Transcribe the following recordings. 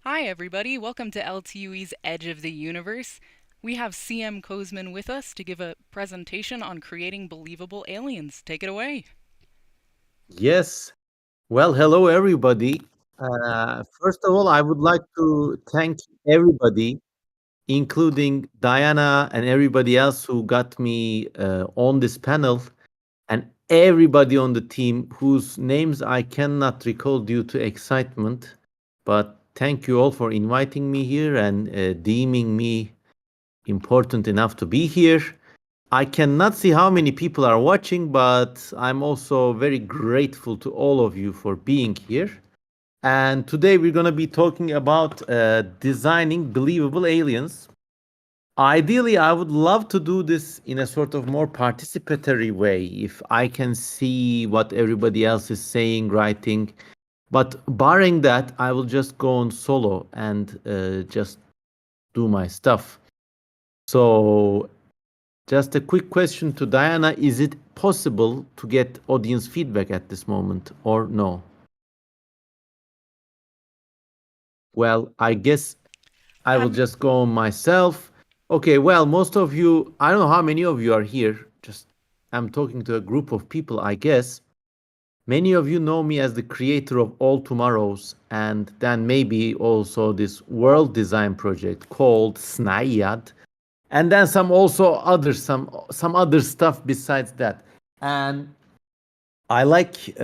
Hi, everybody. Welcome to LTUE's Edge of the Universe. We have CM Kozman with us to give a presentation on creating believable aliens. Take it away. Yes. Well, hello, everybody. First of all, I would like to thank everybody, including Diana and everybody else who got me on this panel, and everybody on the team whose names I cannot recall due to excitement. But thank you all for inviting me here and deeming me important enough to be here. I cannot see how many people are watching, but I'm also very grateful to all of you for being here. And today we're going to be talking about designing believable aliens. Ideally, I would love to do this in a sort of more participatory way if I can see what everybody else is saying, writing. But barring that, I will just go on solo and just do my stuff. So just a quick question to Diana. Is it possible to get audience feedback at this moment or no? Well, I guess I will Um, just go on myself. Okay, well, most of you, I don't know how many of you are here. Just I'm talking to a group of people, I guess. Many of you know me as the creator of All Tomorrows and then maybe also this world design project called Snayad, and then some other stuff besides that. And I like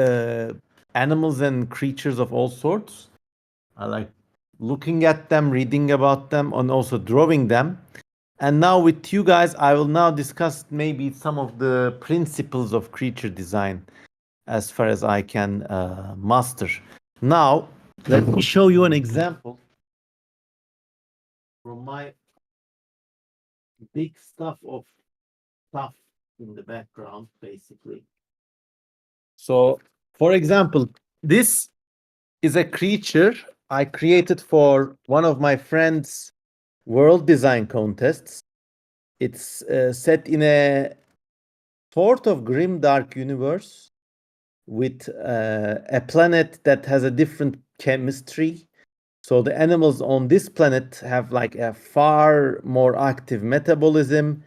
animals and creatures of all sorts. I like looking at them, reading about them, and also drawing them. And now with you guys, I will now discuss maybe some of the principles of creature design as far as I can master. Now, let me show you an example from my big stuff in the background, basically. So, for example, this is a creature I created for one of my friends' world design contests. It's set in a sort of grim dark universe with a planet that has a different chemistry. So the animals on this planet have like a far more active metabolism.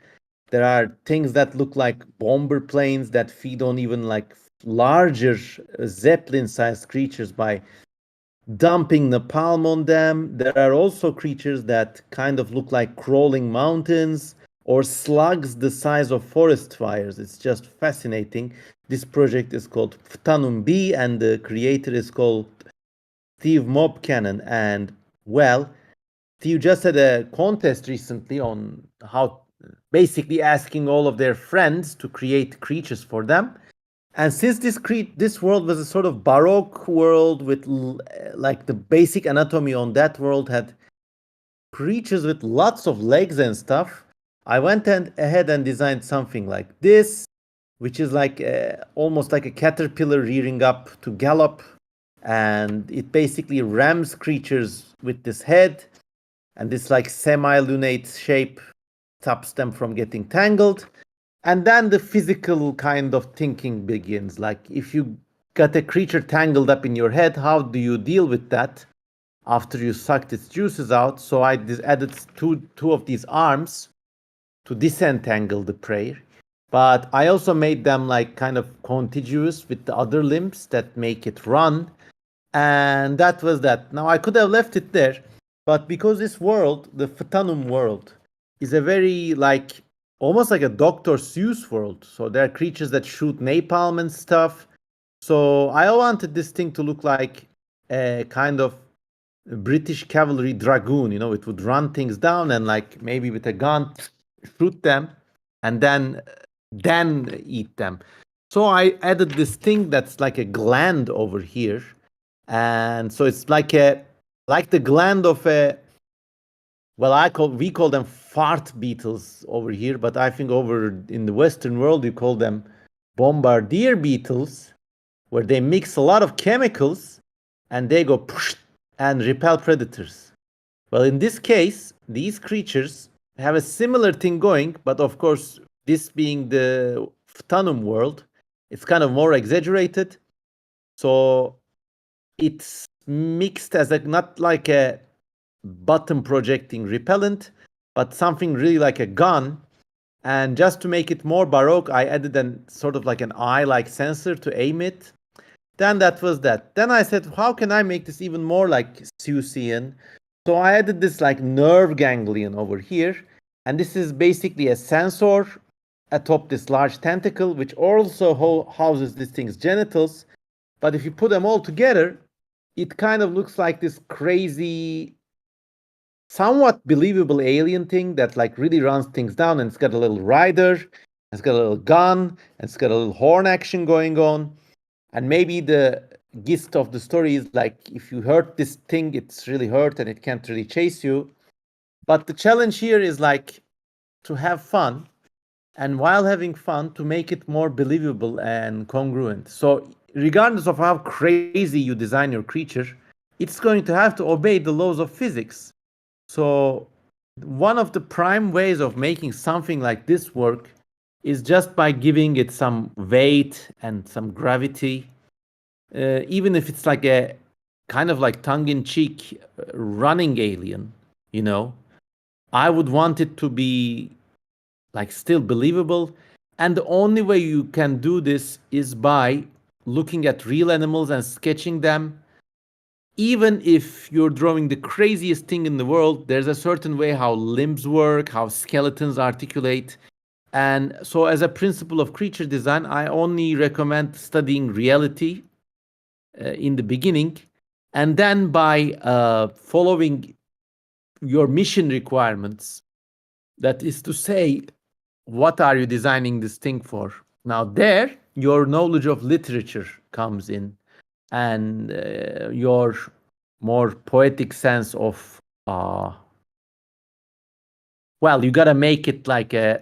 There are things that look like bomber planes that feed on even like larger zeppelin-sized creatures by dumping napalm on them. There are also creatures that kind of look like crawling mountains or slugs the size of forest fires. It's just fascinating. This project is called Phthanum B, and the creator is called Steve Mobcannon. And well, Steve just had a contest recently on how basically asking all of their friends to create creatures for them. And since this world was a sort of baroque world with like the basic anatomy on that world had creatures with lots of legs and stuff, I went ahead and designed something like this, which is like almost like a caterpillar rearing up to gallop, and it basically rams creatures with this head, and this like semi-lunate shape stops them from getting tangled. And then the physical kind of thinking begins. Like, if you got a creature tangled up in your head, how do you deal with that after you sucked its juices out? So I added two of these arms to disentangle the prey. But I also made them like kind of contiguous with the other limbs that make it run. And that was that. Now I could have left it there, but because this world, the Phthanum world, is a very like almost like a Dr. Seuss world. So there are creatures that shoot napalm and stuff. So I wanted this thing to look like a kind of British cavalry dragoon. It would run things down and like maybe with a gun shoot them and then eat them. So I added this thing that's like a gland over here, and so it's like the gland of a, well, we call them fart beetles over here, but I think over in the Western world you call them bombardier beetles, where they mix a lot of chemicals and they go push and repel predators. Well, in this case, these creatures have a similar thing going, but of course, this being the Phthanum world, it's kind of more exaggerated. So it's mixed as a not like a bottom projecting repellent, but something really like a gun. And just to make it more baroque, I added an sort of like an eye-like sensor to aim it. Then that was that. Then I said, how can I make this even more like Seussian? So I added this like nerve ganglion over here. And this is basically a sensor atop this large tentacle, which also houses this thing's genitals. But if you put them all together, it kind of looks like this crazy, somewhat believable alien thing that like really runs things down, and it's got a little rider, it's got a little gun, and it's got a little horn action going on. And maybe the gist of the story is like, if you hurt this thing, it's really hurt and it can't really chase you. But the challenge here is like to have fun, and while having fun, to make it more believable and congruent. So regardless of how crazy you design your creature, it's going to have to obey the laws of physics. So one of the prime ways of making something like this work is just by giving it some weight and some gravity. Even if it's like a kind of like tongue-in-cheek running alien, you know, I would want it to be like still believable. And the only way you can do this is by looking at real animals and sketching them. Even if you're drawing the craziest thing in the world, there's a certain way how limbs work, how skeletons articulate. And so as a principle of creature design, I only recommend studying reality in the beginning, and then by following your mission requirements, that is to say, what are you designing this thing for? Now there, your knowledge of literature comes in, and your more poetic sense of, well, you got to make it like a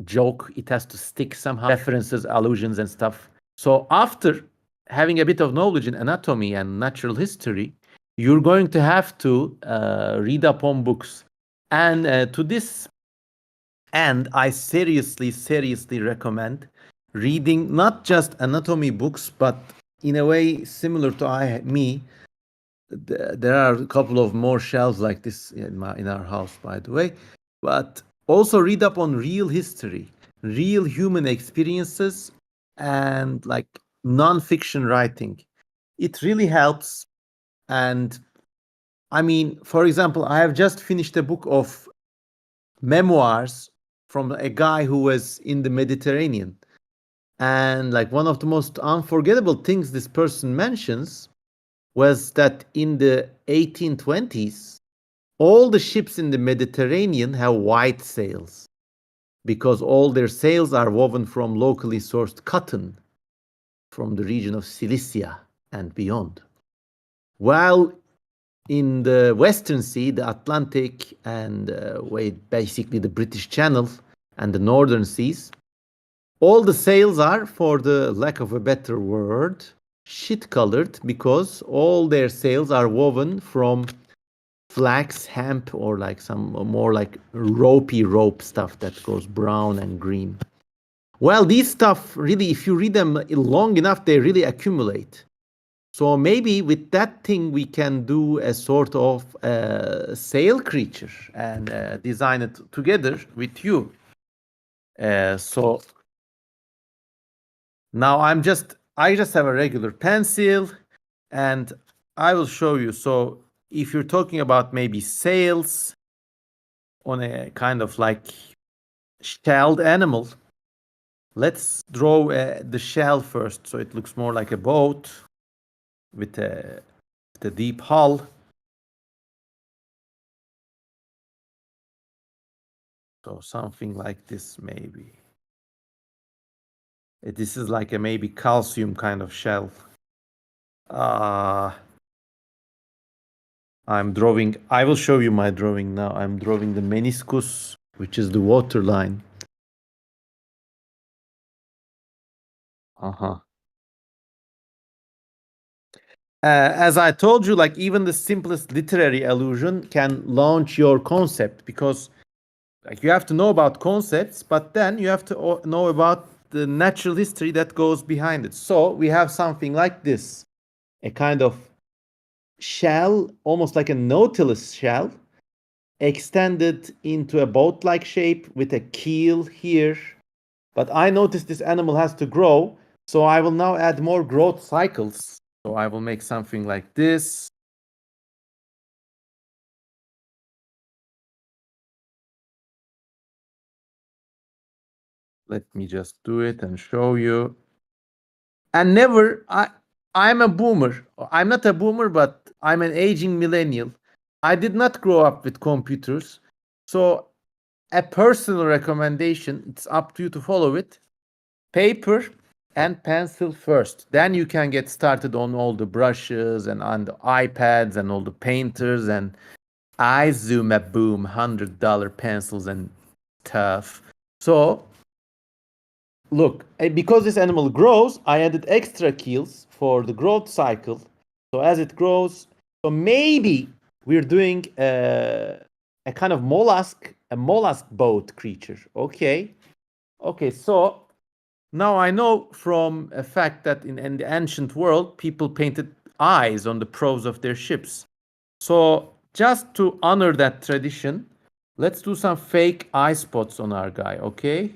joke. It has to stick somehow, references, allusions, and stuff. So after having a bit of knowledge in anatomy and natural history, you're going to have to read up on books. And to this end, I seriously recommend reading not just anatomy books, but in a way similar to me. There are a couple of more shelves like this in our house, by the way. But also read up on real history, real human experiences, and like non-fiction writing. It really helps. And I mean, for example, I have just finished a book of memoirs from a guy who was in the Mediterranean. And like one of the most unforgettable things this person mentions was that in the 1820s, all the ships in the Mediterranean have white sails because all their sails are woven from locally sourced cotton from the region of Cilicia and beyond. While in the Western Sea, the Atlantic and basically the British Channel and the Northern Seas, all the sails are, for the lack of a better word, shit-colored, because all their sails are woven from flax, hemp, or like some more like ropey rope stuff that goes brown and green. Well, these stuff really, if you read them long enough, they really accumulate. So maybe with that thing we can do a sort of sail creature and design it together with you. So now I just have a regular pencil, and I will show you. So if you're talking about maybe sails on a kind of like shelled animal, let's draw the shell first, so it looks more like a boat with the deep hull. So something like this, maybe. This is like a maybe calcium kind of shell. I'm drawing, I will show you my drawing now. I'm drawing the meniscus, which is the water line. As I told you, like even the simplest literary allusion can launch your concept, because like you have to know about concepts, but then you have to know about the natural history that goes behind it. So we have something like this, a kind of shell, almost like a nautilus shell, extended into a boat-like shape with a keel here. But I noticed this animal has to grow, so I will now add more growth cycles. So I will make something like this. Let me just do it and show you. And I'm a boomer. I'm not a boomer, but I'm an aging millennial. I did not grow up with computers. So a personal recommendation, it's up to you to follow it. Paper and pencil first. Then you can get started on all the brushes and on the iPads and all the painters and I zoom a boom $100 pencils and stuff. So look, because this animal grows, I added extra keels for the growth cycle. So as it grows, so maybe we're doing a kind of a mollusk boat creature. Okay. Okay, so now I know from a fact that in the ancient world, people painted eyes on the prows of their ships. So just to honor that tradition, let's do some fake eye spots on our guy, okay?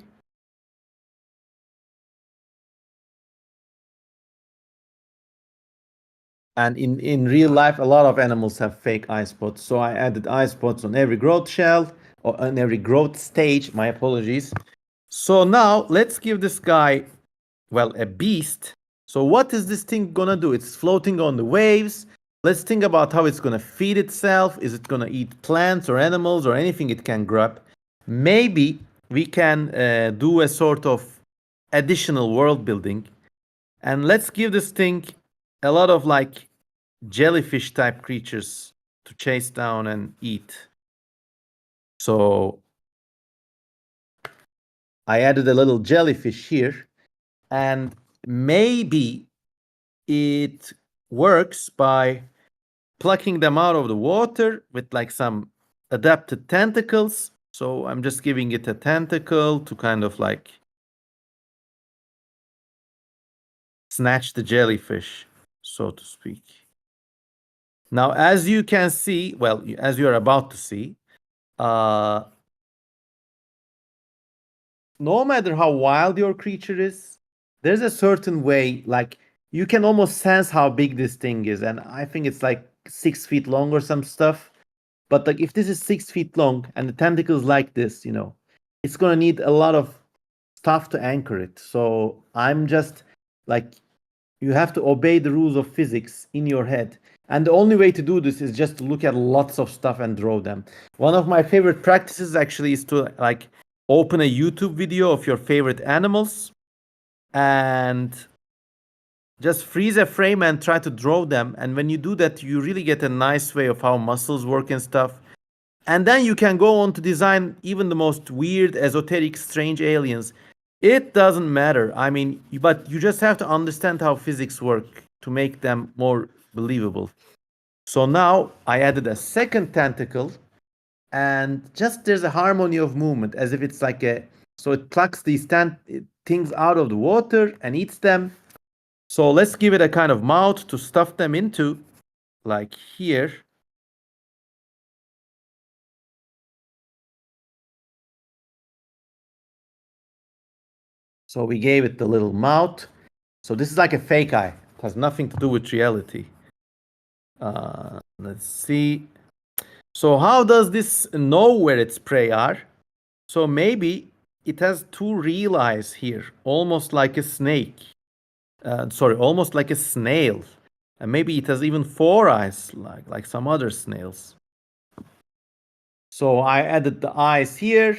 And in real life, a lot of animals have fake eye spots. So I added eye spots on every growth shell or on every growth stage. My apologies. So now let's give this guy, well, a beast. So what is this thing gonna do? It's floating on the waves. Let's think about how it's gonna feed itself. Is it gonna eat plants or animals or anything it can grab? Maybe we can do a sort of additional world building. And let's give this thing a lot of like jellyfish type creatures to chase down and eat. So I added a little jellyfish here, and maybe it works by plucking them out of the water with like some adapted tentacles. So I'm just giving it a tentacle to kind of like snatch the jellyfish, so to speak. Now, as you can see, well, as you are about to see, uh, no matter how wild your creature is, there's a certain way, like you can almost sense how big this thing is. And I think it's like 6 feet long or some stuff. But like if this is 6 feet long and the tentacles like this, it's gonna need a lot of stuff to anchor it. So I'm just like you have to obey the rules of physics in your head. And the only way to do this is just to look at lots of stuff and draw them. One of my favorite practices actually is to like open a YouTube video of your favorite animals and just freeze a frame and try to draw them. And when you do that, you really get a nice way of how muscles work and stuff. And then you can go on to design even the most weird, esoteric, strange aliens. It doesn't matter. I mean, but you just have to understand how physics work to make them more believable. So now I added a second tentacle, and just there's a harmony of movement as if it's like a. So it plucks these things out of the water and eats them. So let's give it a kind of mouth to stuff them into, like here. So we gave it the little mouth. So this is like a fake eye. It has nothing to do with reality. Let's see. So how does this know where its prey are? So maybe it has two real eyes here, almost like a snake. Sorry, almost like a snail. And maybe it has even four eyes, like some other snails. So I added the eyes here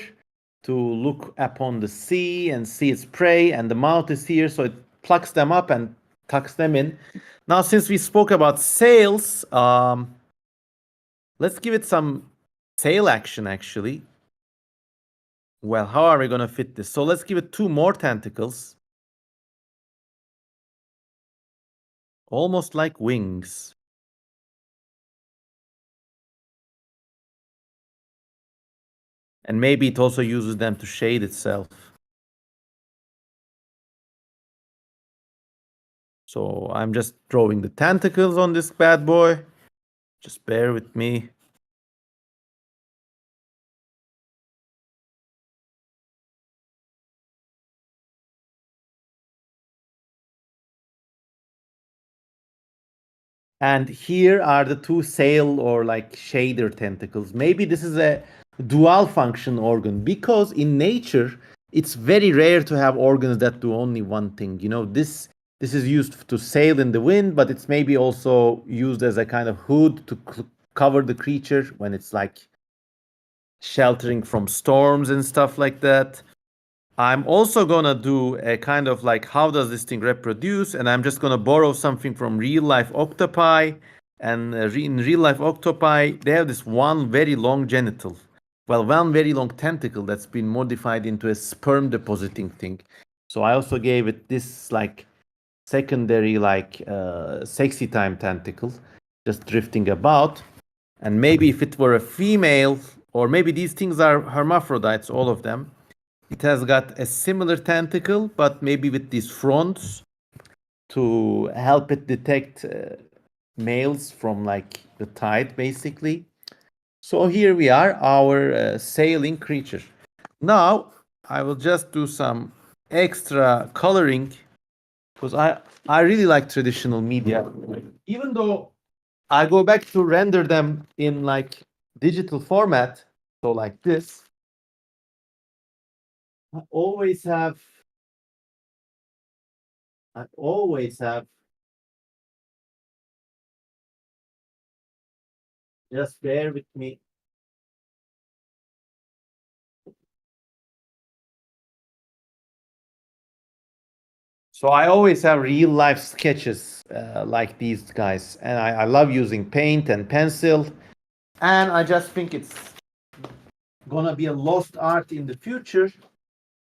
to look upon the sea and see its prey, and the mouth is here, so it plucks them up and tucks them in. Now, since we spoke about sails, let's give it some sail action actually. Well, how are we going to fit this? So let's give it two more tentacles. Almost like wings. And maybe it also uses them to shade itself. So I'm just drawing the tentacles on this bad boy. Just bear with me. And here are the two sail or like shader tentacles. Maybe this is a dual function organ because in nature it's very rare to have organs that do only one thing. You know, this is used to sail in the wind, but it's maybe also used as a kind of hood to cover the creature when it's like sheltering from storms and stuff like that. I'm also gonna do a kind of like how does this thing reproduce, and I'm just gonna borrow something from real life octopi. And in real life octopi, they have this one very long genital, well, one very long tentacle that's been modified into a sperm depositing thing. So I also gave it this like secondary like sexy time tentacle, just drifting about. And maybe if it were a female, or maybe these things are hermaphrodites, all of them, it has got a similar tentacle, but maybe with these fronts to help it detect males from like the tide, basically. So here we are, our sailing creature. Now I will just do some extra coloring because I really like traditional media, even though I go back to render them in like digital format. So like this, I always have I always have just bear with me. So I always have real life sketches like these guys, and I love using paint and pencil. And I just think it's gonna be a lost art in the future.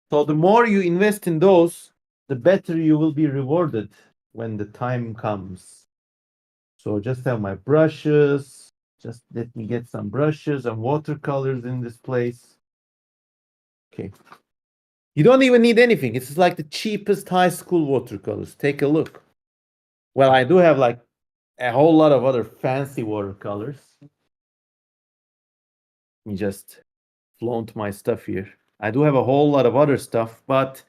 So the more you invest in those, the better you will be rewarded when the time comes. So just have my brushes. Just let me get some brushes and watercolors in this place. Okay. You don't even need anything. It's like the cheapest high school watercolors. Take a look. Well, I do have like a whole lot of other fancy watercolors. Let me just flaunt my stuff here. I do have a whole lot of other stuff, but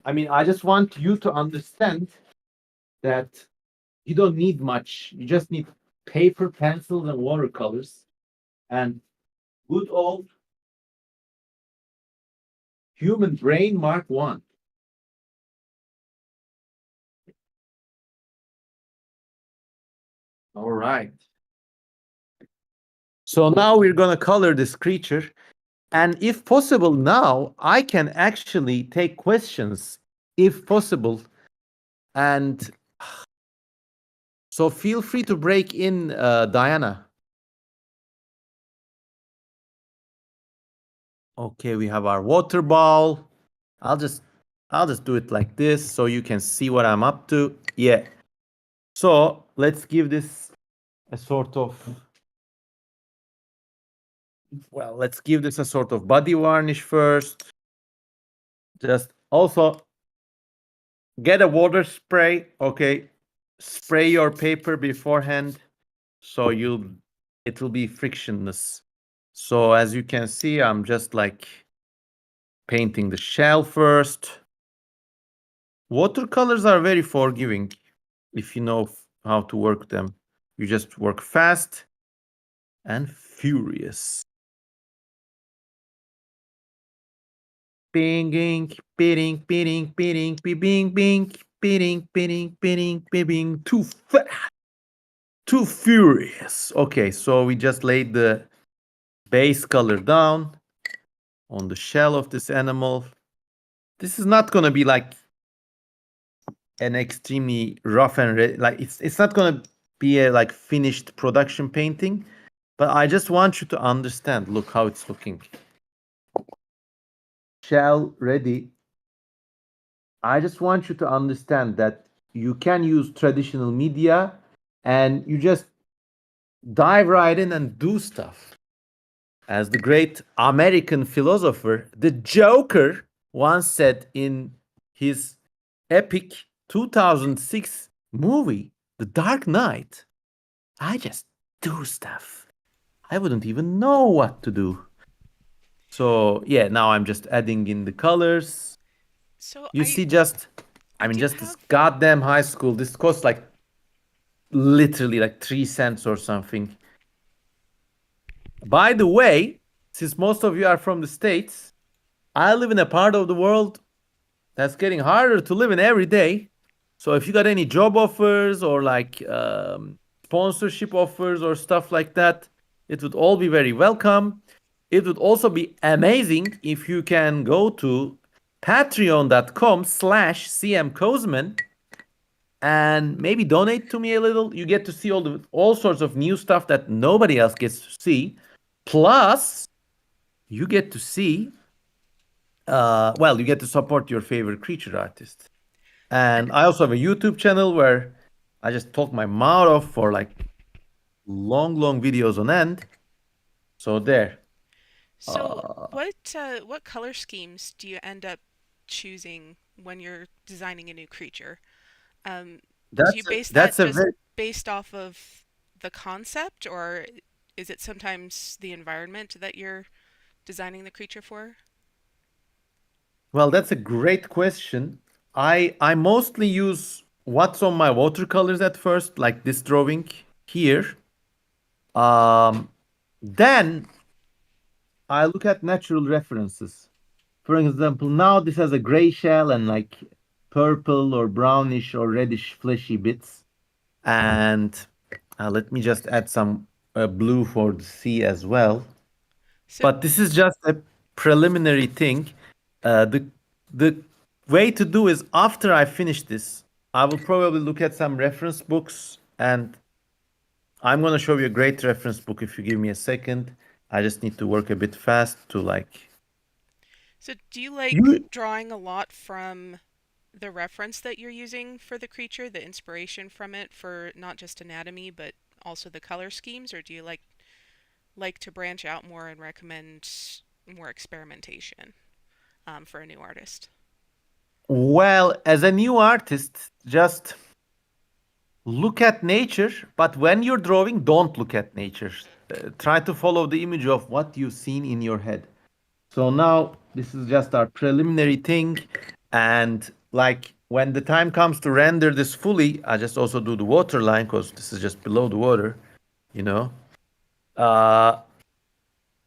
I mean, I just want you to understand that you don't need much. You just need paper, pencils, and watercolors, and good old human brain Mark 1. All right. So now we're going to color this creature. And if possible, now I can actually take questions, if possible. And so feel free to break in, Diana. Okay, we have our water ball. I'll just do it like this so you can see what I'm up to. Yeah. So let's give this a sort of, well, let's give this a sort of body varnish first. Just also get a water spray, okay? Spray your paper beforehand so it will be frictionless. So as you can see, I'm just like painting the shell first. Watercolors are very forgiving if you know how to work them. You just work fast and furious. Bing, bing, bing, bing, bing, bing, bing, bing, bing, bing, bing, bing, too fast, too furious. Okay, so we just laid the base color down on the shell of this animal. This is not gonna be like an extremely rough and like it's not gonna be a like finished production painting, but I just want you to understand. Look how it's looking. Shell ready. I just want you to understand that you can use traditional media and you just dive right in and do stuff. As the great American philosopher, the Joker, once said in his epic 2006 movie, The Dark Knight, I just do stuff. I wouldn't even know what to do. So yeah, now I'm just adding in the colors. So You I see, just I I mean, do just this have goddamn high school. This costs like literally like 3 cents or something. By the way, since most of you are from the States, I live in a part of the world that's getting harder to live in every day. So if you got any job offers or like sponsorship offers or stuff like that, it would all be very welcome. It would also be amazing if you can go to patreon.com/cmkozman and maybe donate to me a little. You get to see all sorts of new stuff that nobody else gets to see. Plus, you get to see well, you get to support your favorite creature artist. And I also have a YouTube channel where I just talk my mouth off for like long videos on end. So there. so Uh, what color schemes do you end up choosing when you're designing a new creature? Um, do you base that that's a just very based off of the concept, or is it sometimes the environment that you're designing the creature for? well, that's a great question. I mostly use what's on my watercolors at first, like this drawing here. Um, then I look at natural references. For example, now this has a gray shell and like purple or brownish or reddish fleshy bits. And let me just add some blue for the sea as well. So, But this is just a preliminary thing. The way to do is after I finish this, I will probably look at some reference books, and I'm gonna show you a great reference book if you give me a second. I just need to work a bit fast to like so do you like you. drawing a lot from the reference that you're using for the creature, the inspiration from it for not just anatomy but also the color schemes, or do you like to branch out more and recommend more experimentation for a new artist? Well, as a new artist, just look at nature, but when you're drawing, don't look at nature. Try to follow the image of what you've seen in your head. So now this is just our preliminary thing. And like when the time comes to render this fully, I just also do the water line because this is just below the water, you know. Uh,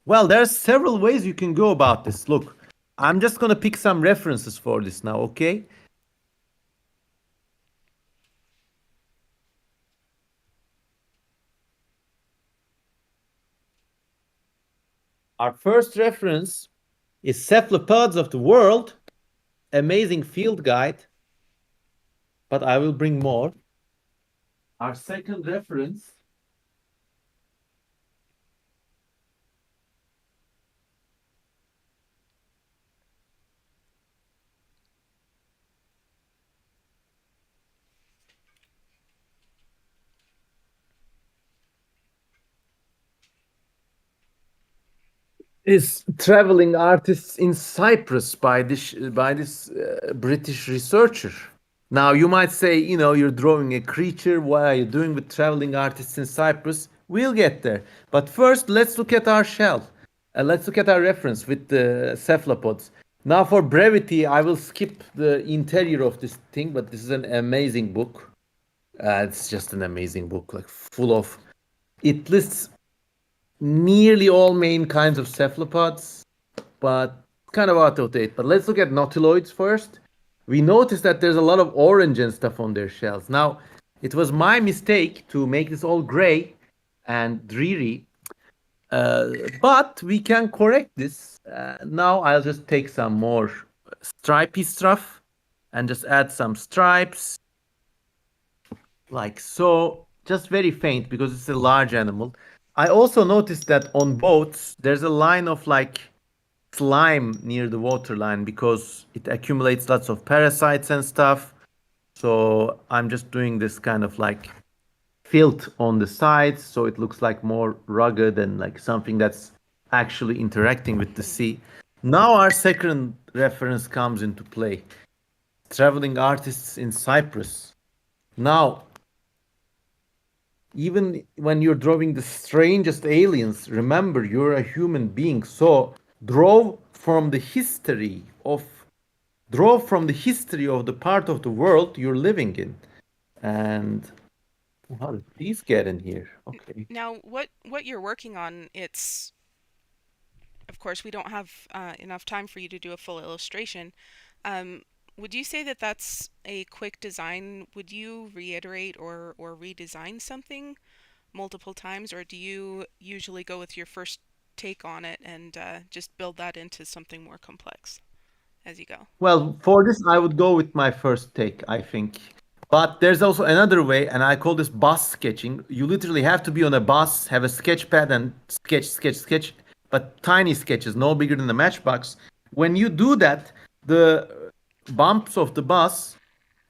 well, there's several ways you can go about this. Look, I'm just gonna pick some references for this now, okay? Our first reference is Cephalopods of the World, amazing field guide, but I will bring more. Our second reference is Traveling Artists in Cyprus by this British researcher. Now you might say, you're drawing a creature. What are you doing with traveling artists in Cyprus? We'll get there. But first, let's look at our shell. Let's look at our reference with the cephalopods. Now, for brevity, I will skip the interior of this thing, but this is an amazing book. It's just an amazing book, like full of. It lists nearly all main kinds of cephalopods, but kind of out of date. But let's look at nautiloids first. We noticed that there's a lot of orange and stuff on their shells. Now, it was my mistake to make this all gray and dreary, uh, but we can correct this. Now, I'll just take some more stripy stuff and just add some stripes like so, just very faint because it's a large animal. I also noticed that on boats there's a line of like slime near the water line because it accumulates lots of parasites and stuff. So I'm just doing this kind of like filt on the sides so it looks like more rugged and like something that's actually interacting with the sea. Now our second reference comes into play. Traveling artists in Cyprus. Now, even when you're drawing the strangest aliens, remember you're a human being. So of draw from the history of the part of the world you're living in. And how did these get in here? Okay. Now, what you're working on, it's of course we don't have enough time for you to do a full illustration. Um, would you say that that's a quick design? Would you reiterate or redesign something multiple times, or do you usually go with your first take on it and just build that into something more complex as you go? Well, for this, I would go with my first take, I think. But there's also another way, and I call this bus sketching. You literally have to be on a bus, have a sketch pad, and sketch, sketch, sketch, but tiny sketches, no bigger than a matchbox. When you do that, the bumps of the bus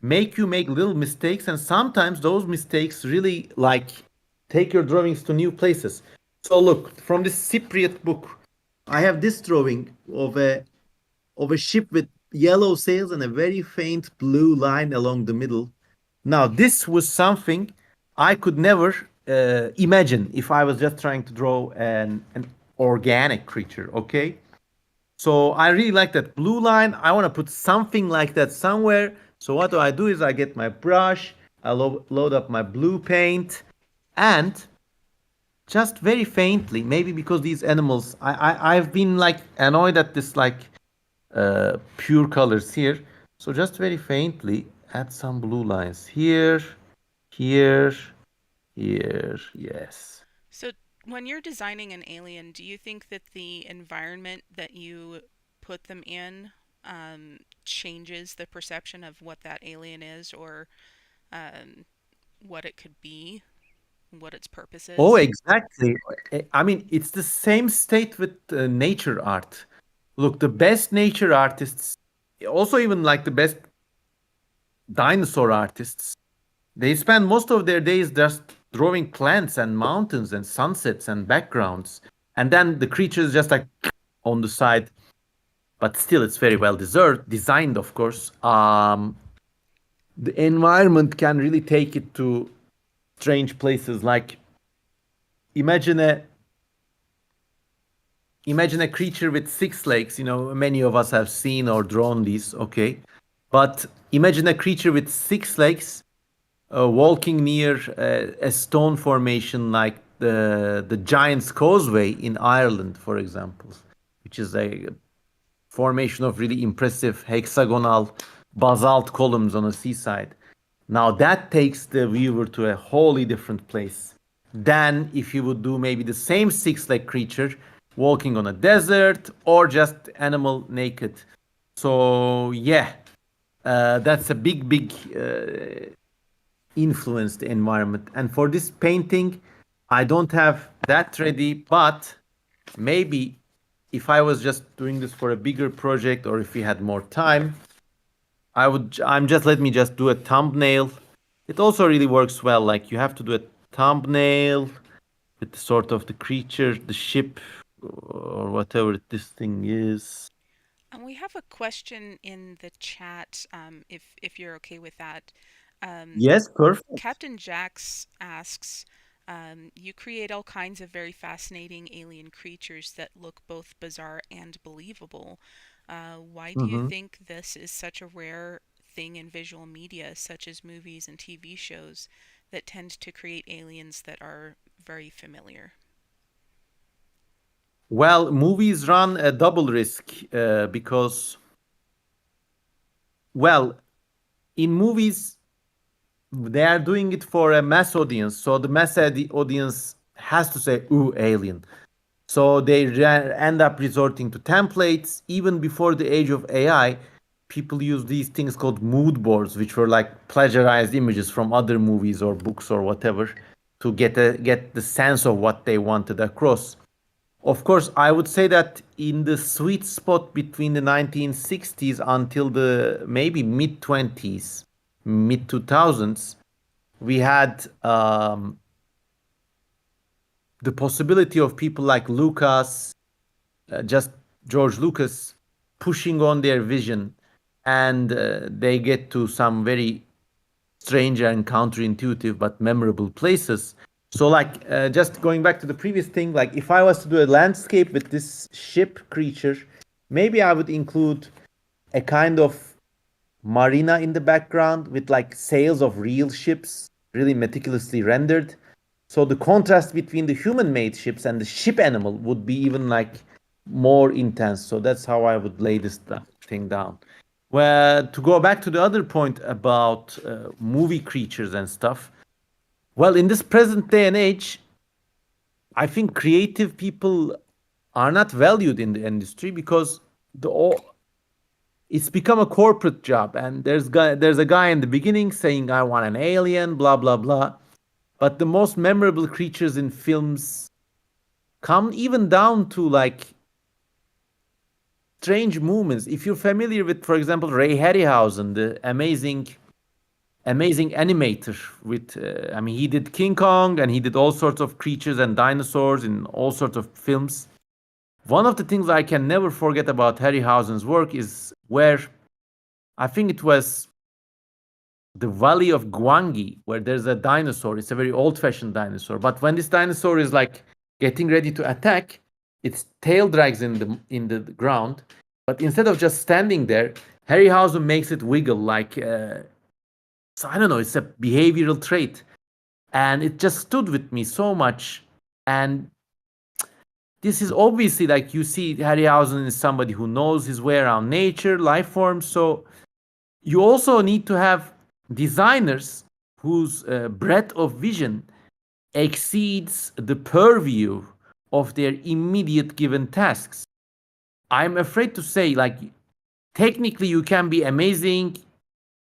make you make little mistakes, and sometimes those mistakes really like take your drawings to new places. So look, from this Cypriot book, I have this drawing of a ship with yellow sails and a very faint blue line along the middle. Now, this was something I could never imagine if I was just trying to draw an organic creature, okay? So I really like that blue line. I want to put something like that somewhere. So what do? I do is I get my brush, I load up my blue paint, and just very faintly, maybe because these animals, I've been like annoyed at this like pure colors here. So just very faintly add some blue lines here, here, here. Yes. So, when you're designing an alien, do you think that the environment that you put them in changes the perception of what that alien is or um, what it could be, what its purpose Oh, is? exactly. I mean, it's the same state with nature art. Look, the best nature artists, also even like the best dinosaur artists, they spend most of their days just drawing plants and mountains and sunsets and backgrounds. And then the creature is just like on the side, but still it's very well deserved, designed, of course. The environment can really take it to strange places. Like imagine a imagine a creature with six legs. You know, many of us have seen or drawn these. Okay, but imagine a creature with six legs walking near a stone formation like the Giant's Causeway in Ireland, for example, which is a formation of really impressive hexagonal basalt columns on a seaside. Now that takes the viewer to a wholly different place than if you would do maybe the same six-leg creature walking on a desert or just animal naked. So yeah, that's a big influence the environment. And for this painting, I don't have that ready, but maybe if I was just doing this for a bigger project or if we had more time, I'm just let me just do a thumbnail. It also really works well. Like you have to do a thumbnail with sort of the creature, the ship, or whatever this thing is. And we have a question in the chat, if you're okay with that. Um, Yes, perfect. Captain Jax asks, you create all kinds of very fascinating alien creatures that look both bizarre and believable. Why do you Mhm. think this is such a rare thing in visual media, such as movies and TV shows, that tend to create aliens that are very familiar? Well, movies run a double risk because, well, in movies, they are doing it for a mass audience. So the audience has to say, ooh, alien. So they end up resorting to templates. Even before the age of AI, people use these things called mood boards, which were like plagiarized images from other movies or books or whatever to get the sense of what they wanted across. Of course, I would say that in the sweet spot between the 1960s until the maybe mid 20s, mid 2000s, we had the possibility of people like Lucas, just George Lucas, pushing on their vision, and they get to some very strange and counterintuitive but memorable places. So, like, just going back to the previous thing, like, if I was to do a landscape with this ship creature, maybe I would include a kind of marina in the background with like sails of real ships, really meticulously rendered. So the contrast between the human-made ships and the ship animal would be even like more intense. So that's how I would lay this thing down. Well, to go back to the other point about movie creatures and stuff, well, in this present day and age, I think creative people are not valued in the industry because the it's become a corporate job, and there's a guy in the beginning saying I want an alien, blah blah blah. But the most memorable creatures in films come even down to like strange movements. If you're familiar with, for example, Ray Harryhausen, the amazing animator with, I mean, he did King Kong and he did all sorts of creatures and dinosaurs in all sorts of films. One of the things I can never forget about Harryhausen's work is where I think it was the Valley of Gwangi, where there's a dinosaur. It's a very old-fashioned dinosaur. But when this dinosaur is like getting ready to attack, its tail drags in the ground. But instead of just standing there, Harryhausen makes it wiggle like so I don't know. It's a behavioral trait, and it just stood with me so much. And this is obviously like you see, Harryhausen is somebody who knows his way around nature, life forms. So you also need to have designers whose breadth of vision exceeds the purview of their immediate given tasks. I'm afraid to say, like, technically you can be amazing,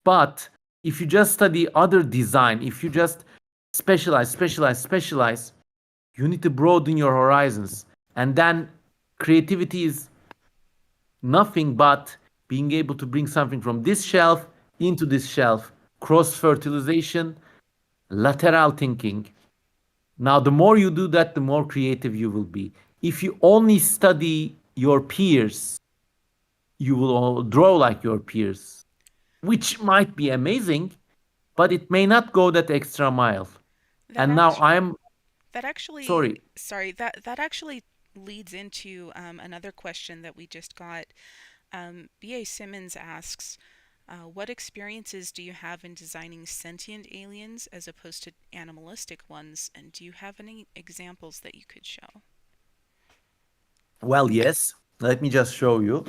but if you just study other design, if you just specialize, you need to broaden your horizons. And then creativity is nothing but being able to bring something from this shelf into this shelf, cross fertilization, lateral thinking. Now, the more you do that, the more creative you will be. If you only study your peers, you will all draw like your peers, which might be amazing, but it may not go that extra mile. That And now act I'm that actually, sorry. sorry, that actually leads into another question that we just got. B.A. Simmons asks, what experiences do you have in designing sentient aliens as opposed to animalistic ones, and do you have any examples that you could show? Well, yes. Let me just show you.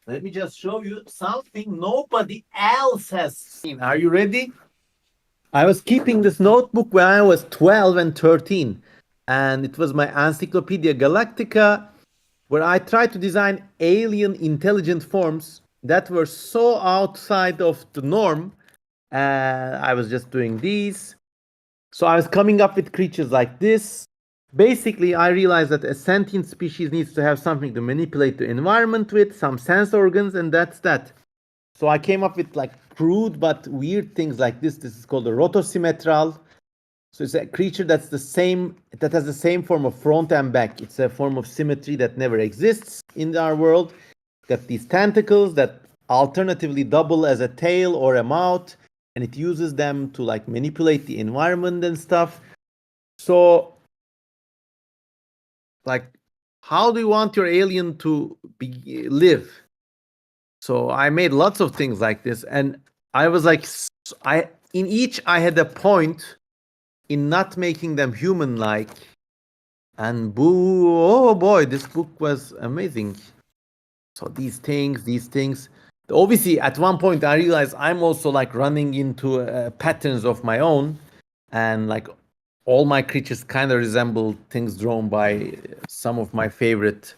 Let me just show you something nobody else has seen. Are you ready? I was keeping this notebook when I was 12 and 13, and it was my Encyclopedia Galactica, where I tried to design alien intelligent forms that were so outside of the norm. I was just doing these. So I was coming up with creatures like this. Basically, I realized that a sentient species needs to have something to manipulate the environment with, some sense organs, and that's that. So I came up with like crude but weird things like this. This is called a rotosymmetral. So it's a creature that has the same form of front and back. It's a form of symmetry that never exists in our world. Got these tentacles that alternatively double as a tail or a mouth, and it uses them to like manipulate the environment and stuff. So, like, how do you want your alien to live? So I made lots of things like this, and I was like, I in each I had a point in not making them human-like. And boo, oh boy, this book was amazing. So these things. Obviously, at one point, I realized I'm also like running into patterns of my own, and like all my creatures kind of resemble things drawn by some of my favorite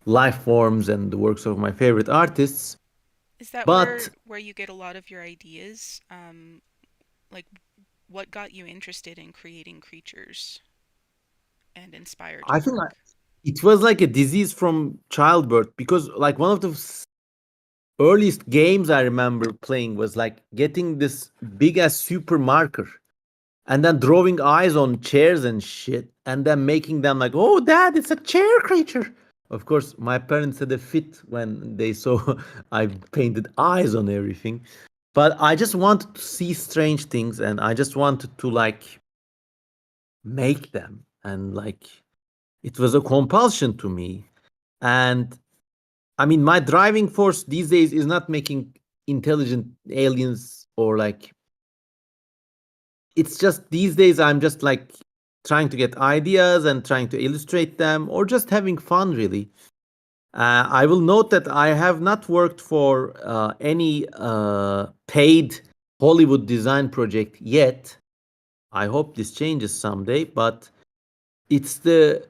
life forms and the works of my favorite artists. Is that But where you get a lot of your ideas? Like, what got you interested in creating creatures and inspired I your think work? it was like a disease from childbirth, because like one of the earliest games I remember playing was like getting this big ass super marker and then drawing eyes on chairs and shit, and then making them like, oh, dad, it's a chair creature. Of course, my parents had a fit when they saw I painted eyes on everything. But I just wanted to see strange things and I just wanted to like make them. And like it was a compulsion to me. And I mean, my driving force these days is not making intelligent aliens or like, it's just these days I'm just like trying to get ideas and trying to illustrate them or just having fun, really. I will note that I have not worked for any paid Hollywood design project yet. I hope this changes someday, but it's the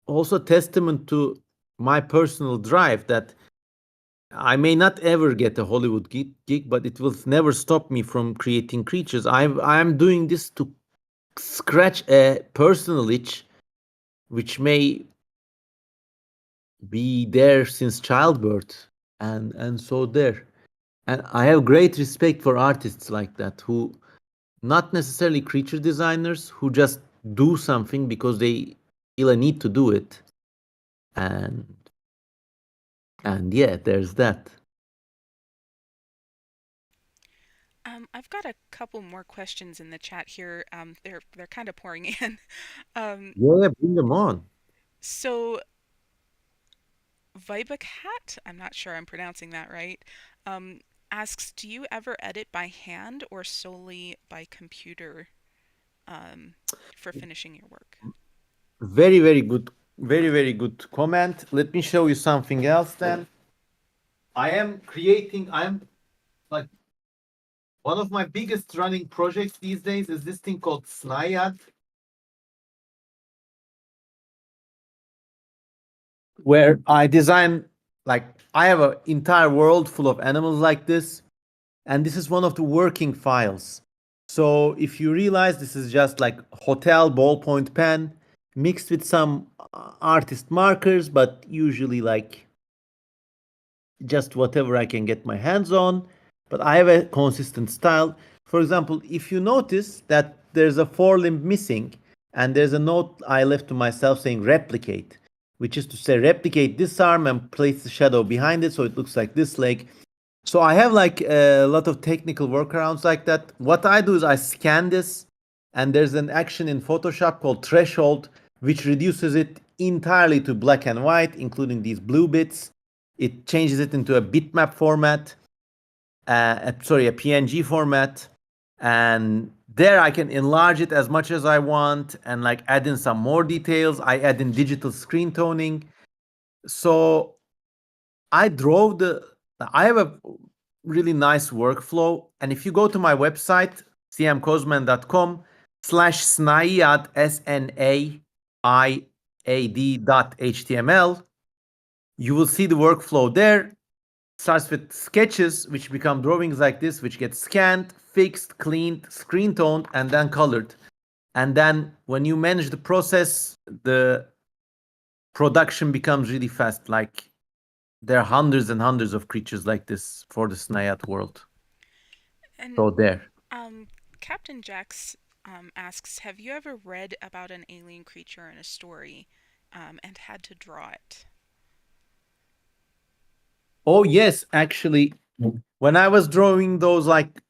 also testament to my personal drive that I may not ever get a Hollywood gig, but it will never stop me from creating creatures. I'm doing this to scratch a personal itch, which may be there since childbirth, and so there. And I have great respect for artists like that who not necessarily creature designers who just do something because they feel a need to do it. And and yeah, there's that. I've got a couple more questions in the chat here. They're kind of pouring in. Um, Yeah, bring them on. so Vibacat, I'm not sure I'm pronouncing that right, um, asks, do you ever edit by hand or solely by computer um, for finishing your work? Very, very good. Very, very good comment. Let me show you something else then. I'm like one of my biggest running projects these days is this thing called Snayad, where I design like I have an entire world full of animals like this, and this is one of the working files. So if you realize this is just like hotel ballpoint pen mixed with some artist markers, but usually like just whatever I can get my hands on. But I have a consistent style. For example, if you notice that there's a forelimb missing and there's a note I left to myself saying replicate, which is to say replicate this arm and place the shadow behind it so it looks like this leg. So I have like a lot of technical workarounds like that. What I do is I scan this, and there's an action in Photoshop called threshold, which reduces it entirely to black and white, including these blue bits. It changes it into a bitmap format, a PNG format, and there I can enlarge it as much as I want and like add in some more details. I add in digital screen toning. So I drove the. I have a really nice workflow, and if you go to my website cmkozman.com/snaiad snaiad.html, you will see the workflow there. Starts with sketches, which become drawings like this, which get scanned, fixed, cleaned, screen toned, and then colored. And then when you manage the process, the production becomes really fast. Like there are hundreds and hundreds of creatures like this for the Snayat world. And So there. um, Captain Jax asks, have you ever read about an alien creature in a story and had to draw it? Oh yes, actually, when I was drawing those like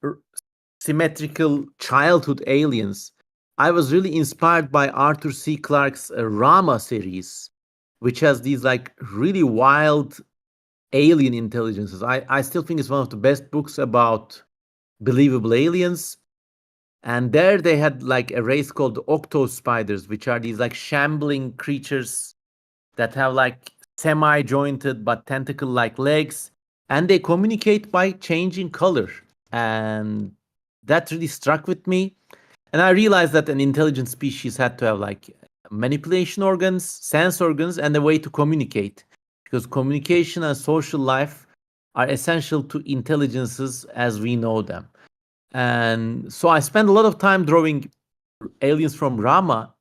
symmetrical childhood aliens, I was really inspired by Arthur C. Clarke's Rama series, which has these like really wild alien intelligences. I still think it's one of the best books about believable aliens. And there they had like a race called the octo spiders, which are these like shambling creatures that have like semi jointed but tentacle like legs. And they communicate by changing color. And that really struck with me. And I realized that an intelligent species had to have like manipulation organs, sense organs, and a way to communicate. Because communication and social life are essential to intelligences as we know them. And so I spent a lot of time drawing aliens from Rama.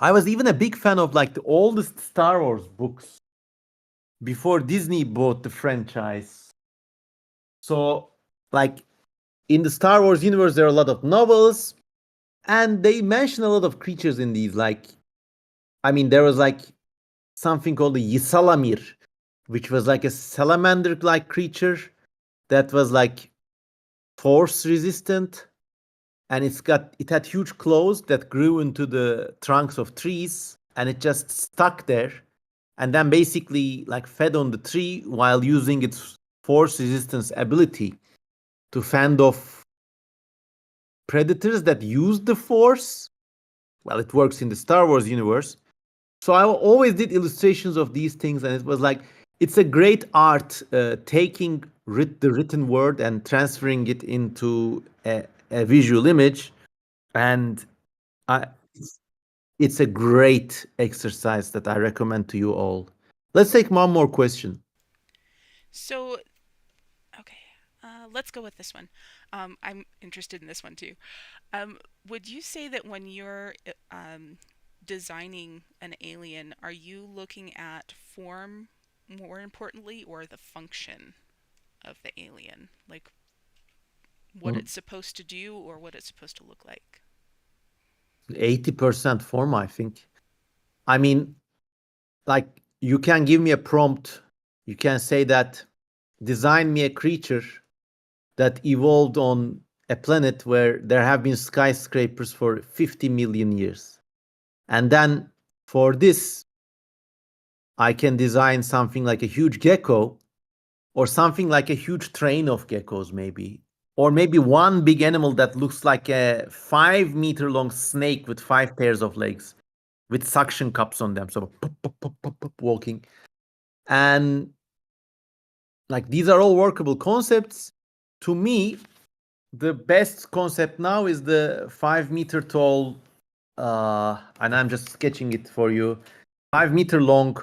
I was even a big fan of like the oldest Star Wars books before Disney bought the franchise. So, like in the Star Wars universe, there are a lot of novels, and they mention a lot of creatures in these. Like, I mean, there was like something called the Yisalamir, which was like a salamander-like creature that was like force resistant, and it had huge claws that grew into the trunks of trees, and it just stuck there, and then basically like fed on the tree while using its force resistance ability to fend off predators that use the force. Well, it works in the Star Wars universe. So I always did illustrations of these things, and it was like it's a great art taking the written word and transferring it into a visual image, and I, it's a great exercise that I recommend to you all. Let's take one more question. So, okay, let's go with this one. I'm interested in this one too. Would you say that when you're designing an alien, are you looking at form more importantly or the function of the alien? Like what Mm, it's supposed to do or what it's supposed to look like? 80% form, I think. I mean, like you can give me a prompt. You can say that design me a creature that evolved on a planet where there have been skyscrapers for 50 million years. And then for this, I can design something like a huge gecko or something like a huge train of geckos, maybe. Or maybe one big animal that looks like a 5 meter long snake with 5 pairs of legs with suction cups on them. So pop, pop, pop, pop, pop, walking. And like these are all workable concepts. To me, the best concept now is the 5 meter tall, and I'm just sketching it for you, 5 meter long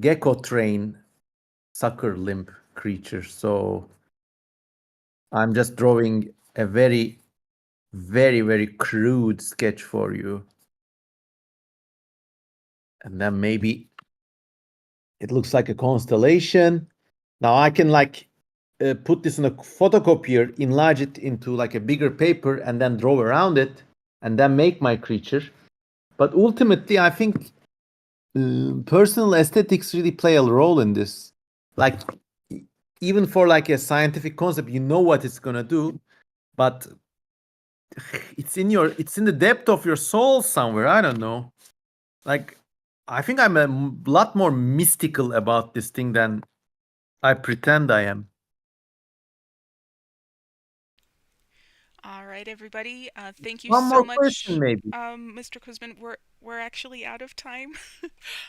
gecko train sucker limb creature. So I'm just drawing a very, very, very crude sketch for you. And then maybe it looks like a constellation. Now I can like put this in a photocopier, enlarge it into like a bigger paper, and then draw around it, and then make my creature. But ultimately, I think personal aesthetics really play a role in this. Like, even for like a scientific concept, you know what it's gonna do, but it's in the depth of your soul somewhere. I don't know. Like, I think I'm a lot more mystical about this thing than I pretend I am. All right, everybody. Thank you One so more question, much, maybe. Mr. Kuzman. We're actually out of time.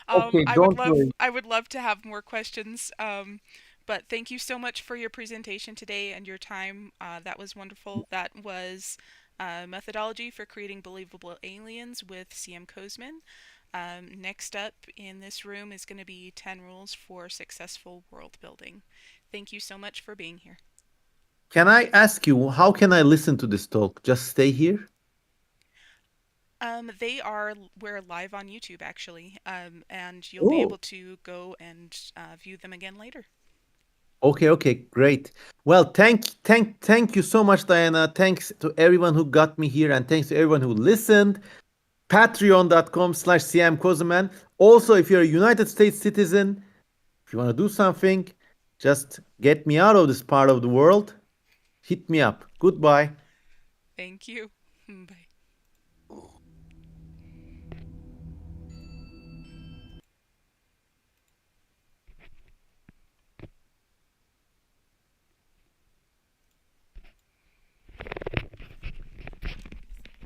Okay, don't worry. I would love to have more questions. But thank you so much for your presentation today and your time. That was wonderful. That was methodology for creating believable aliens with CM Kuzman. Next up in this room is going to be 10 rules for successful world building. Thank you so much for being here. Can I ask you, how can I listen to this talk? Just stay here? We're live on YouTube actually, and you'll be Oh, able to go and view them again later. okay, okay, great. Well, thank you so much, Diana. Thanks to everyone who got me here, and thanks to everyone who listened. Patreon.com/cmkozeman. Also, if you're a United States citizen, if you want to do something, just get me out of this part of the world. Hit me up. Goodbye. Thank you. Bye.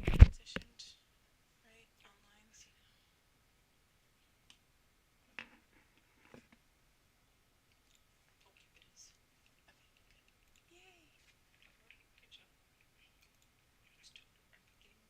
Transitioned right online. Oh, it is. Okay, good. Yay! Good job. Just don't remember getting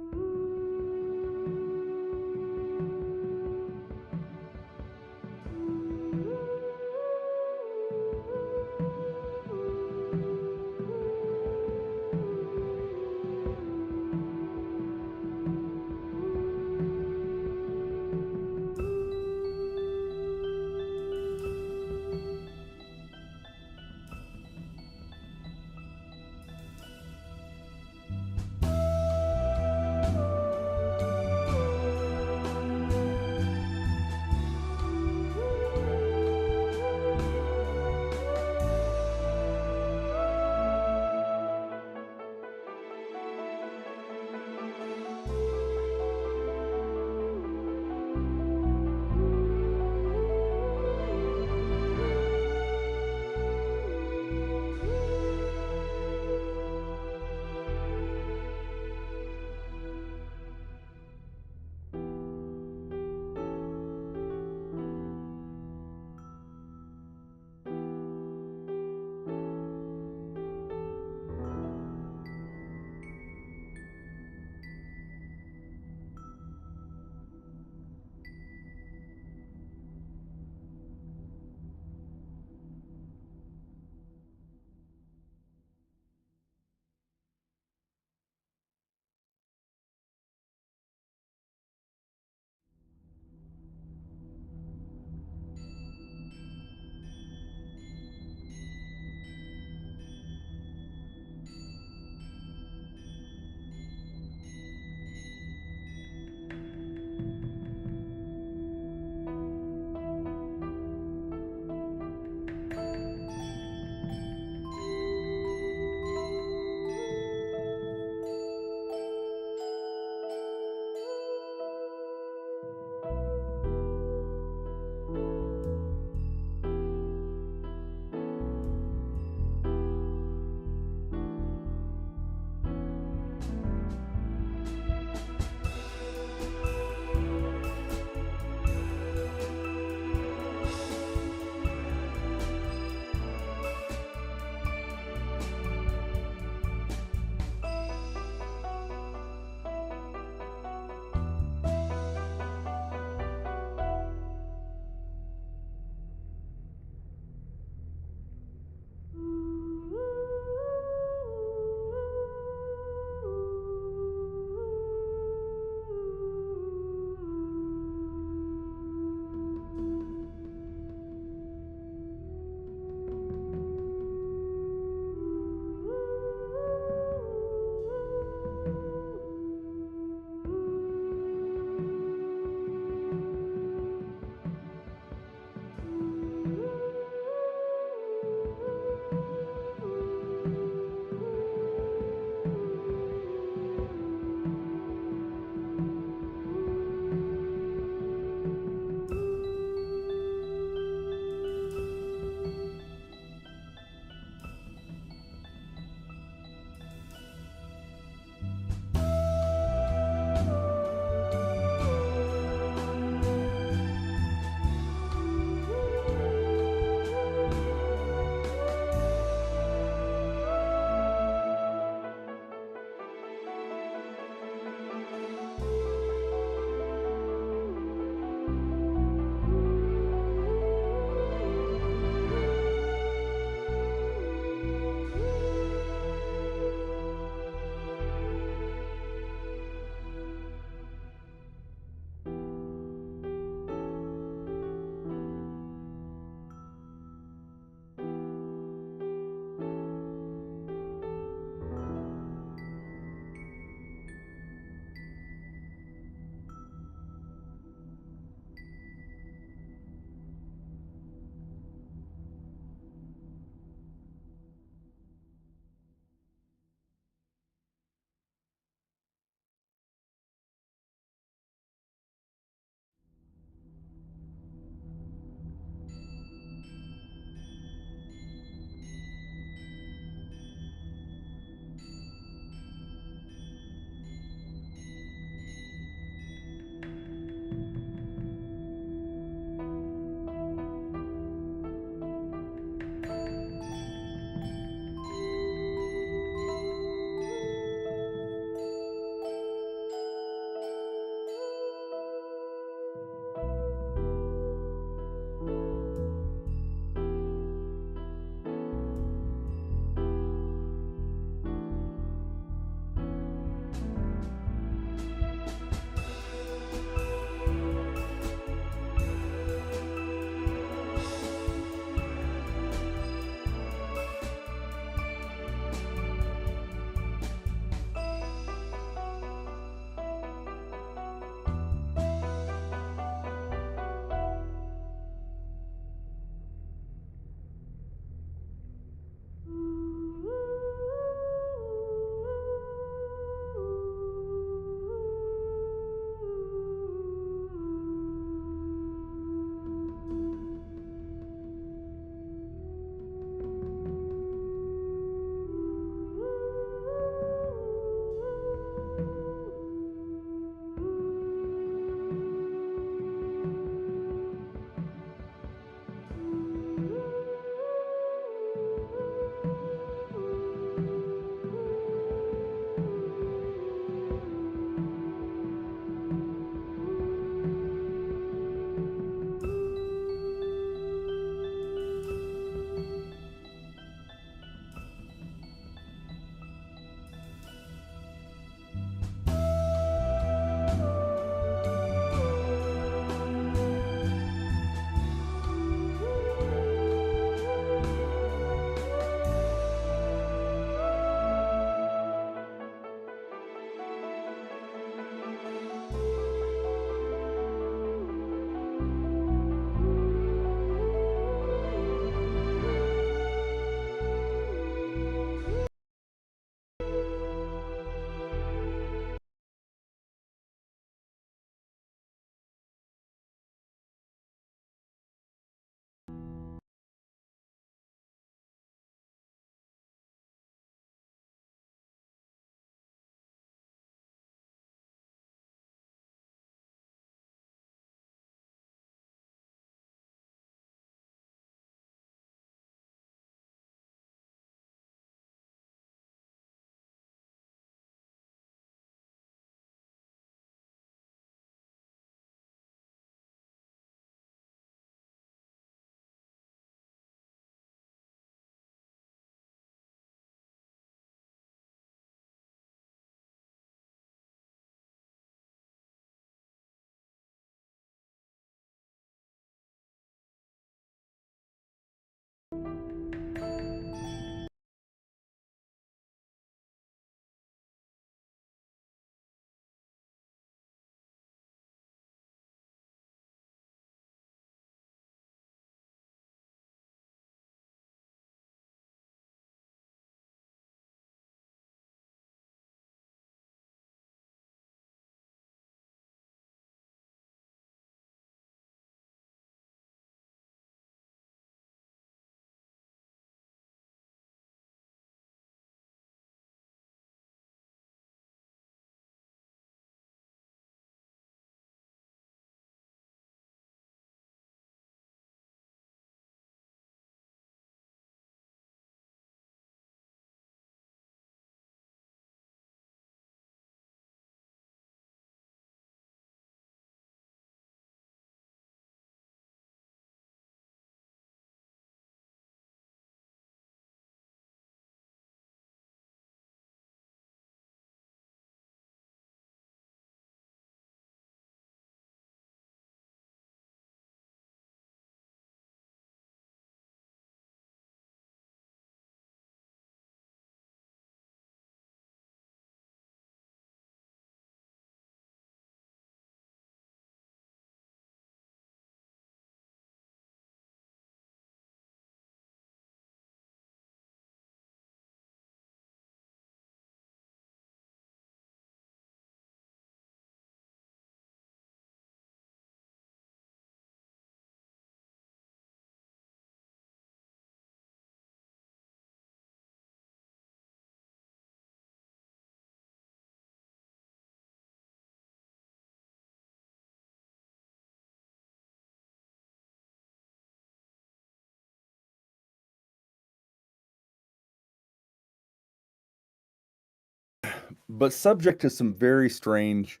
But subject to some very strange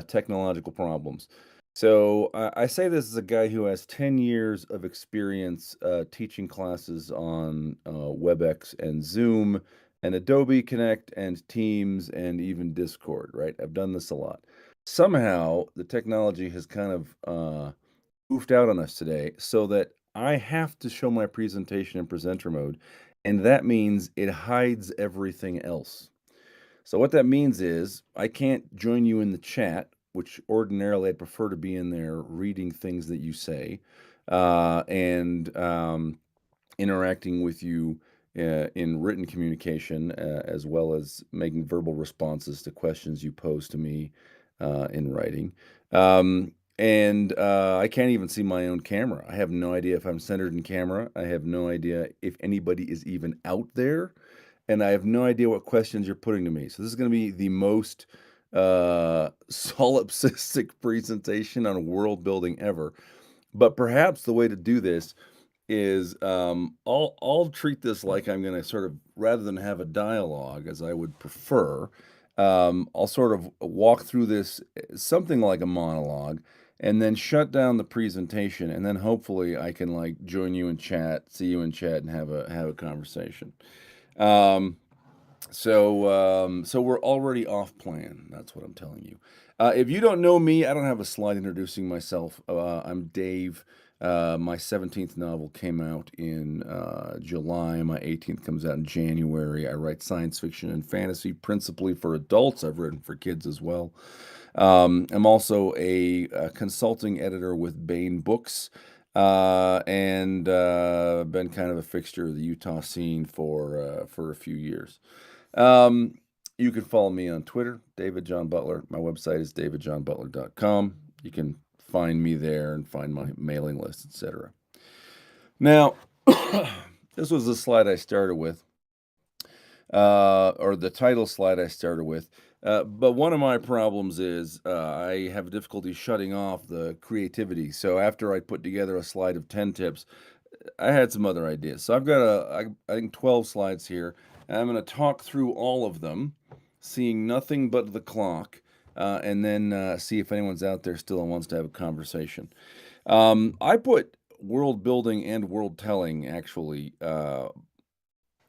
technological problems. So I say this as a guy who has 10 years of experience teaching classes on WebEx and Zoom and Adobe Connect and Teams and even Discord, right? I've done this a lot. Somehow the technology has kind of goofed out on us today so that I have to show my presentation in presenter mode, and that means it hides everything else. So what that means is I can't join you in the chat, which ordinarily I'd prefer to be in there reading things that you say, and interacting with you in written communication, as well as making verbal responses to questions you pose to me in writing. And I can't even see my own camera. I have no idea if I'm centered in camera. I have no idea if anybody is even out there, and I have no idea what questions you're putting to me. So this is going to be the most solipsistic presentation on world building ever. But perhaps the way to do this is I'll treat this like I'm going to sort of, rather than have a dialogue as I would prefer, I'll sort of walk through this something like a monologue, and then shut down the presentation, and then hopefully I can like join you in chat, see you in chat, and have a conversation. Um, so we're already off plan. That's what I'm telling you. If you don't know me, I don't have a slide introducing myself. I'm Dave. My 17th novel came out in July. My 18th comes out in January. I write science fiction and fantasy, principally for adults. I've written for kids as well. I'm also a consulting editor with Bain Books, and been kind of a fixture of the Utah scene for a few years. Um, you can follow me on Twitter, David John Butler. My website is davidjohnbutler.com. You can find me there and find my mailing list, etc. Now, this was the slide I started with, or the title slide I started with. But one of my problems is I have difficulty shutting off the creativity. So after I put together a slide of 10 tips, I had some other ideas. So I've got I think 12 slides here, and I'm going to talk through all of them, seeing nothing but the clock, and then see if anyone's out there still and wants to have a conversation. I put world building and world telling actually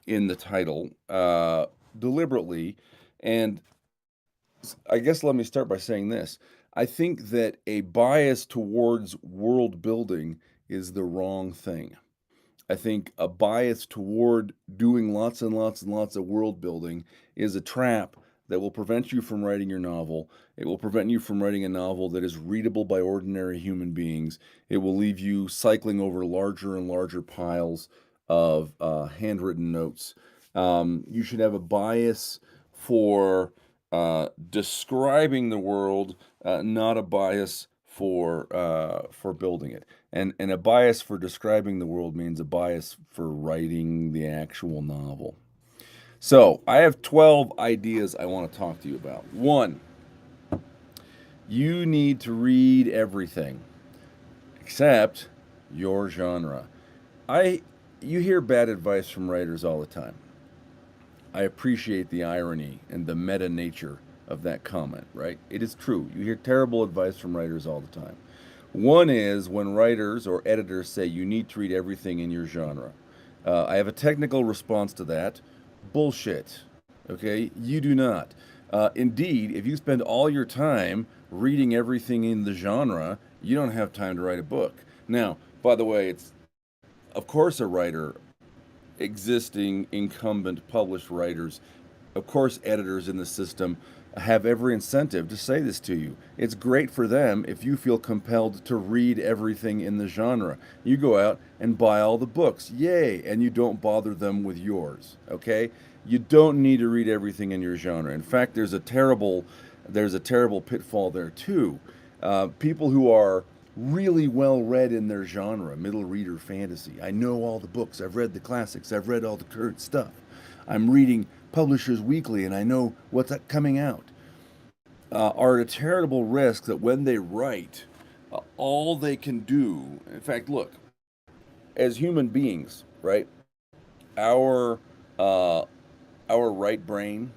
in the title deliberately, and I guess let me start by saying this. I think that a bias towards world building is the wrong thing. I think a bias toward doing lots and lots and lots of world building is a trap that will prevent you from writing your novel. It will prevent you from writing a novel that is readable by ordinary human beings. It will leave you cycling over larger and larger piles of handwritten notes. You should have a bias for describing the world, not a bias for building it. And a bias for describing the world means a bias for writing the actual novel. So I have 12 ideas I want to talk to you about. One, you need to read everything except your genre. You hear bad advice from writers all the time. I appreciate the irony and the meta nature of that comment, right? It is true. You hear terrible advice from writers all the time. One is when writers or editors say you need to read everything in your genre. I have a technical response to that. Bullshit. Okay? You do not. Indeed, if you spend all your time reading everything in the genre, you don't have time to write a book. Now, by the way, it's of course a writer, existing incumbent published writers, of course editors in the system have every incentive to say this to you. It's great for them if you feel compelled to read everything in the genre. You go out and buy all the books, yay, and you don't bother them with yours, okay? You don't need to read everything in your genre. In fact, there's a terrible pitfall there too. People who are really well read in their genre, middle reader fantasy. I know all the books, I've read the classics, I've read all the current stuff. I'm reading Publishers Weekly and I know what's coming out. Are at a terrible risk that when they write, all they can do, in fact, look, as human beings, right? Our uh, our right brain,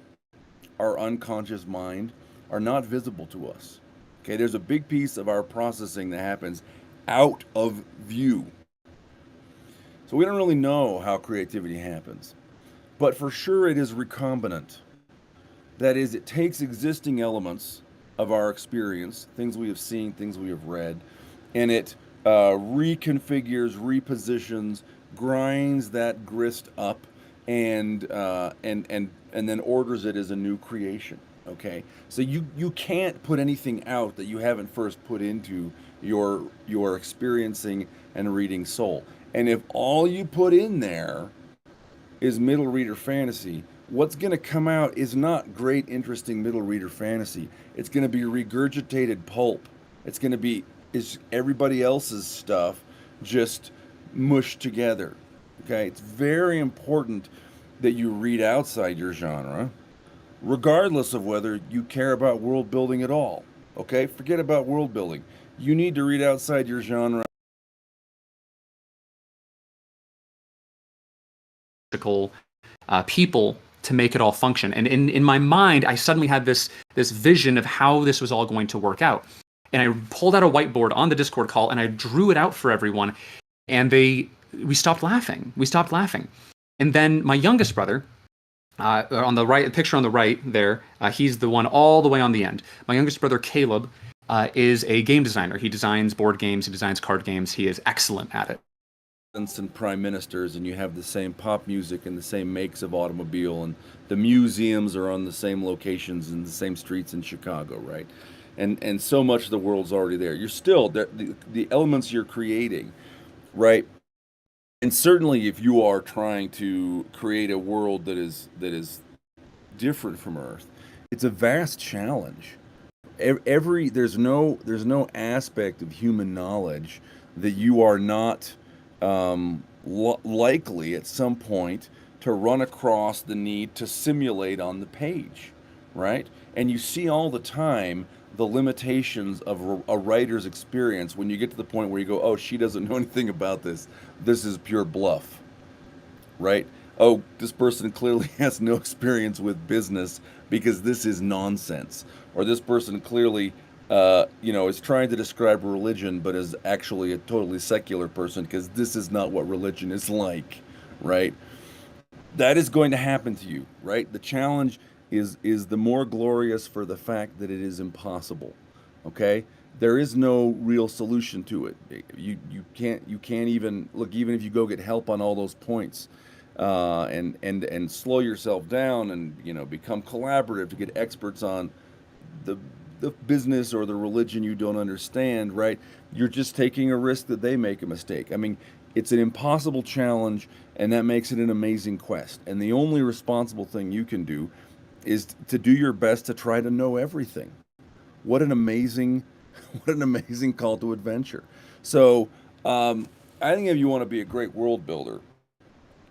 our unconscious mind are not visible to us. Okay, there's a big piece of our processing that happens out of view. So we don't really know how creativity happens. But for sure it is recombinant. That is, it takes existing elements of our experience, things we have seen, things we have read, and it reconfigures, repositions, grinds that grist up, and then orders it as a new creation. Okay, so you can't put anything out that you haven't first put into your experiencing and reading soul. And if all you put in there is middle reader fantasy, what's going to come out is not great, interesting middle reader fantasy. It's going to be regurgitated pulp. It's going to be is everybody else's stuff just mushed together. Okay, it's very important that you read outside your genre, regardless of whether you care about world building at all. Okay, forget about world building. You need to read outside your genre. People to make it all function. And in my mind, I suddenly had this vision of how this was all going to work out. And I pulled out a whiteboard on the Discord call and I drew it out for everyone. And we stopped laughing. We stopped laughing. And then my youngest brother, on the right, the picture on the right there, he's the one all the way on the end. My youngest brother, Caleb, is a game designer. He designs board games, he designs card games. He is excellent at it. And prime ministers, and you have the same pop music and the same makes of automobile, and the museums are on the same locations and the same streets in Chicago, right? And so much of the world's already there. You're still the elements you're creating, right? And certainly, if you are trying to create a world that is different from Earth, it's a vast challenge. There's no aspect of human knowledge that you are not likely at some point to run across the need to simulate on the page, right? And you see all the time the limitations of a writer's experience when you get to the point where you go, oh, she doesn't know anything about this. This is pure bluff, right? Oh, this person clearly has no experience with business because this is nonsense. Or this person clearly is trying to describe religion, but is actually a totally secular person because this is not what religion is like, right? That is going to happen to you, right? The challenge is the more glorious for the fact that it is impossible, okay? There is no real solution to it. You can't even look, even if you go get help on all those points, and slow yourself down and become collaborative to get experts on the business or the religion you don't understand, right? You're just taking a risk that they make a mistake. I mean, it's an impossible challenge, and that makes it an amazing quest. And the only responsible thing you can do is to do your best to try to know everything. What an amazing, what an amazing call to adventure. So, I think if you want to be a great world builder,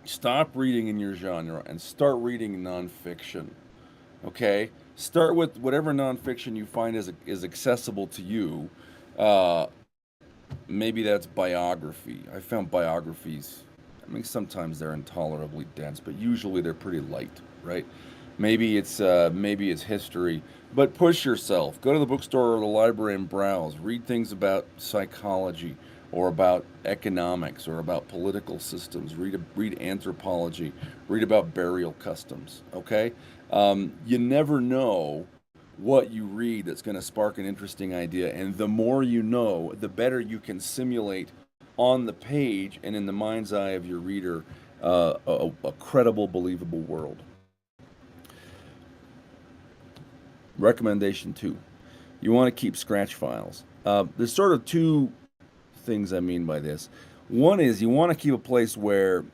stop reading in your genre and start reading nonfiction. Okay, start with whatever nonfiction you find is accessible to you. Uh, Maybe that's biography. I found biographies, I mean, sometimes they're intolerably dense, but usually they're pretty light, right? Maybe it's history, but push yourself. Go to the bookstore or the library and browse. Read things about psychology, or about economics, or about political systems. Read anthropology. Read about burial customs. Okay, you never know what you read that's going to spark an interesting idea, and the more you know, the better you can simulate on the page and in the mind's eye of your reader a credible, believable world. Recommendation 2. You want to keep scratch files. There's sort of two things I mean by this. One is you want to keep a place where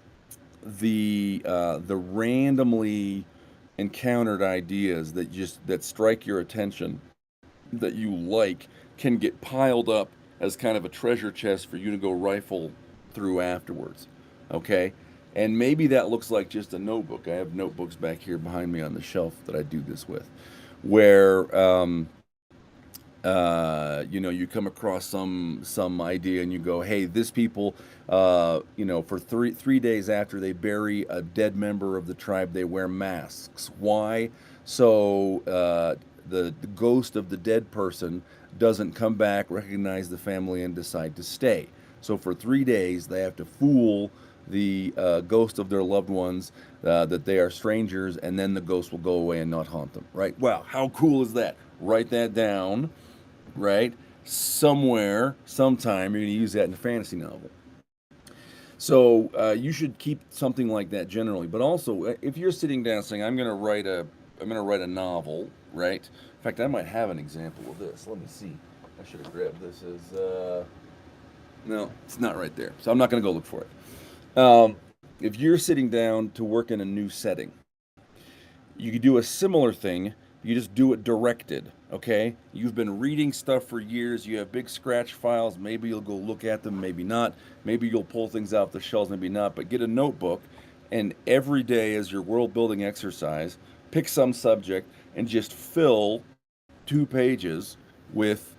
the randomly encountered ideas that strike your attention, that you like, can get piled up as kind of a treasure chest for you to go rifle through afterwards. Okay? And maybe that looks like just a notebook. I have notebooks back here behind me on the shelf that I do this with, where you come across some idea and you go, hey, this people, for three days after they bury a dead member of the tribe, they wear masks. Why? So the ghost of the dead person doesn't come back, recognize the family, and decide to stay. So for 3 days, they have to fool the ghost of their loved ones that they are strangers, and then the ghost will go away and not haunt them, right? Wow, how cool is that? Write that down, right? Somewhere, sometime, you're going to use that in a fantasy novel. So you should keep something like that generally. But also, if you're sitting down saying, I'm going to write a novel, right? In fact, I might have an example of this. Let me see. I should have grabbed this as... No, it's not right there. So I'm not going to go look for it. If you're sitting down to work in a new setting, you could do a similar thing. You just do it directed, okay? You've been reading stuff for years. You have big scratch files. Maybe you'll go look at them, maybe not. Maybe you'll pull things off the shelves, maybe not. But get a notebook, and every day as your world-building exercise, pick some subject and just fill 2 pages with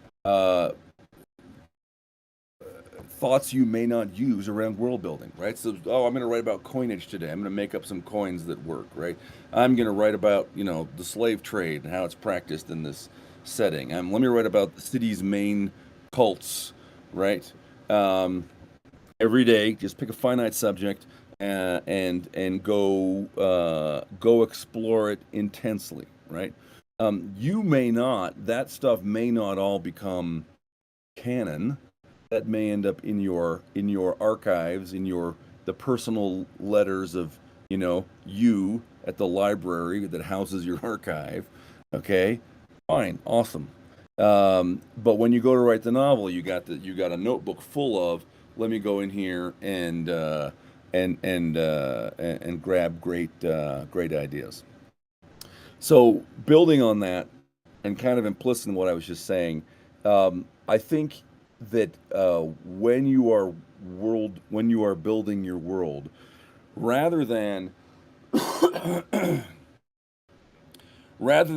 thoughts you may not use around world building, right? So, I'm going to write about coinage today. I'm going to make up some coins that work, right? I'm going to write about, the slave trade and how it's practiced in this setting. Let me write about the city's main cults, right? Every day, just pick a finite subject and go explore it intensely, right? That stuff may not all become canon. That may end up in your archives, in the personal letters of you at the library that houses your archive. Okay, fine, awesome. But when you go to write the novel, you got a notebook full of, let me go in here and grab great ideas. So building on that, and kind of implicit in what I was just saying, I think that when you are building your world, rather than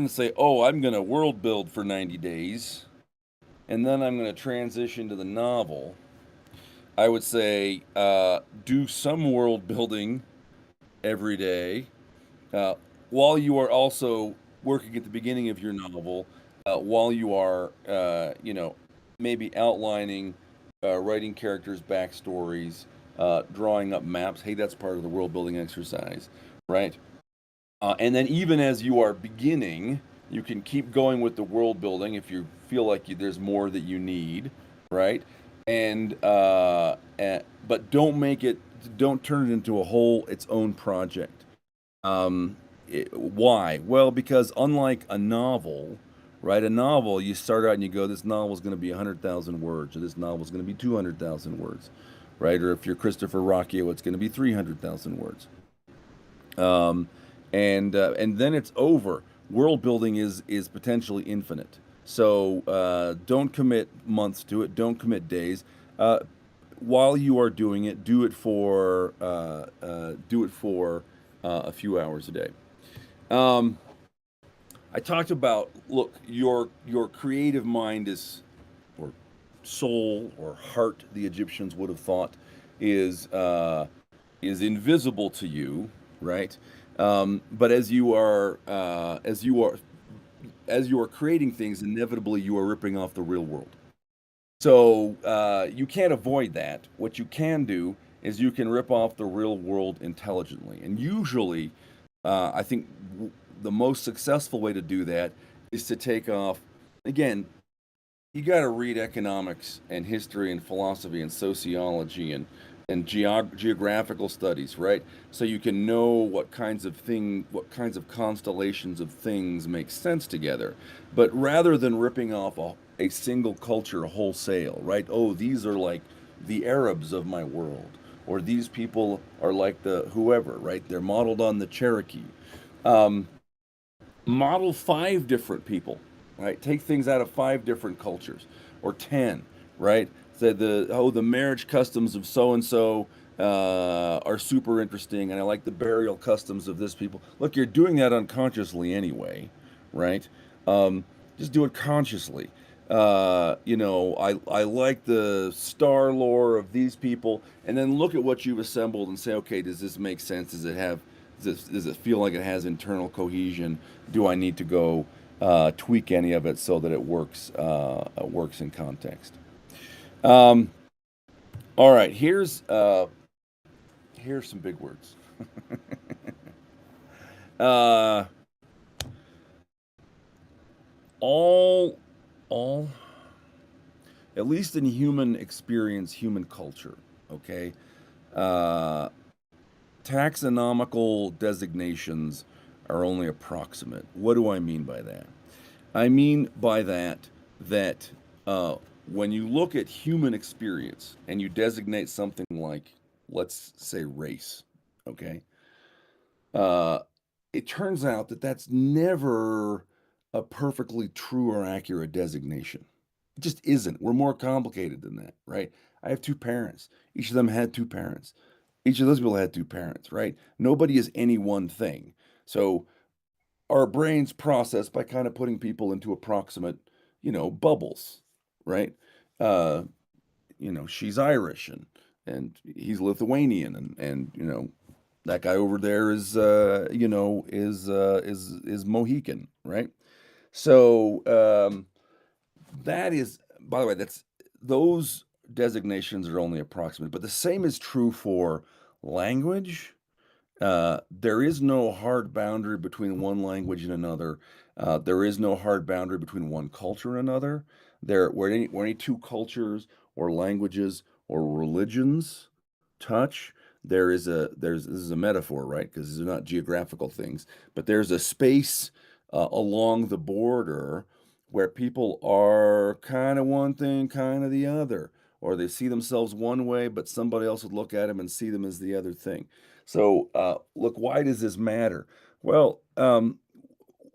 say, oh, I'm going to world build for 90 days and then I'm going to transition to the novel, I would say do some world building every day while you are also working at the beginning of your novel, while you are maybe outlining, writing characters' backstories, drawing up maps. Hey, that's part of the world building exercise, right? And then even as you are beginning, You can keep going with the world building if you feel like there's more that you need, right? But don't turn it into a whole its own project. Why? Well, because unlike a novel, right? A novel, you start out and you go, this novel is going to be 100,000 words, or this novel is going to be 200,000 words, right? Or if you're Christopher Rocchio, it's going to be 300,000 words. And then it's over. World building is potentially infinite. So don't commit months to it. Don't commit days. While you are doing it, do it for a few hours a day. I talked about, look, your creative mind or soul or heart, the Egyptians would have thought, is invisible to you, right? But as you are creating things, inevitably you are ripping off the real world. So you can't avoid that. What you can do is you can rip off the real world intelligently. And usually, I think the most successful way to do that is to take off, again, you got to read economics and history and philosophy and sociology and geographical studies, right? So you can know what kinds of constellations of things make sense together. But rather than ripping off a single culture wholesale, right? Oh, these are like the Arabs of my world, or these people are like the whoever, right? They're modeled on the Cherokee. Um, Model 5 different people, right? Take things out of 5 different cultures, or 10, right? Say the marriage customs of so and so are super interesting, and I like the burial customs of this people. Look, you're doing that unconsciously anyway, right? Just do it consciously. I like the star lore of these people, and then look at what you've assembled and say, okay, does this make sense? Does it feel like it has internal cohesion? Do I need to go tweak any of it so that it works in context? All right, here's some big words. all all at least in human experience, human culture, okay? Uh, Taxonomical designations are only approximate. What do I mean by that? I mean by that when you look at human experience and you designate something like, let's say, race, okay, uh, it turns out that that's never a perfectly true or accurate designation. It just isn't. We're more complicated than that, right? I have 2 parents. Each of them had 2 parents. Each of those people had 2 parents, right? Nobody is any one thing. So our brains process by kind of putting people into approximate, bubbles, right? Uh, she's Irish and he's Lithuanian and that guy over there is Mohican, right? So that is, by the way, those designations are only approximate, but the same is true for language. There is no hard boundary between one language and another. There is no hard boundary between one culture and another. Where any 2 cultures or languages or religions touch, this is a metaphor, right? Because these are not geographical things, but there's a space along the border where people are kind of one thing, kind of the other, or they see themselves one way, but somebody else would look at them and see them as the other thing. So, look, why does this matter? Well,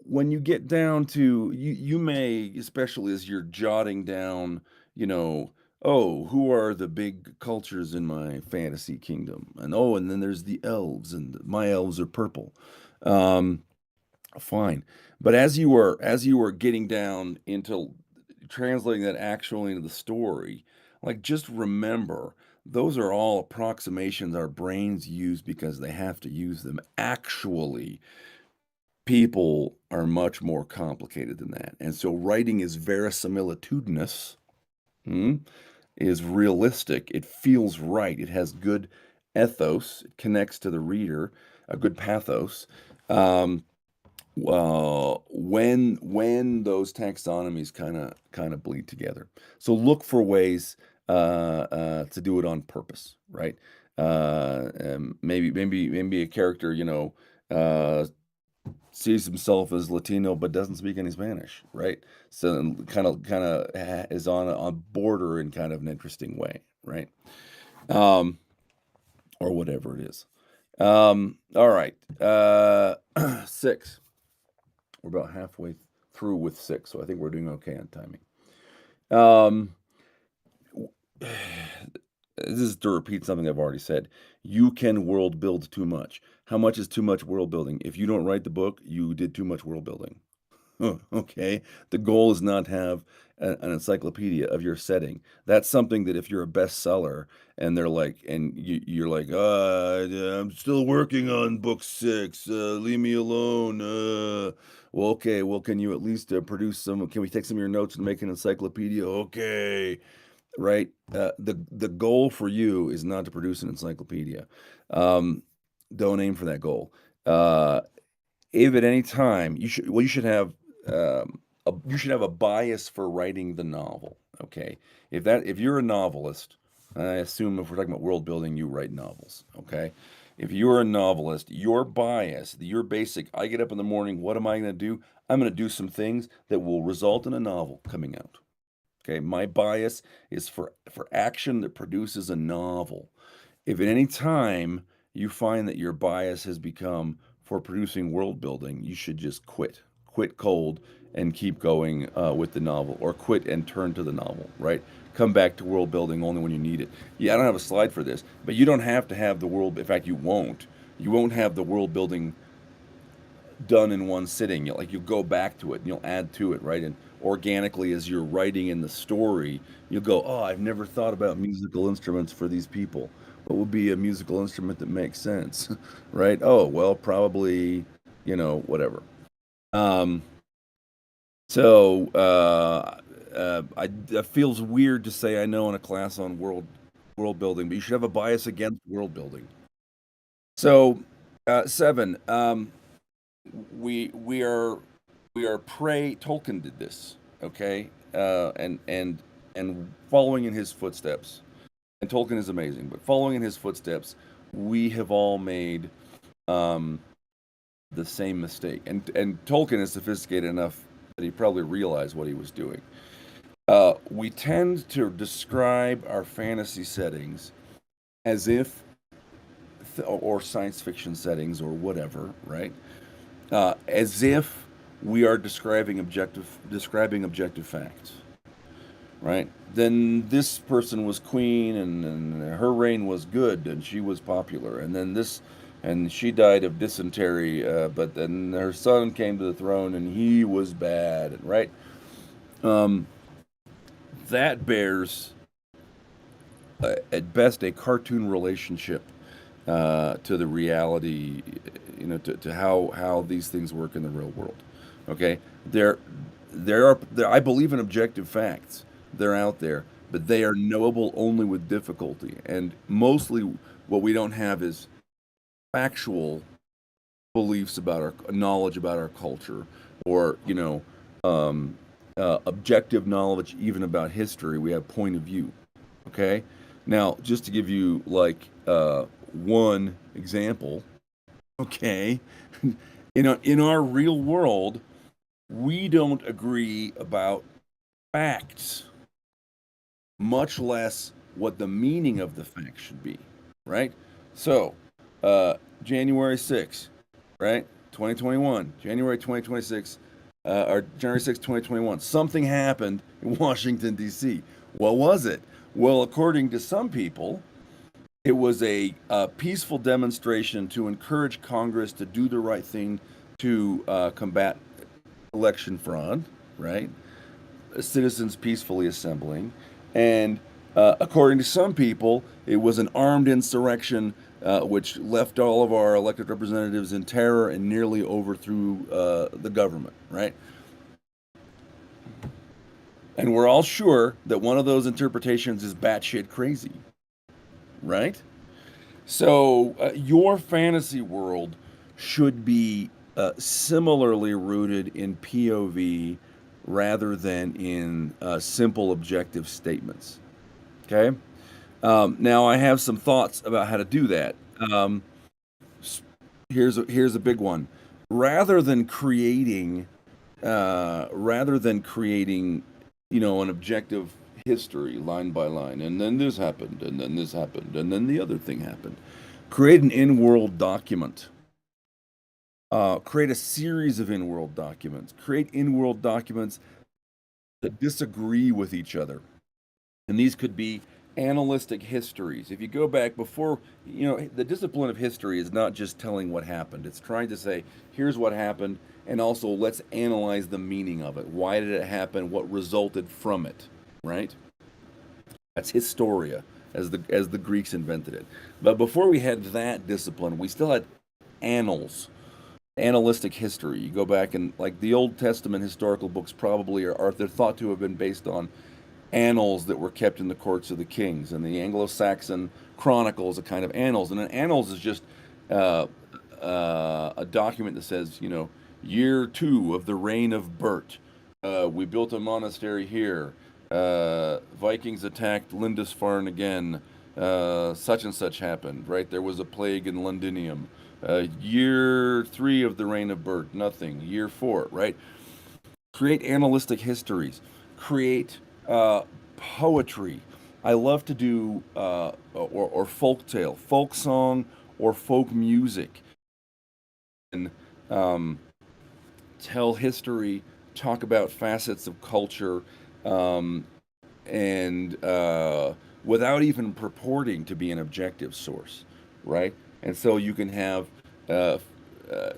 when you get down to you may, especially as you're jotting down, oh, who are the big cultures in my fantasy kingdom? And then there's the elves, and my elves are purple. Um, Fine, but as you are getting down into translating that actually into the story, like just remember those are all approximations our brains use because they have to use them. Actually, people are much more complicated than that. And so writing is verisimilitudinous, is realistic. It feels right. It has good ethos. It connects to the reader, a good pathos. Um, when those taxonomies kind of bleed together. So look for ways to do it on purpose, right? Maybe a character, sees himself as Latino but doesn't speak any Spanish, right? So kind of is on border in kind of an interesting way, right? Um, or whatever it is. All right. 6. We're about halfway through with 6, so I think we're doing okay on timing. Um, this is to repeat something I've already said. You can world build too much. How much is too much world building? If you don't write the book, you did too much world building. Okay. The goal is not to have an encyclopedia of your setting. That's something that if you're a bestseller and they're like, and you're like, I'm still working on book 6. Leave me alone. Well, okay. Well, can you at least produce some? Can we take some of your notes and make an encyclopedia? Okay. Right. The goal for you is not to produce an encyclopedia. Don't aim for that goal. If at any time you should have a bias for writing the novel. Okay, if you're a novelist, I assume if we're talking about world building, you write novels. Okay, if you're a novelist, your bias, your basic, I get up in the morning, what am I going to do? I'm going to do some things that will result in a novel coming out. Okay, my bias is for action that produces a novel. If at any time you find that your bias has become for producing world building, you should just quit. Quit cold and keep going with the novel, or quit and turn to the novel, right? Come back to world building only when you need it. Yeah, I don't have a slide for this, but you don't have to have the world. In fact, you won't. You won't have the world building done in one sitting. You'll go back to it and you'll add to it, right? And organically, as you're writing in the story, you'll go, oh, I've never thought about musical instruments for these people. What would be a musical instrument that makes sense, right? Oh, well, probably, whatever. Um, so it feels weird to say I know in a class on world building, but you should have a bias against world building. So 7. We are prey. Tolkien did this, okay, and following in his footsteps. And Tolkien is amazing, but following in his footsteps, we have all made the same mistake. And Tolkien is sophisticated enough that he probably realized what he was doing. We tend to describe our fantasy settings as if, or science fiction settings, or whatever, right? As if we are describing objective facts, right? Then this person was queen, and her reign was good, and she was popular, and then this, and she died of dysentery, but then her son came to the throne, and he was bad, right? That bears, at best, a cartoon relationship to the reality, to how these things work in the real world. Okay, there are I believe in objective facts. They're out there, but they are knowable only with difficulty. And mostly, what we don't have is factual beliefs about our knowledge about our culture, or objective knowledge even about history. We have point of view. Okay, now just to give you like one example. Okay, in our real world, we don't agree about facts, much less what the meaning of the fact should be, right? So, January 6th, right? 2021, January 2026, or January 6th, 2021, something happened in Washington, D.C. What was it? Well, according to some people, it was a peaceful demonstration to encourage Congress to do the right thing to combat election fraud, right? Citizens peacefully assembling. And according to some people, it was an armed insurrection which left all of our elected representatives in terror and nearly overthrew the government, right? And we're all sure that one of those interpretations is batshit crazy, right? So your fantasy world should be similarly rooted in POV rather than in simple objective statements. Okay. Now I have some thoughts about how to do that. Here's a big one. Rather than creating, an objective history line by line, and then this happened, and then this happened, and then the other thing happened. Create an in-world document. Create a series of in-world documents. Create in-world documents that disagree with each other. And these could be analytic histories. If you go back before, the discipline of history is not just telling what happened. It's trying to say, here's what happened, and also let's analyze the meaning of it. Why did it happen? What resulted from it, right? That's historia, as the Greeks invented it. But before we had that discipline, we still had annals. Analytic history. You go back and like the Old Testament historical books probably are they're thought to have been based on annals that were kept in the courts of the kings, and the Anglo-Saxon chronicles a kind of annals, and an annals is just a document that says, year 2 of the reign of Bert, we built a monastery here, Vikings attacked Lindisfarne again, such and such happened, right? There was a plague in Londinium. Year 3 of the reign of Bert, nothing. Year 4, right? Create analytic histories. Create poetry. I love to do or folk tale, folk song, or folk music, and tell history, talk about facets of culture, and without even purporting to be an objective source, right? And so you can have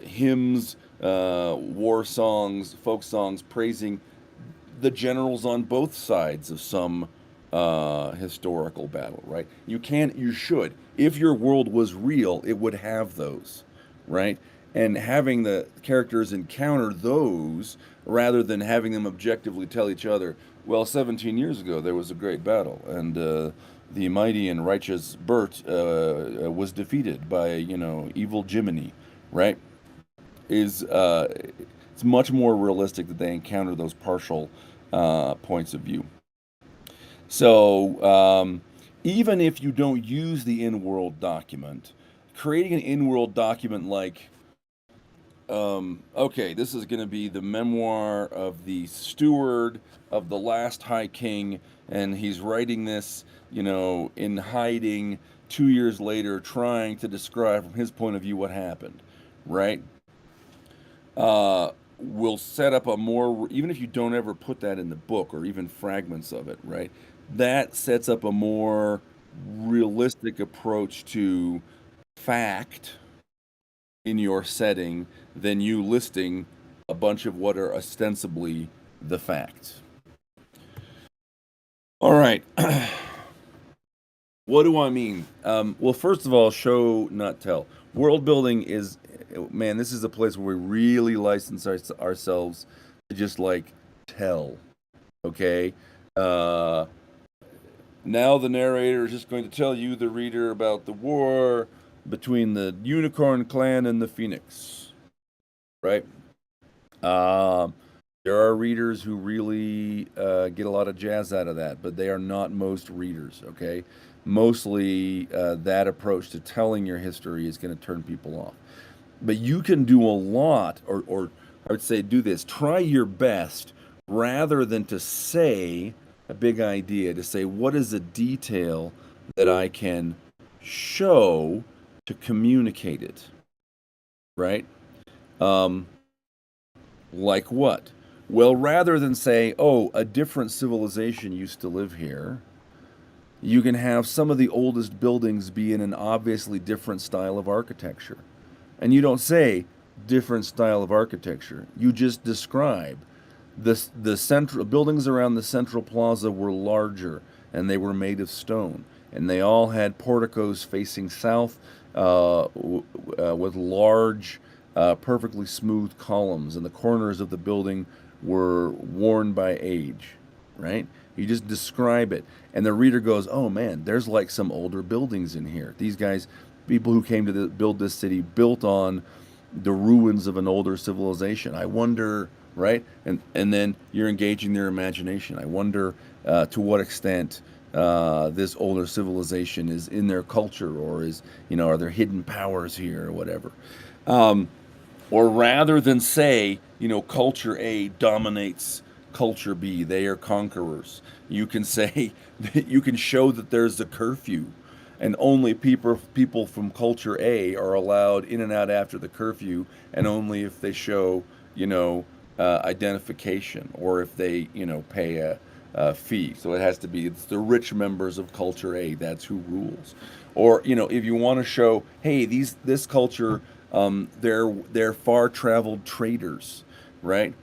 hymns, war songs, folk songs praising the generals on both sides of some historical battle, right? You should. If your world was real, it would have those, right? And having the characters encounter those rather than having them objectively tell each other, well, 17 years ago there was a great battle, and the mighty and righteous Bert was defeated by, evil Jiminy, right? It's much more realistic that they encounter those partial points of view. So even if you don't use the in-world document, creating an in-world document like, okay, this is going to be the memoir of the steward of the last high king, and he's writing this, in hiding 2 years later, trying to describe from his point of view what happened, right? Will set up a more, even if you don't ever put that in the book or even fragments of it, right? That sets up a more realistic approach to fact in your setting than you listing a bunch of what are ostensibly the facts. All right. What do I mean? Well, first of all, show, not tell. World building is, man, this is a place where we really license ourselves to just tell. Okay? Now the narrator is just going to tell you, the reader, about the war between the Unicorn Clan and the Phoenix. Right? There are readers who really get a lot of jazz out of that, but they are not most readers, okay? Mostly that approach to telling your history is going to turn people off. But you can do a lot, or I would say do this. Try your best, rather than to say a big idea, to say, what is a detail that I can show to communicate it, right? Like what? Well, rather than say, oh, a different civilization used to live here, you can have some of the oldest buildings be in an obviously different style of architecture. And you don't say different style of architecture. You just describe the central buildings around the central plaza were larger, and they were made of stone, and they all had porticos facing south with large, perfectly smooth columns, and the corners of the building were worn by age, right? You just describe it, and the reader goes, oh man, there's some older buildings in here. These guys, people who came to build this city, built on the ruins of an older civilization. I wonder, right? And then you're engaging their imagination. I wonder to what extent this older civilization is in their culture, or is, are there hidden powers here or whatever. Um, or rather than say, culture A dominates culture B, they are conquerors. You can say, you can show that there's a curfew, and only people from culture A are allowed in and out after the curfew, and only if they show, identification, or if they, pay a fee. So it has to be, it's the rich members of culture A. That's who rules. Or, if you want to show, hey, this culture, they're far traveled traders, right?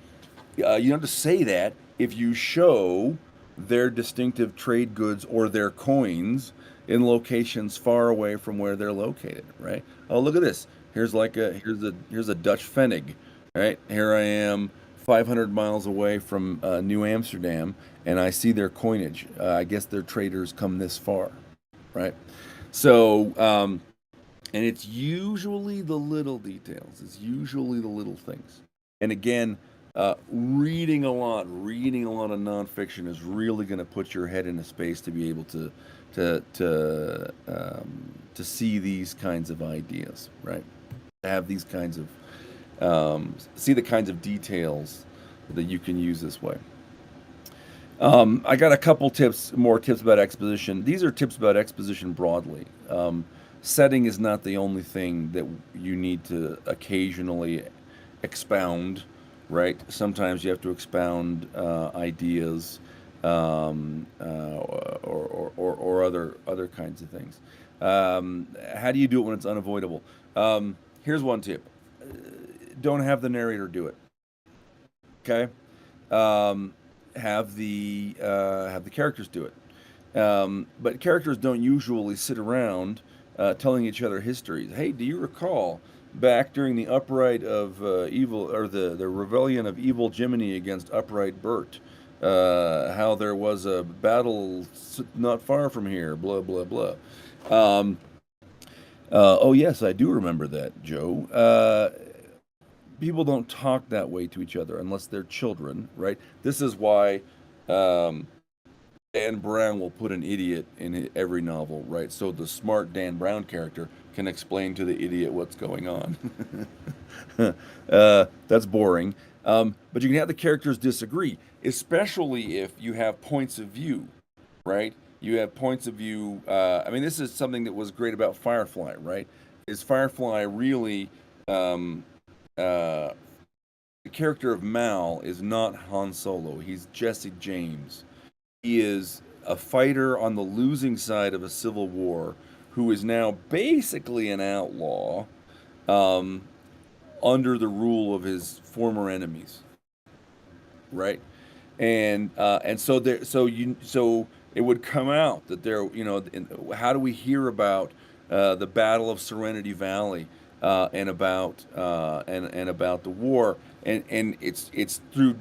You don't have to say that if you show their distinctive trade goods or their coins in locations far away from where they're located, right? Oh, look at this. Here's a Dutch pfennig, right? Here I am, 500 miles away from New Amsterdam, and I see their coinage. I guess their traders come this far, right? So, and it's usually the little details. It's usually the little things. And again, reading a lot of nonfiction is really going to put your head in a space to be able to see these kinds of ideas, right? To have these kinds of see the kinds of details that you can use this way. I got a couple more tips about exposition. These are tips about exposition broadly. Setting is not the only thing that you need to occasionally expound, right? Sometimes you have to expound ideas, or other kinds of things. How do you do it when it's unavoidable? Here's one tip: don't have the narrator do it. Okay, have the characters do it. But characters don't usually sit around telling each other histories. Hey, do you recall back during the upright of evil, or the rebellion of evil Jiminy against upright Bert, how there was a battle not far from here, blah blah blah. Oh yes, I do remember that, Joe. People don't talk that way to each other unless they're children, right? This is why Dan Brown will put an idiot in every novel, right? So the smart Dan Brown character can explain to the idiot what's going on. That's boring. But you can have the characters disagree, especially if you have points of view, right? You have points of view. I mean, this is something that was great about Firefly, right? Is Firefly really the character of Mal is not Han Solo. He's Jesse James. He is a fighter on the losing side of a civil war who is now basically an outlaw, um, under the rule of his former enemies, right? And so it would come out that how do we hear about the Battle of Serenity Valley, and about the war, and it's through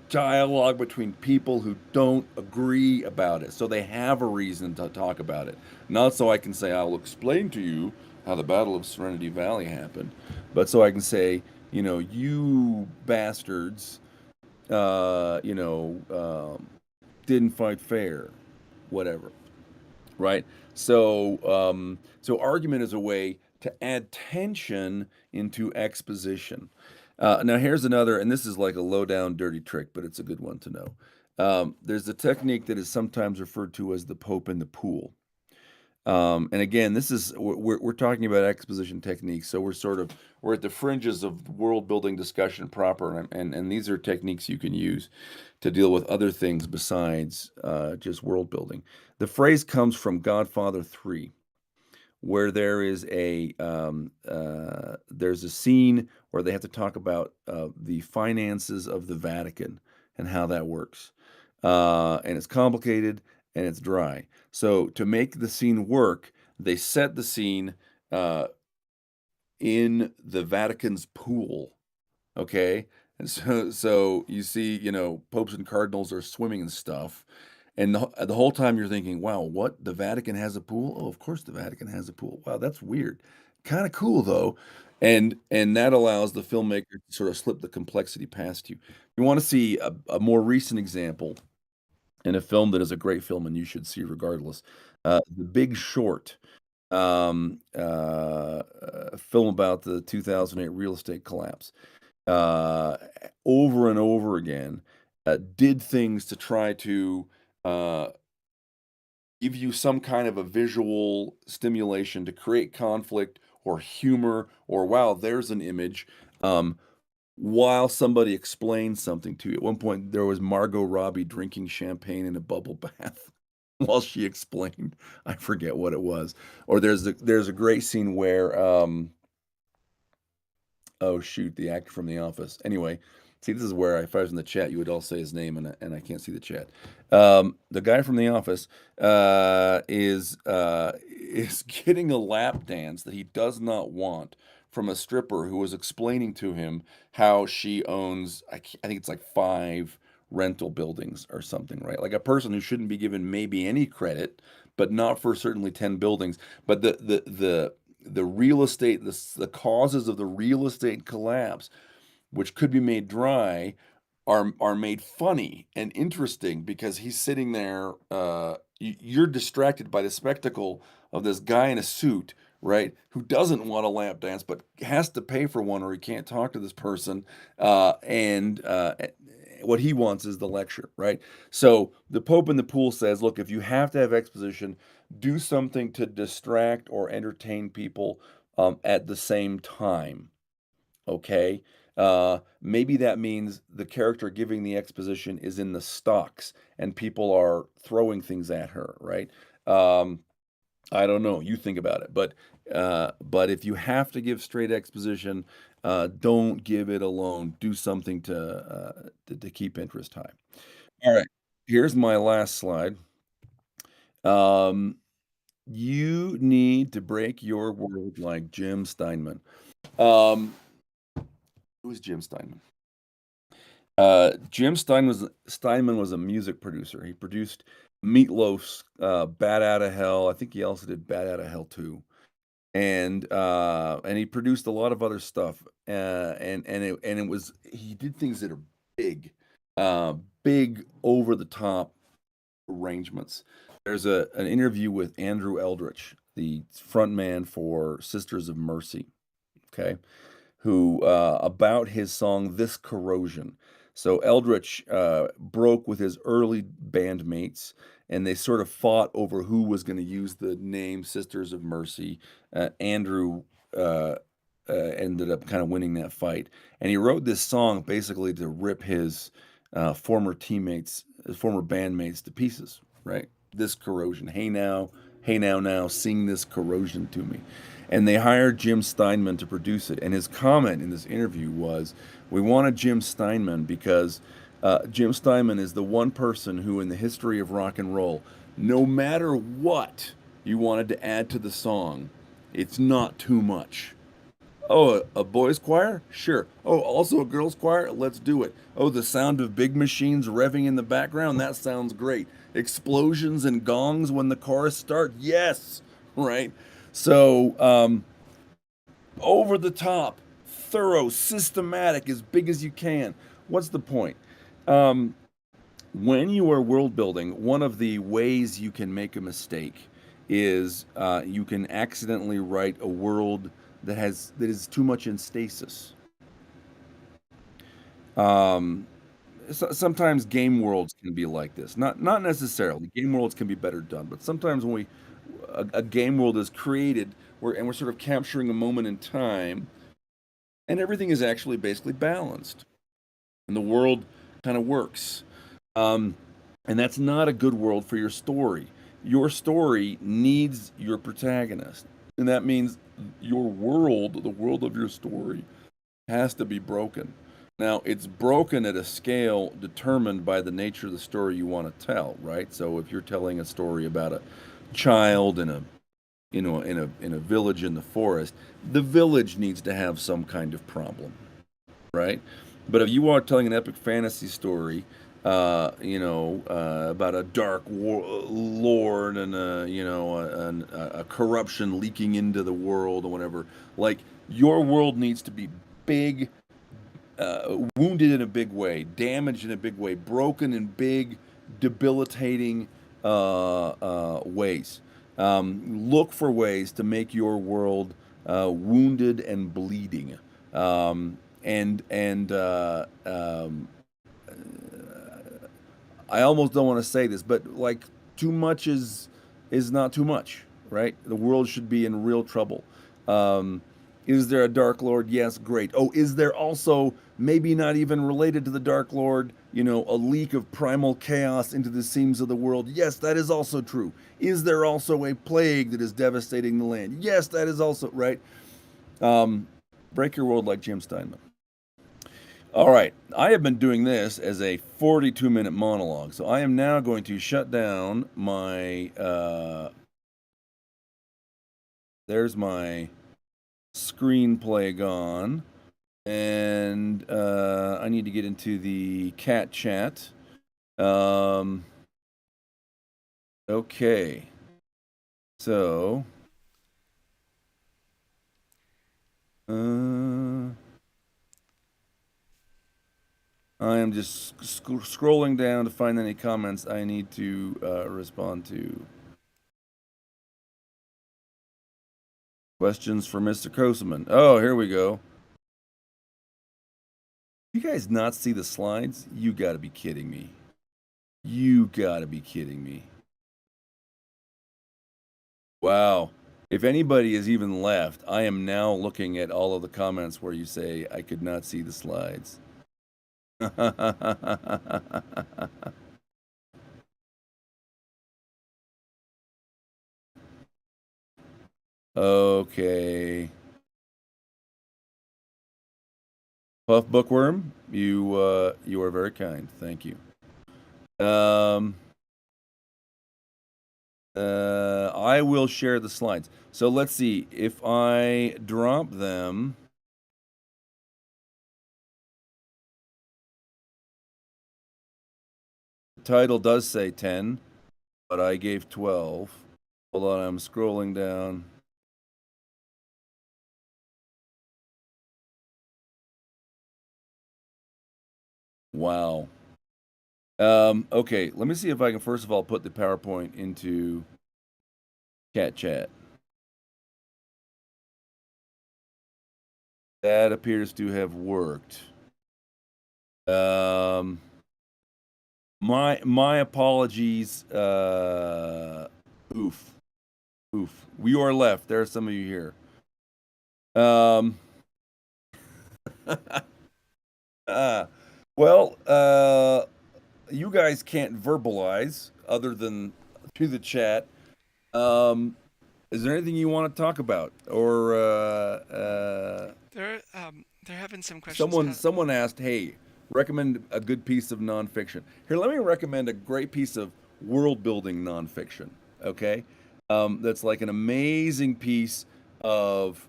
dialogue between people who don't agree about it, so they have a reason to talk about it, not so I can say I'll explain to you how the Battle of Serenity Valley happened, but so I can say, you bastards, uh, you know, didn't fight fair, whatever, right? So argument is a way to add tension into exposition. Now here's another, and this is like a low down dirty trick, but it's a good one to know. There's a technique that is sometimes referred to as the Pope in the pool. And again, this is we're talking about exposition techniques, so we're at the fringes of world building discussion proper, and these are techniques you can use to deal with other things besides just world building. The phrase comes from Godfather 3, where there's a scene where they have to talk about the finances of the Vatican and how that works, and it's complicated and it's dry. So to make the scene work, they set the scene in the Vatican's pool. Okay, and so you see, popes and cardinals are swimming and stuff, and the whole time you're thinking, wow, what? The Vatican has a pool? Oh, of course the Vatican has a pool. Wow, that's weird. kind of cool though. And that allows the filmmaker to sort of slip the complexity past you. You want to see a more recent example in a film that is a great film and you should see regardless. The Big Short, a film about the 2008 real estate collapse. Over and over again, did things to try to give you some kind of a visual stimulation to create conflict or humor or wow, there's an image. While somebody explains something to you. At one point, there was Margot Robbie drinking champagne in a bubble bath while she explained. I forget what it was. Or there's a great scene where oh shoot, the actor from The Office. Anyway, see, this is where if I was in the chat, you would all say his name, and I can't see the chat. The guy from The Office is getting a lap dance that he does not want from a stripper who was explaining to him how she owns, I think it's like 5 rental buildings or something, right? Like a person who shouldn't be given maybe any credit, but not for certainly 10 buildings. But the real estate, the causes of the real estate collapse, which could be made dry, are made funny and interesting because he's sitting there. You're distracted by the spectacle of this guy in a suit, right, who doesn't want a lap dance but has to pay for one or he can't talk to this person. And what he wants is the lecture, right? So the Pope in the Pool says, look, if you have to have exposition, do something to distract or entertain people at the same time. Okay. Maybe that means the character giving the exposition is in the stocks and people are throwing things at her, right? I don't know. You think about it. But if you have to give straight exposition, don't give it alone. Do something to keep interest high. All right. Here's my last slide. You need to break your world like Jim Steinman. Who is Jim Steinman? Jim Steinman was a music producer. He produced Meatloaf's "Bat Out of Hell." I think he also did "Bat Out of Hell" too, and he produced a lot of other stuff. It was he did things that are big, big over the top arrangements. There's an interview with Andrew Eldritch, the frontman for Sisters of Mercy. Okay, who about his song "This Corrosion." So Eldritch broke with his early bandmates, and they sort of fought over who was going to use the name Sisters of Mercy. Andrew ended up kind of winning that fight, and he wrote this song basically to rip his former bandmates to pieces. Right? This corrosion. Hey now, now, sing this corrosion to me. And they hired Jim Steinman to produce it. And his comment in this interview was, we wanted Jim Steinman because Jim Steinman is the one person who in the history of rock and roll, no matter what you wanted to add to the song, it's not too much. Oh, a boys' choir? Sure. Oh, also a girls' choir? Let's do it. Oh, the sound of big machines revving in the background? That sounds great. Explosions and gongs when the chorus starts? Yes. Right? So, over the top, thorough, systematic, as big as you can. What's the point? When you are world building, one of the ways you can make a mistake is you can accidentally write a world that is too much in stasis. Sometimes game worlds can be like this. Not necessarily. Game worlds can be better done, but sometimes when a game world is created, we're sort of capturing a moment in time, and everything is actually basically balanced, and the world kind of works. And that's not a good world for your story. Your story needs your protagonist, and that means your world, the world of your story, has to be broken. Now, it's broken at a scale determined by the nature of the story you want to tell, right? So if you're telling a story about a child in a village in the forest, the village needs to have some kind of problem, right? But if you are telling an epic fantasy story about a dark lord and a corruption leaking into the world or whatever. Like, your world needs to be big, wounded in a big way, damaged in a big way, broken in big, debilitating ways. Look for ways to make your world wounded and bleeding. I almost don't want to say this, but like, too much is not too much, right? The world should be in real trouble. Um, is there a Dark Lord? Yes, great. Oh, is there also, maybe not even related to the Dark Lord, a leak of primal chaos into the seams of the world? Yes, that is also true. Is there also a plague that is devastating the land? Yes, that is also right. Break your world like Jim Steinman. All right, I have been doing this as a 42-minute monologue, so I am now going to shut down my, there's my screenplay gone, and I need to get into the cat chat. Okay, so, I am just scrolling down to find any comments I need to respond to. Questions for Mr. Koseman. Oh, here we go. You guys not see the slides? You gotta be kidding me. You gotta be kidding me. Wow. If anybody is even left, I am now looking at all of the comments where you say, I could not see the slides. Okay. Puff Bookworm, you are very kind. Thank you. I will share the slides. So let's see if I drop them. The title does say 10, but I gave 12. Hold on, I'm scrolling down. Wow. Okay, let me see if I can first of all put the PowerPoint into Cat Chat. That appears to have worked. My apologies. Oof. We are left. There are some of you here. Well, you guys can't verbalize other than through the chat. Is there anything you want to talk about, or There have been some questions. someone asked, "Hey, recommend a good piece of nonfiction." Here, let me recommend a great piece of world-building nonfiction. Okay, that's like an amazing piece of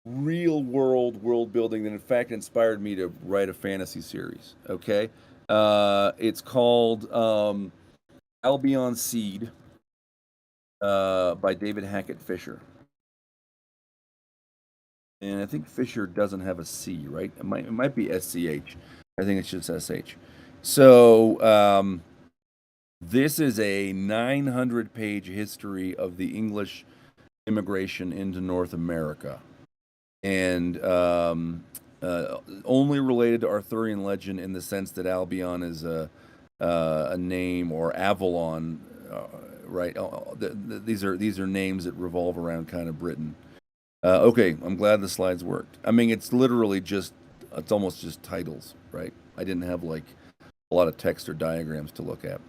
real-world world building that, in fact, inspired me to write a fantasy series. Okay, it's called Albion Seed by David Hackett Fisher. And I think Fisher doesn't have a C, right? It might be SCH. I think it's just SH. So this is a 900-page history of the English immigration into North America, and only related to Arthurian legend in the sense that Albion is a name, or Avalon, right? These are names that revolve around kind of Britain. Okay, I'm glad the slides worked. I mean, it's literally just, it's almost just titles, right? I didn't have like a lot of text or diagrams to look at.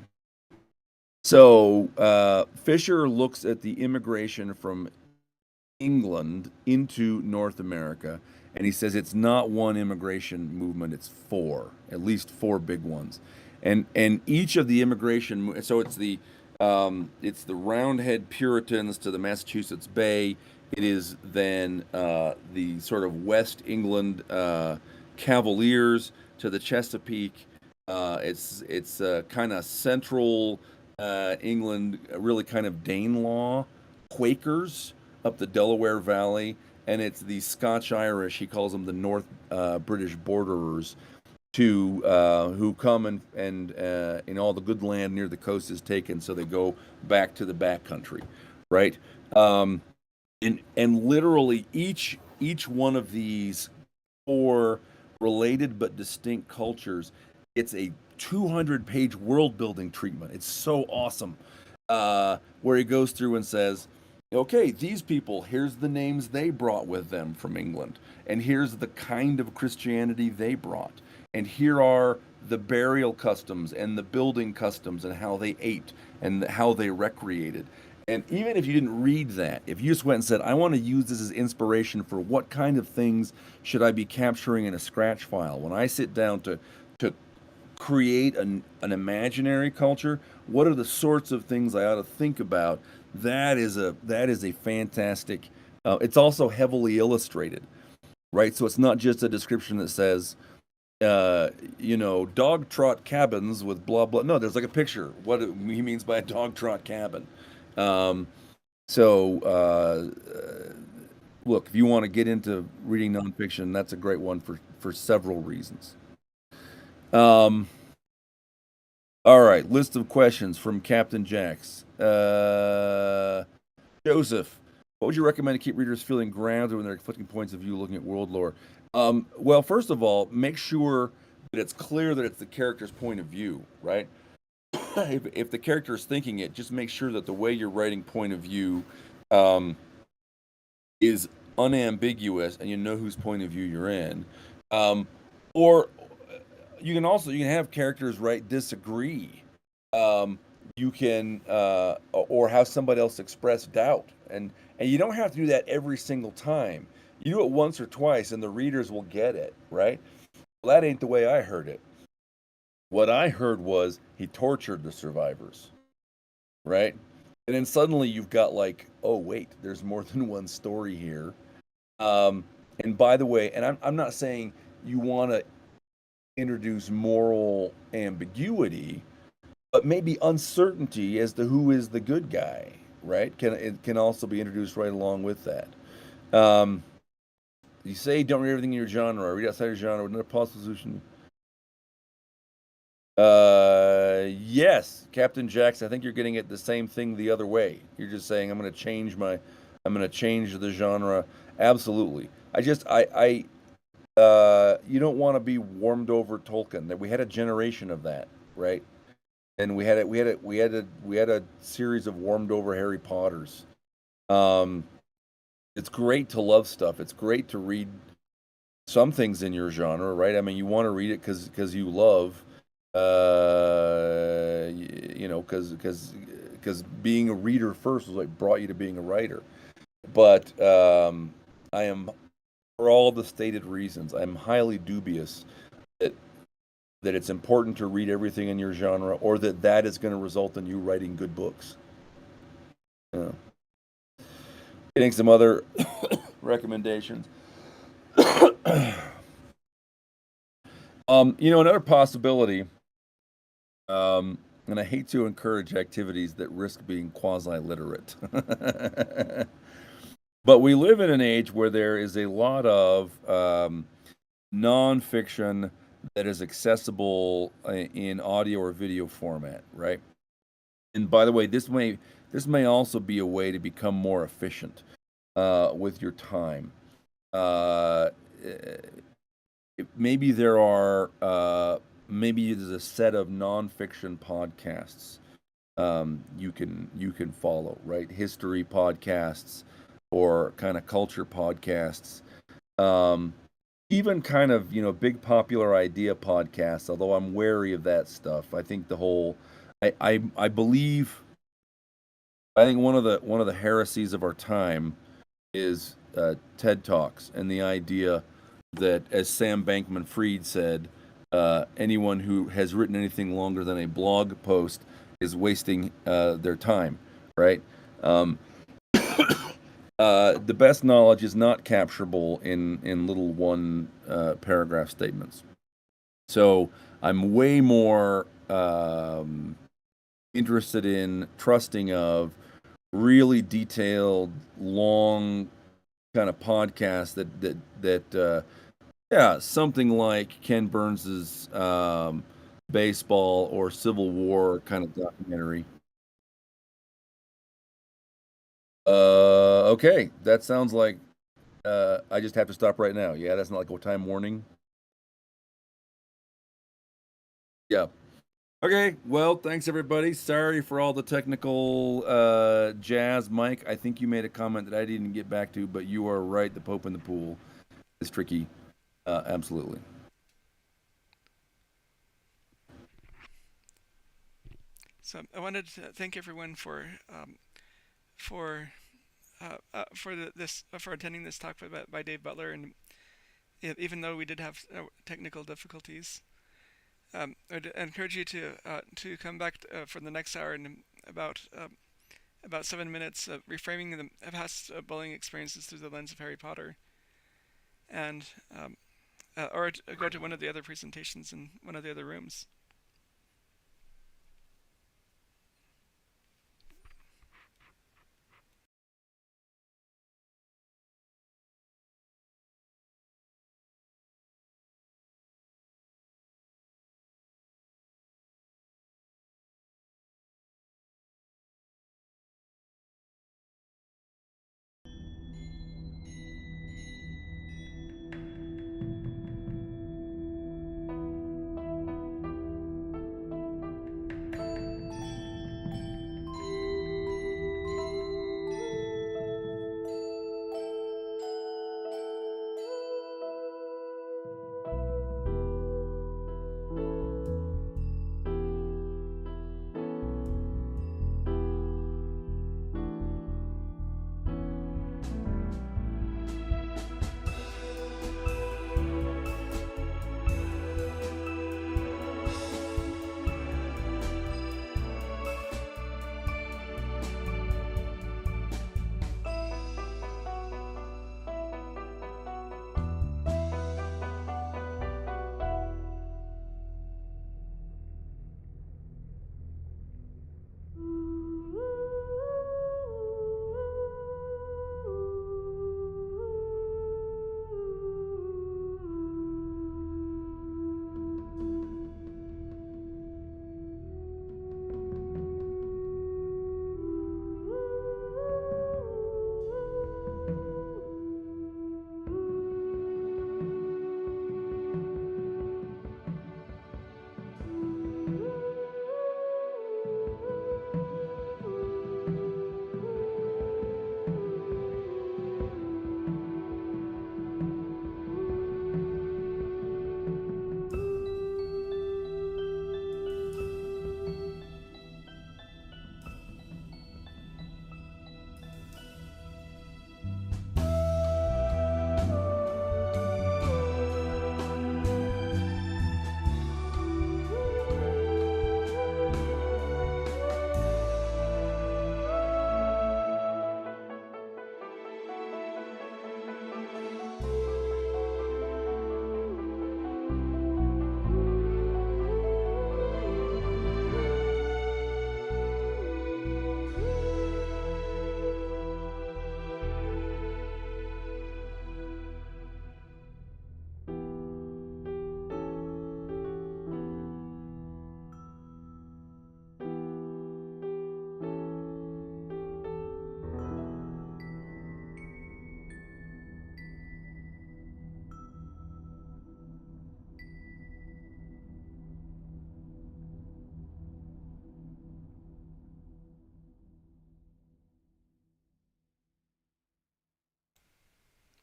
So Fisher looks at the immigration from England into North America, and he says it's not one immigration movement, it's four, at least four big ones. And each of the immigration, so it's the Roundhead Puritans to the Massachusetts Bay. It is then the sort of West England Cavaliers to the Chesapeake, It's kind of central England, really kind of Danelaw Quakers up the Delaware Valley, and it's the Scotch Irish. He calls them the North British borderers, to who come and in all the good land near the coast is taken, so they go back to the back country, right? Um, and literally each one of these four related but distinct cultures, it's a 200-page world building treatment. It's so awesome, where he goes through and says, okay, these people, here's the names they brought with them from England, and here's the kind of Christianity they brought, and here are the burial customs and the building customs and how they ate and how they recreated. And even if you didn't read that, if you just went and said, I want to use this as inspiration for what kind of things should I be capturing in a scratch file when I sit down to create an imaginary culture, what are the sorts of things I ought to think about? That is a fantastic. It's also heavily illustrated, right? So it's not just a description that says, dog trot cabins with blah blah. No, there's like a picture. What he means by a dog trot cabin. Look, if you want to get into reading nonfiction, that's a great one for several reasons. All right, list of questions from Captain Jax. Joseph, what would you recommend to keep readers feeling grounded when they're conflicting points of view looking at world lore? Well, first of all, make sure that it's clear that it's the character's point of view, right? If the character is thinking it, just make sure that the way you're writing point of view is unambiguous and you know whose point of view you're in. Or you can have characters disagree. You can or have somebody else express doubt, and you don't have to do that every single time. You do it once or twice, and the readers will get it, right? Well, that ain't the way I heard it. What I heard was he tortured the survivors, right? And then suddenly you've got oh wait, there's more than one story here. And by the way, and I'm not saying you want to introduce moral ambiguity, but maybe uncertainty as to who is the good guy, right? Can also be introduced right along with that. You say don't read everything in your genre, read outside your genre with another possible solution. Yes, Captain Jax, I think you're getting at the same thing the other way. You're just saying I'm going to change the genre. Absolutely. You don't want to be warmed over Tolkien. That we had a generation of that, right? And we had a series of warmed over Harry Potters. It's great to love stuff. It's great to read some things in your genre, right? I mean, you want to read it because you love, because being a reader first was what brought you to being a writer. But I am, for all the stated reasons, I'm highly dubious that it's important to read everything in your genre, or that is going to result in you writing good books. Getting some other recommendations. Another possibility, and I hate to encourage activities that risk being quasi-literate, but we live in an age where there is a lot of nonfiction that is accessible in audio or video format, right? And by the way, this may also be a way to become more efficient with your time. Maybe there's a set of nonfiction podcasts you can follow, right? History podcasts or kind of culture podcasts. Even kind of, big popular idea podcasts, although I'm wary of that stuff. I think I think one of the heresies of our time is TED Talks, and the idea that, as Sam Bankman-Fried said, anyone who has written anything longer than a blog post is wasting their time, right? The best knowledge is not capturable in little one paragraph statements. So I'm way more interested in trusting of really detailed, long kind of podcasts that yeah, something like Ken Burns's baseball or Civil War kind of documentary. Okay, that sounds like I just have to stop right now. Yeah, that's not like a time warning. Yeah. Okay, well, thanks everybody. Sorry for all the technical jazz. Mike, I think you made a comment that I didn't get back to, but you are right. The Pope in the pool is tricky. Absolutely. So I wanted to thank everyone for for attending this talk by Dave Butler, and even though we did have technical difficulties, I'd encourage you to come back for the next hour in about 7 minutes, reframing the past bullying experiences through the lens of Harry Potter, and or go to one of the other presentations in one of the other rooms.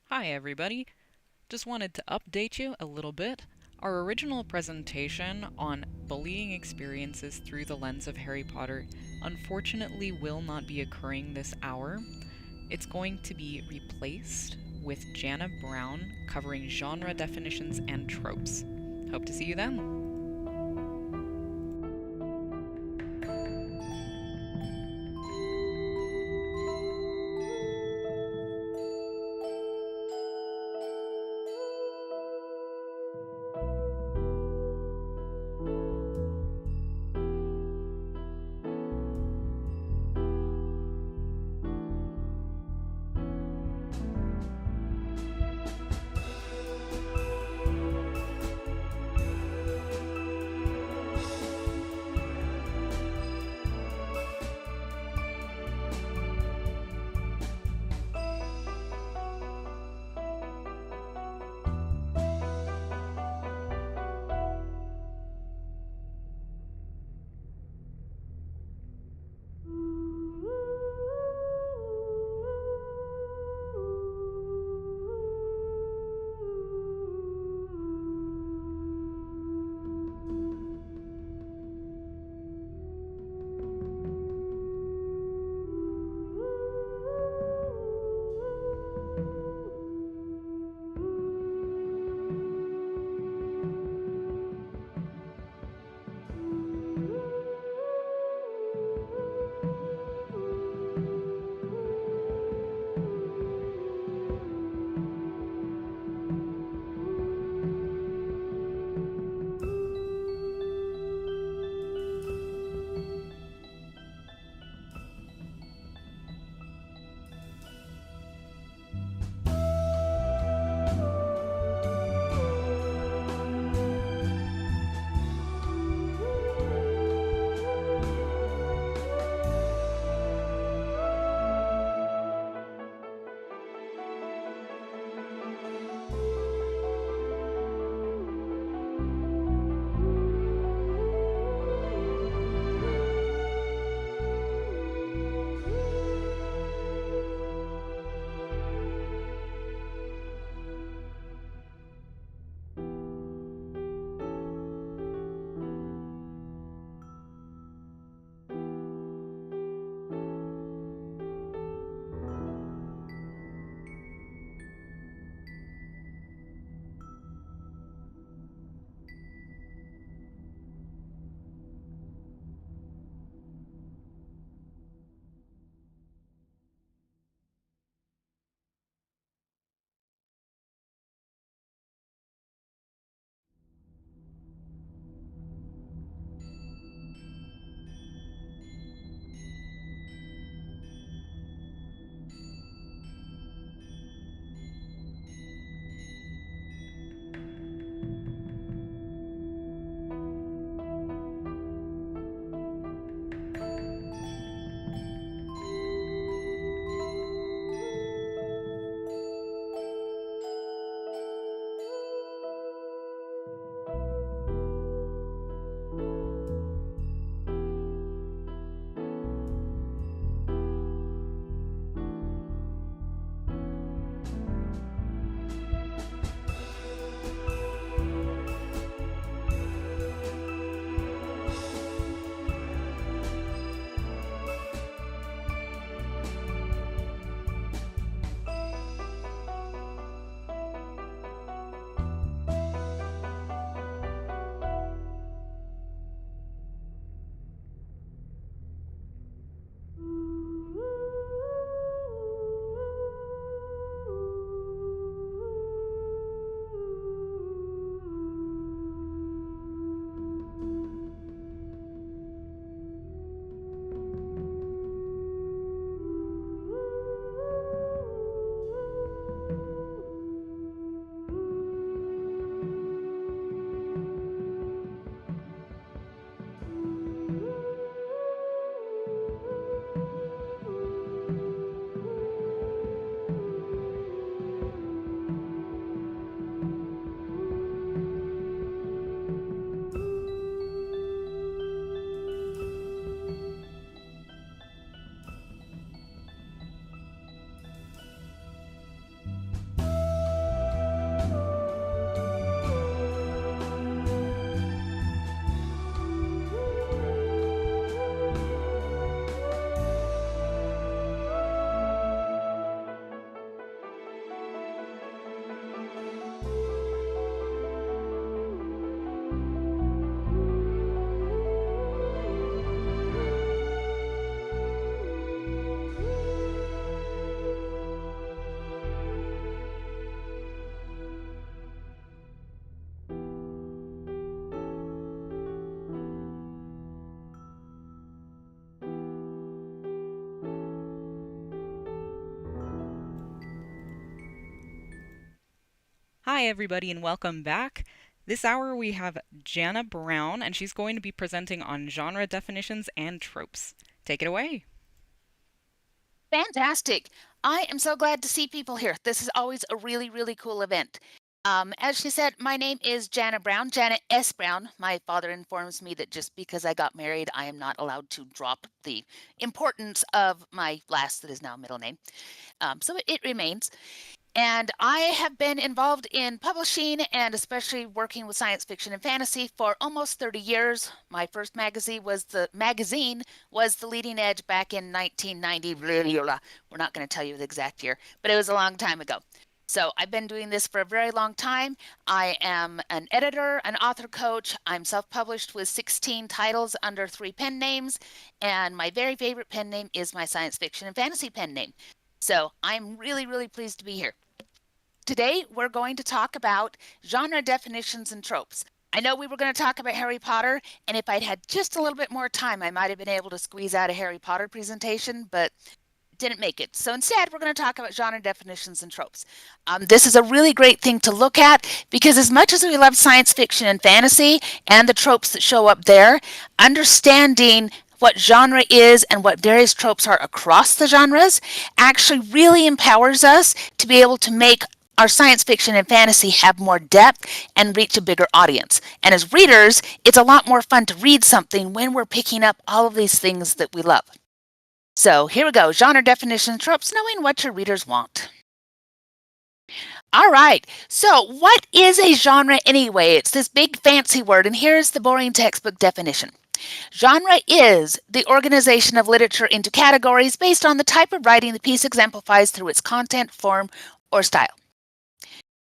Hi everybody, just wanted to update you a little bit. Our original presentation on bullying experiences through the lens of Harry Potter unfortunately will not be occurring this hour. It's going to be replaced with Jana Brown covering genre definitions and tropes. Hope to see you then. Hi, everybody, and welcome back. This hour we have Jana Brown, and she's going to be presenting on genre definitions and tropes. Take it away. Fantastic. I am so glad to see people here. This is always a really, really cool event. As she said, my name is Jana Brown, Jana S. Brown. My father informs me that just because I got married, I am not allowed to drop the importance of my last that is now middle name. So it remains. And I have been involved in publishing and especially working with science fiction and fantasy for almost 30 years. My first magazine was the Leading Edge back in 1990. We're not going to tell you the exact year, but it was a long time ago. So I've been doing this for a very long time. I am an editor, an author coach. I'm self-published with 16 titles under 3 pen names. And my very favorite pen name is my science fiction and fantasy pen name. So I'm really, really pleased to be here. Today, we're going to talk about genre definitions and tropes. I know we were going to talk about Harry Potter, and if I'd had just a little bit more time, I might have been able to squeeze out a Harry Potter presentation, but didn't make it. So instead, we're going to talk about genre definitions and tropes. This is a really great thing to look at because as much as we love science fiction and fantasy and the tropes that show up there, understanding what genre is and what various tropes are across the genres actually really empowers us to be able to make our science fiction and fantasy have more depth and reach a bigger audience. And as readers, it's a lot more fun to read something when we're picking up all of these things that we love. So here we go, genre definition tropes, knowing what your readers want. All right, so what is a genre anyway? It's this big fancy word, and here's the boring textbook definition. Genre is the organization of literature into categories based on the type of writing the piece exemplifies through its content, form, or style.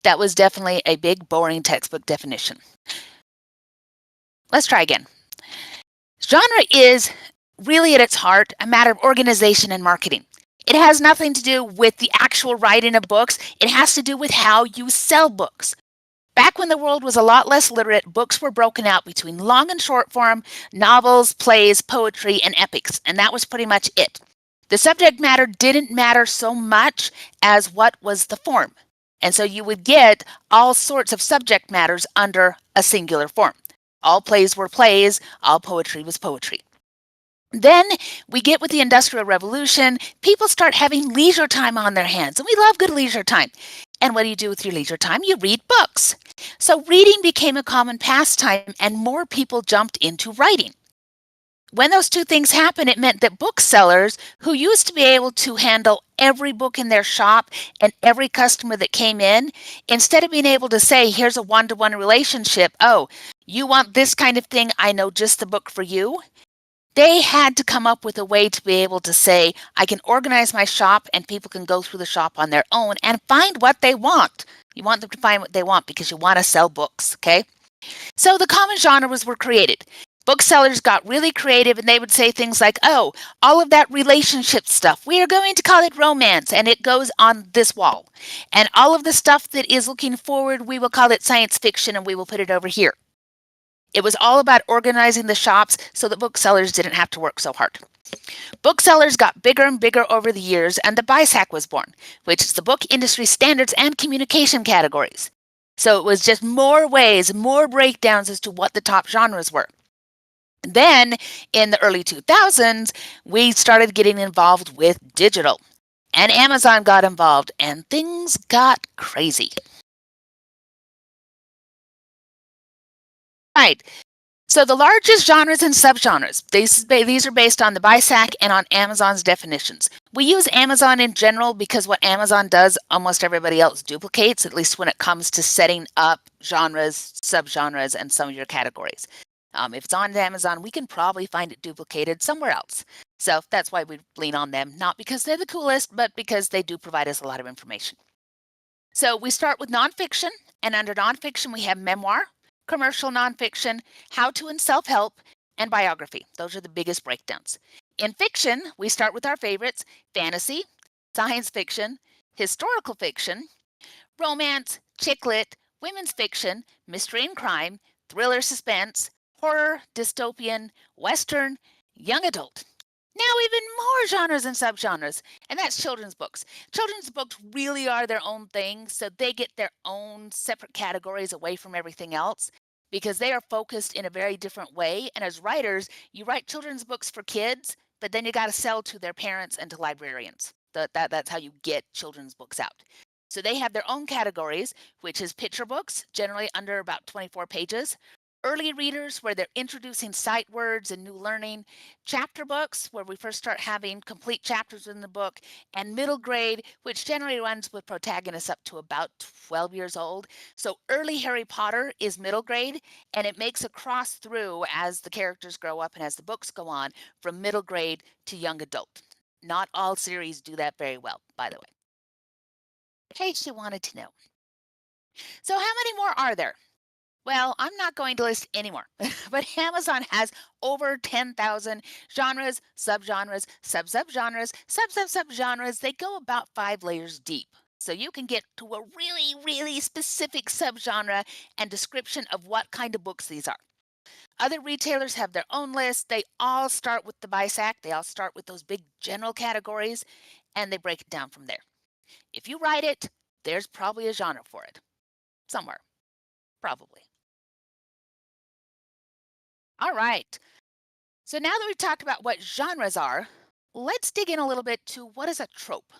That was definitely a big, boring textbook definition. Let's try again. Genre is really at its heart a matter of organization and marketing. It has nothing to do with the actual writing of books. It has to do with how you sell books. Back when the world was a lot less literate, books were broken out between long and short form, novels, plays, poetry, and epics, and that was pretty much it. The subject matter didn't matter so much as what was the form. And so you would get all sorts of subject matters under a singular form. All plays were plays, all poetry was poetry. Then we get with the Industrial Revolution, people start having leisure time on their hands, and we love good leisure time. And what do you do with your leisure time? You read books. So reading became a common pastime, and more people jumped into writing. When those two things happened, it meant that booksellers who used to be able to handle every book in their shop and every customer that came in, instead of being able to say, here's a one-to-one relationship, oh, you want this kind of thing, I know just the book for you, they had to come up with a way to be able to say, I can organize my shop and people can go through the shop on their own and find what they want. You want them to find what they want because you want to sell books, okay? So the common genres were created. Booksellers got really creative and they would say things like, oh, all of that relationship stuff, we are going to call it romance and it goes on this wall. And all of the stuff that is looking forward, we will call it science fiction and we will put it over here. It was all about organizing the shops so that booksellers didn't have to work so hard. Booksellers got bigger and bigger over the years and the BISAC was born, which is the Book Industry Standards and Communication Categories. So it was just more ways, more breakdowns as to what the top genres were. Then, in the early 2000s, we started getting involved with digital. And Amazon got involved, and things got crazy. Right. So the largest genres and subgenres, these are based on the BISAC and on Amazon's definitions. We use Amazon in general because what Amazon does, almost everybody else duplicates, at least when it comes to setting up genres, subgenres, and some of your categories. If it's on Amazon, we can probably find it duplicated somewhere else. So that's why we lean on them, not because they're the coolest, but because they do provide us a lot of information. So we start with nonfiction, and under nonfiction we have memoir, commercial nonfiction, how-to and self-help, and biography. Those are the biggest breakdowns. In fiction, we start with our favorites, fantasy, science fiction, historical fiction, romance, chick lit, women's fiction, mystery and crime, thriller suspense, horror, dystopian, western, young adult. Now even more genres and subgenres, and that's children's books. Children's books really are their own thing, so they get their own separate categories away from everything else because they are focused in a very different way. And as writers, you write children's books for kids, but then you got to sell to their parents and to librarians. That's how you get children's books out. So they have their own categories, which is picture books, generally under about 24 pages. Early readers, where they're introducing sight words and new learning. Chapter books, where we first start having complete chapters in the book. And middle grade, which generally runs with protagonists up to about 12 years old. So early Harry Potter is middle grade, and it makes a cross through as the characters grow up and as the books go on from middle grade to young adult. Not all series do that very well, by the way. In case you wanted to know. So how many more are there? Well, I'm not going to list any more, but Amazon has over 10,000 genres, subgenres, sub-subgenres, sub-sub-subgenres. They go about 5 layers deep. So you can get to a really, really specific subgenre and description of what kind of books these are. Other retailers have their own list. They all start with the BISAC. They all start with those big general categories, and they break it down from there. If you write it, there's probably a genre for it. Somewhere. Probably. All right. So now that we've talked about what genres are, let's dig in a little bit to what is a trope.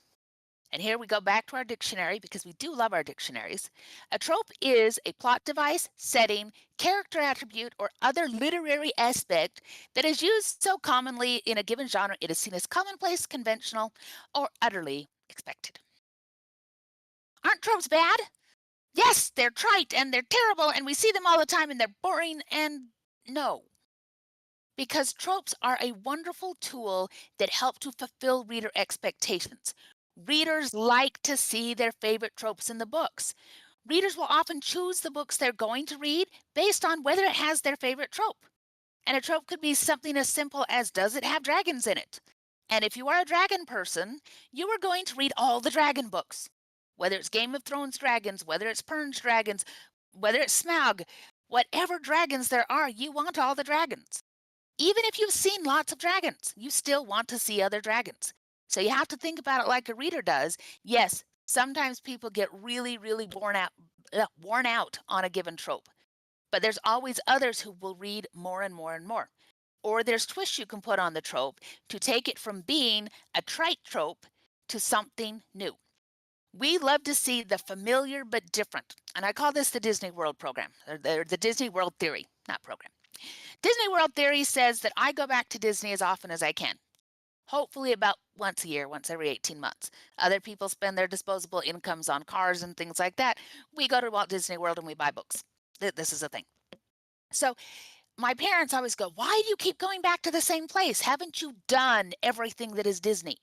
And here we go back to our dictionary because we do love our dictionaries. A trope is a plot device, setting, character attribute, or other literary aspect that is used so commonly in a given genre it is seen as commonplace, conventional, or utterly expected. Aren't tropes bad? Yes, they're trite and they're terrible and we see them all the time and they're boring, and no. Because tropes are a wonderful tool that help to fulfill reader expectations. Readers like to see their favorite tropes in the books. Readers will often choose the books they're going to read based on whether it has their favorite trope. And a trope could be something as simple as, does it have dragons in it? And if you are a dragon person, you are going to read all the dragon books. Whether it's Game of Thrones dragons, whether it's Pern's dragons, whether it's Smaug, whatever dragons there are, you want all the dragons. Even if you've seen lots of dragons, you still want to see other dragons. So you have to think about it like a reader does. Yes, sometimes people get really, really worn out on a given trope. But there's always others who will read more and more and more. Or there's twists you can put on the trope to take it from being a trite trope to something new. We love to see the familiar but different. And I call this the Disney World program, or the Disney World theory, not program. Disney World theory says that I go back to Disney as often as I can. Hopefully about once a year, once every 18 months. Other people spend their disposable incomes on cars and things like that. We go to Walt Disney World and we buy books. This is a thing. So my parents always go, why do you keep going back to the same place? Haven't you done everything that is Disney?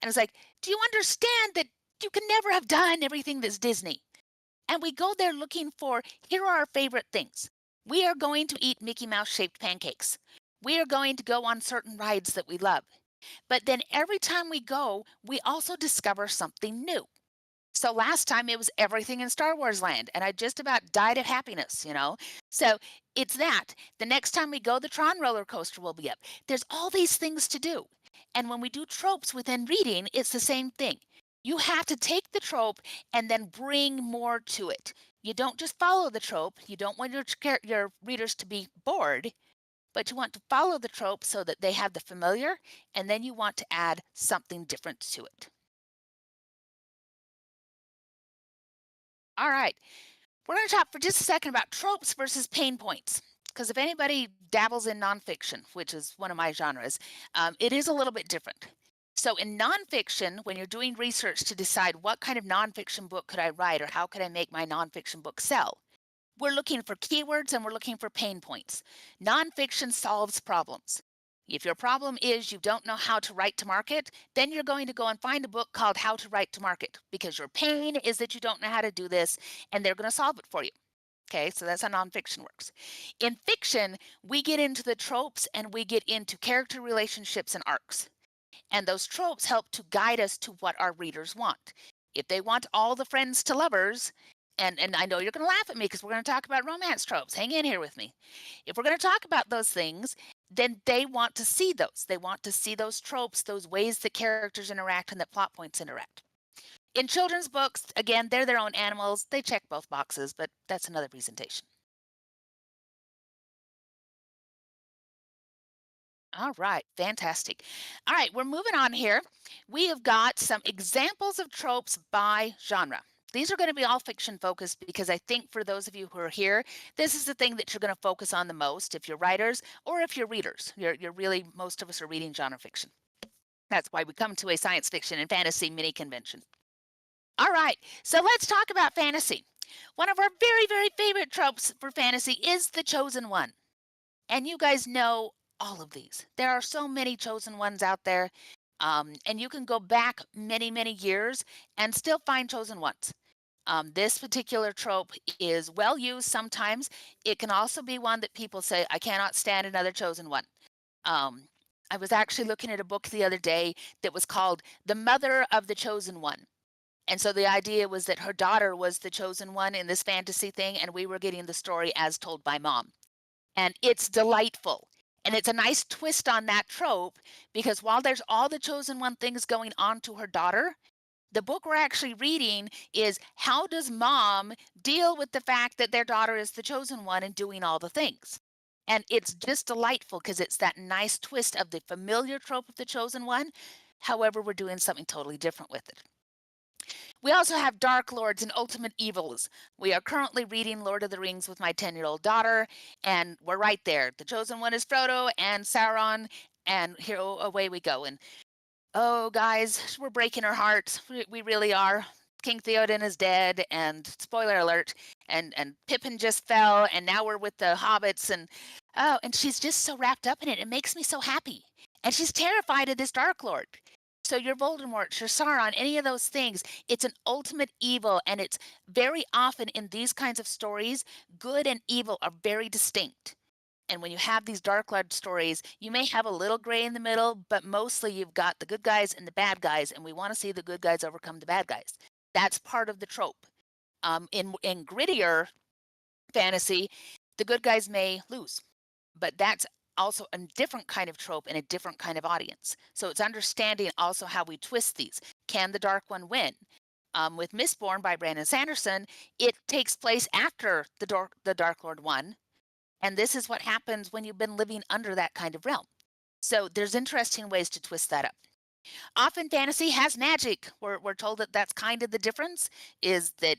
And it's like, do you understand that you can never have done everything that's Disney? And we go there looking for, here are our favorite things. We are going to eat Mickey Mouse shaped pancakes. We are going to go on certain rides that we love. But then every time we go, we also discover something new. So last time it was everything in Star Wars land, and I just about died of happiness, you know? So it's that. The next time we go, the Tron roller coaster will be up. There's all these things to do. And when we do tropes within reading, it's the same thing. You have to take the trope and then bring more to it. You don't just follow the trope. You don't want your readers to be bored, but you want to follow the trope so that they have the familiar, and then you want to add something different to it. All right, we're going to talk for just a second about tropes versus pain points, because if anybody dabbles in nonfiction, which is one of my genres, it is a little bit different. So in nonfiction, when you're doing research to decide what kind of nonfiction book could I write or how could I make my nonfiction book sell, we're looking for keywords and we're looking for pain points. Nonfiction solves problems. If your problem is you don't know how to write to market, then you're going to go and find a book called How to Write to Market, because your pain is that you don't know how to do this, and they're going to solve it for you. Okay, so that's how nonfiction works. In fiction, we get into the tropes and we get into character relationships and arcs. And those tropes help to guide us to what our readers want. If they want all the friends to lovers, and I know you're going to laugh at me because we're going to talk about romance tropes. Hang in here with me. If we're going to talk about those things, then they want to see those. They want to see those tropes, those ways that characters interact and that plot points interact. In children's books, again, they're their own animals. They check both boxes, but that's another presentation. All right, fantastic. All right, we're moving on here. We have got some examples of tropes by genre. These are going to be all fiction focused because I think for those of you who are here, this is the thing that you're going to focus on the most if you're writers or if you're readers. You're really, most of us are reading genre fiction. That's why we come to a science fiction and fantasy mini convention. All right, so let's talk about fantasy. One of our very, very favorite tropes for fantasy is the chosen one. And you guys know all of these. There are so many chosen ones out there, and you can go back many, many years and still find chosen ones. This particular trope is well used sometimes. It can also be one that people say, I cannot stand another chosen one. I was actually looking at a book the other day that was called The Mother of the Chosen One. And so the idea was that her daughter was the chosen one in this fantasy thing, and we were getting the story as told by mom. And it's delightful. And it's a nice twist on that trope because while there's all the chosen one things going on to her daughter, the book we're actually reading is how does mom deal with the fact that their daughter is the chosen one and doing all the things? And it's just delightful because it's that nice twist of the familiar trope of the chosen one. However, we're doing something totally different with it. We also have Dark Lords and Ultimate Evils. We are currently reading Lord of the Rings with my 10-year-old daughter, and we're right there. The chosen one is Frodo and Sauron, and here away we go. And oh, guys, we're breaking her heart. We really are. King Theoden is dead, and spoiler alert, and Pippin just fell, and now we're with the hobbits, and oh, and she's just so wrapped up in it. It makes me so happy. And she's terrified of this Dark Lord. So your Voldemort, your Sauron, any of those things, it's an ultimate evil, and it's very often in these kinds of stories, good and evil are very distinct. And when you have these Dark Lord stories, you may have a little gray in the middle, but mostly you've got the good guys and the bad guys, and we want to see the good guys overcome the bad guys. That's part of the trope. In grittier fantasy, the good guys may lose, but that's also a different kind of trope and a different kind of audience. So it's understanding also how we twist these. Can the Dark One win? With Mistborn by Brandon Sanderson, it takes place after the Dark Lord won, and this is what happens when you've been living under that kind of realm. So there's interesting ways to twist that up. Often fantasy has magic. We're told that that's kind of the difference is that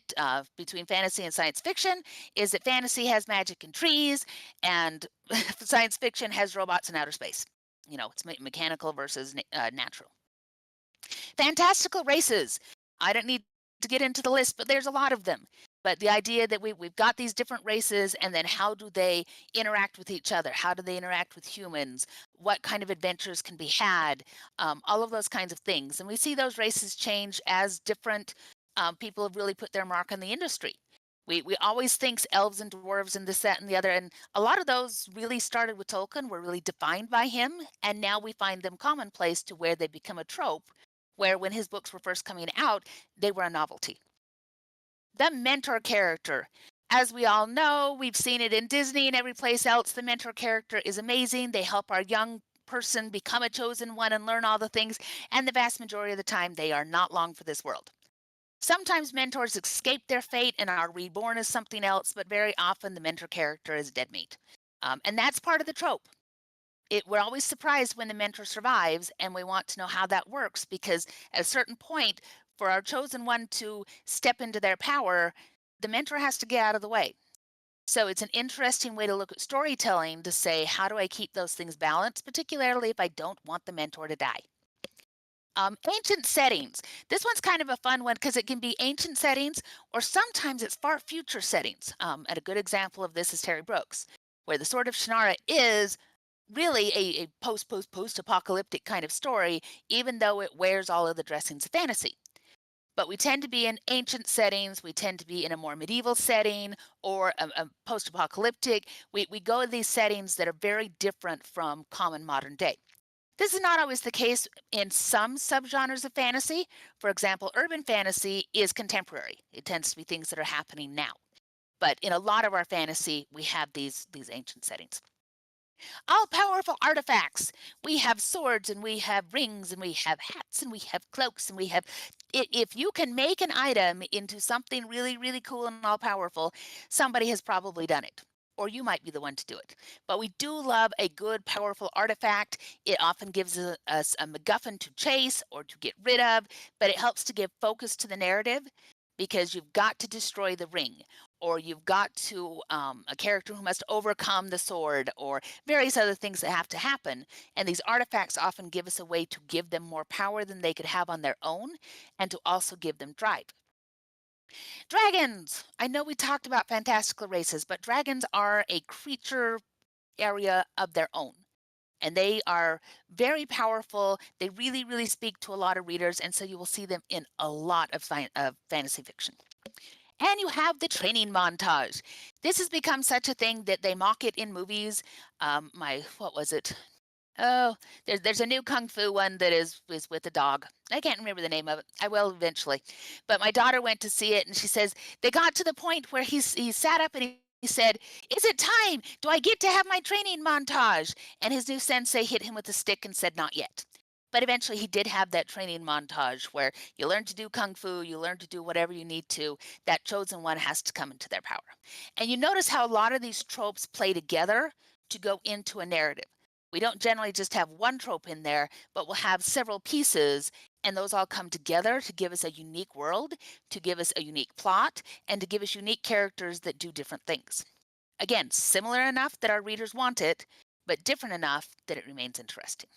between fantasy and science fiction is that fantasy has magic and trees and science fiction has robots in outer space. You know, it's mechanical versus natural. Fantastical races. I don't need to get into the list, but there's a lot of them. But the idea that we've got these different races and then how do they interact with each other? How do they interact with humans? What kind of adventures can be had? All of those kinds of things. And we see those races change as different people have really put their mark on the industry. We always think elves and dwarves and this, that, and the other. And a lot of those really started with Tolkien, were really defined by him. And now we find them commonplace to where they become a trope, where when his books were first coming out, they were a novelty. The mentor character. As we all know, we've seen it in Disney and every place else. The mentor character is amazing. They help our young person become a chosen one and learn all the things. And the vast majority of the time, they are not long for this world. Sometimes mentors escape their fate and are reborn as something else, but very often the mentor character is dead meat. And that's part of the trope. We're always surprised when the mentor survives, and we want to know how that works because at a certain point, for our chosen one to step into their power, the mentor has to get out of the way. So it's an interesting way to look at storytelling to say, how do I keep those things balanced, particularly if I don't want the mentor to die? Ancient settings. This one's kind of a fun one because it can be ancient settings or sometimes it's far future settings. And a good example of this is Terry Brooks, where the Sword of Shannara is really a post-apocalyptic kind of story, even though it wears all of the dressings of fantasy. But we tend to be in ancient settings, we tend to be in a more medieval setting or a post-apocalyptic. We go to these settings that are very different from common modern day. This is not always the case in some subgenres of fantasy. For example, urban fantasy is contemporary. It tends to be things that are happening now. But in a lot of our fantasy, we have these ancient settings. All-powerful artifacts. We have swords and we have rings and we have hats and we have cloaks and we have... If you can make an item into something really, really cool and all-powerful, somebody has probably done it. Or you might be the one to do it. But we do love a good, powerful artifact. It often gives us a MacGuffin to chase or to get rid of, but it helps to give focus to the narrative because you've got to destroy the ring, or you've got to a character who must overcome the sword, or various other things that have to happen. And these artifacts often give us a way to give them more power than they could have on their own, and to also give them drive. Dragons! I know we talked about fantastical races, but dragons are a creature area of their own. And they are very powerful. They really, really speak to a lot of readers, and so you will see them in a lot of fantasy fiction. And you have the training montage. This has become such a thing that they mock it in movies. What was it? Oh, there's a new kung fu one that is with a dog. I can't remember the name of it. I will eventually. But my daughter went to see it, and she says they got to the point where he sat up and he said, "Is it time? Do I get to have my training montage?" And his new sensei hit him with a stick and said, "Not yet." But eventually he did have that training montage where you learn to do kung fu, you learn to do whatever you need to. That chosen one has to come into their power. And you notice how a lot of these tropes play together to go into a narrative. We don't generally just have one trope in there, but we'll have several pieces, and those all come together to give us a unique world, to give us a unique plot, and to give us unique characters that do different things. Again, similar enough that our readers want it, but different enough that it remains interesting.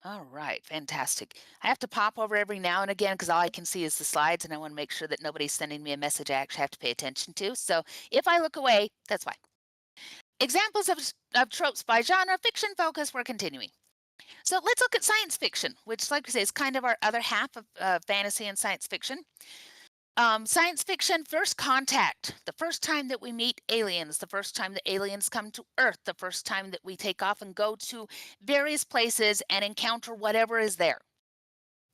All right, fantastic. I have to pop over every now and again because all I can see is the slides, and I want to make sure that nobody's sending me a message I actually have to pay attention to. So if I look away, that's why. Examples of tropes by genre, fiction focus, we're continuing. So let's look at science fiction, which, like we say, is kind of our other half of fantasy and science fiction. Science fiction, first contact, the first time that we meet aliens, the first time that aliens come to Earth, the first time that we take off and go to various places and encounter whatever is there.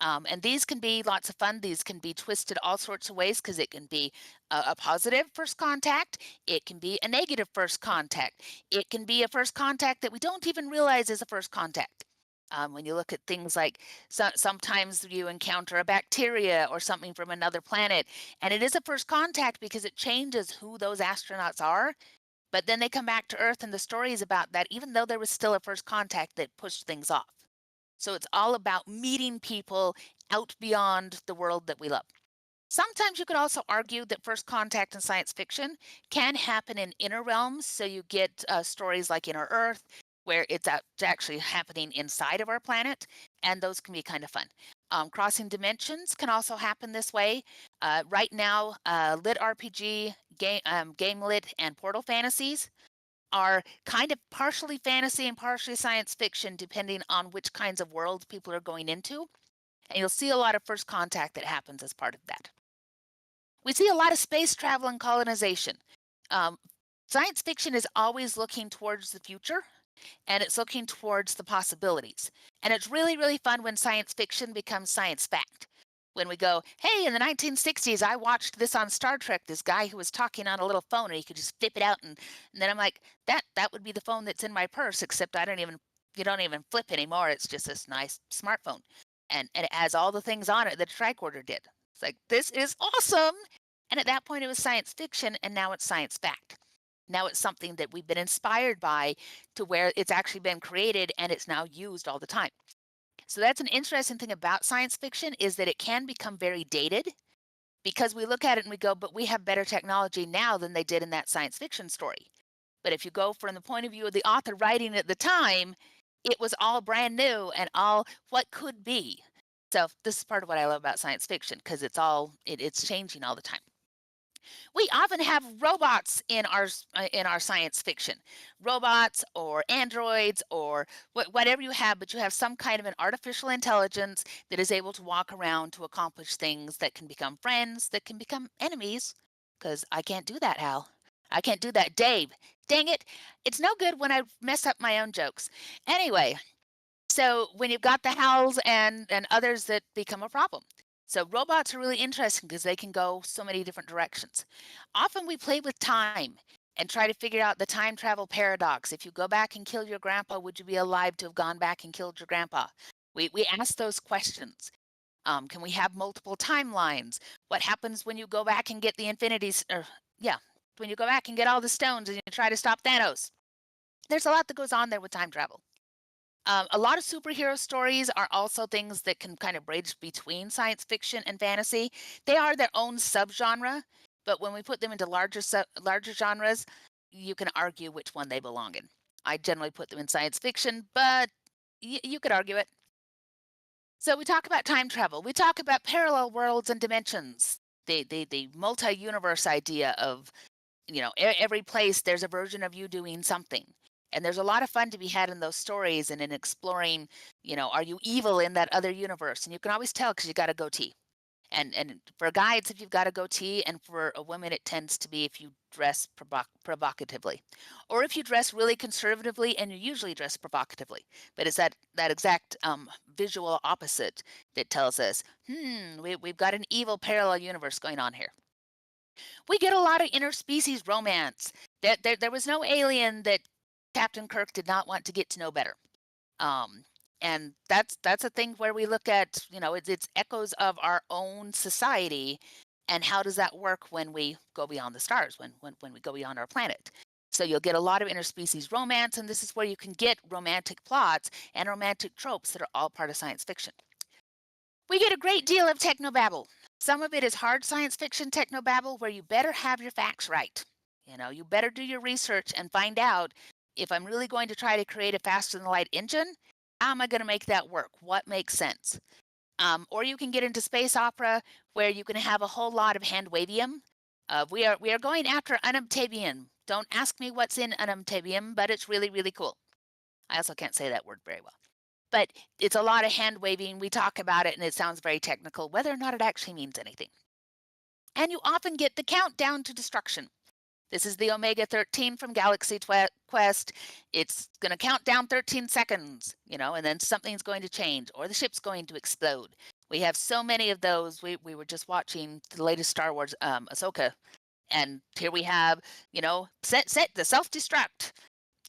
And these can be lots of fun. These can be twisted all sorts of ways because it can be a positive first contact. It can be a negative first contact. It can be a first contact that we don't even realize is a first contact. When you look at things like sometimes you encounter a bacteria or something from another planet, and it is a first contact because it changes who those astronauts are. But then they come back to Earth, and the story is about that, even though there was still a first contact that pushed things off. So it's all about meeting people out beyond the world that we love. Sometimes you could also argue that first contact in science fiction can happen in inner realms. So you get stories like Inner Earth, where it's actually happening inside of our planet, and those can be kind of fun. Crossing dimensions can also happen this way. Right now, Lit RPG, Game Lit, and Portal Fantasies are kind of partially fantasy and partially science fiction, depending on which kinds of worlds people are going into. And you'll see a lot of first contact that happens as part of that. We see a lot of space travel and colonization. Science fiction is always looking towards the future, and it's looking towards the possibilities. And it's really, really fun when science fiction becomes science fact. When we go, hey, in the 1960s, I watched this on Star Trek, this guy who was talking on a little phone, and he could just flip it out. And then I'm like, that would be the phone that's in my purse, except you don't even flip anymore. It's just this nice smartphone. And it has all the things on it that a tricorder did. It's like, this is awesome. And at that point, it was science fiction, and now it's science fact. Now it's something that we've been inspired by to where it's actually been created, and it's now used all the time. So that's an interesting thing about science fiction, is that it can become very dated because we look at it and we go, but we have better technology now than they did in that science fiction story. But if you go from the point of view of the author writing at the time, it was all brand new and all what could be. So this is part of what I love about science fiction, because it's changing all the time. We often have robots in our science fiction, robots or androids or whatever you have, but you have some kind of an artificial intelligence that is able to walk around to accomplish things that can become friends, that can become enemies, because I can't do that, Hal. I can't do that, Dave. Dang it. It's no good when I mess up my own jokes. Anyway, so when you've got the Hals and others that become a problem. So robots are really interesting because they can go so many different directions. Often we play with time. and try to figure out the time travel paradox. If you go back and kill your grandpa, would you be alive to have gone back and killed your grandpa? We ask those questions. Can we have multiple timelines? What happens when you go back and get the when you go back and get all the stones and you try to stop Thanos? There's a lot that goes on there with time travel. A lot of superhero stories are also things that can kind of bridge between science fiction and fantasy. They are their own subgenre, but when we put them into larger genres, you can argue which one they belong in. I generally put them in science fiction, but you could argue it. So we talk about time travel. We talk about parallel worlds and dimensions. The multi-universe idea of, every place there's a version of you doing something. And there's a lot of fun to be had in those stories and in exploring, are you evil in that other universe? And you can always tell because you got a goatee. And for guys, if you've got a goatee, and for a woman, it tends to be if you dress provocatively. Or if you dress really conservatively, and you usually dress provocatively. But it's that exact visual opposite that tells us, we've got an evil parallel universe going on here. We get a lot of interspecies romance. There was no alien that Captain Kirk did not want to get to know better. And that's a thing where we look at, it's echoes of our own society, and how does that work when we go beyond the stars, when we go beyond our planet. So you'll get a lot of interspecies romance, and this is where you can get romantic plots and romantic tropes that are all part of science fiction. We get a great deal of technobabble. Some of it is hard science fiction technobabble where you better have your facts right. You better do your research and find out, if I'm really going to try to create a faster than light engine, how am I going to make that work? What makes sense? Or you can get into space opera where you can have a whole lot of hand-wavium. We are going after unobtainium. Don't ask me what's in unobtainium, but it's really, really cool. I also can't say that word very well. But it's a lot of hand-waving. We talk about it, and it sounds very technical, whether or not it actually means anything. And you often get the countdown to destruction. This is the Omega 13 from Galaxy Quest. It's going to count down 13 seconds, and then something's going to change, or the ship's going to explode. We have so many of those. We were just watching the latest Star Wars Ahsoka, and here we have, set the self-destruct.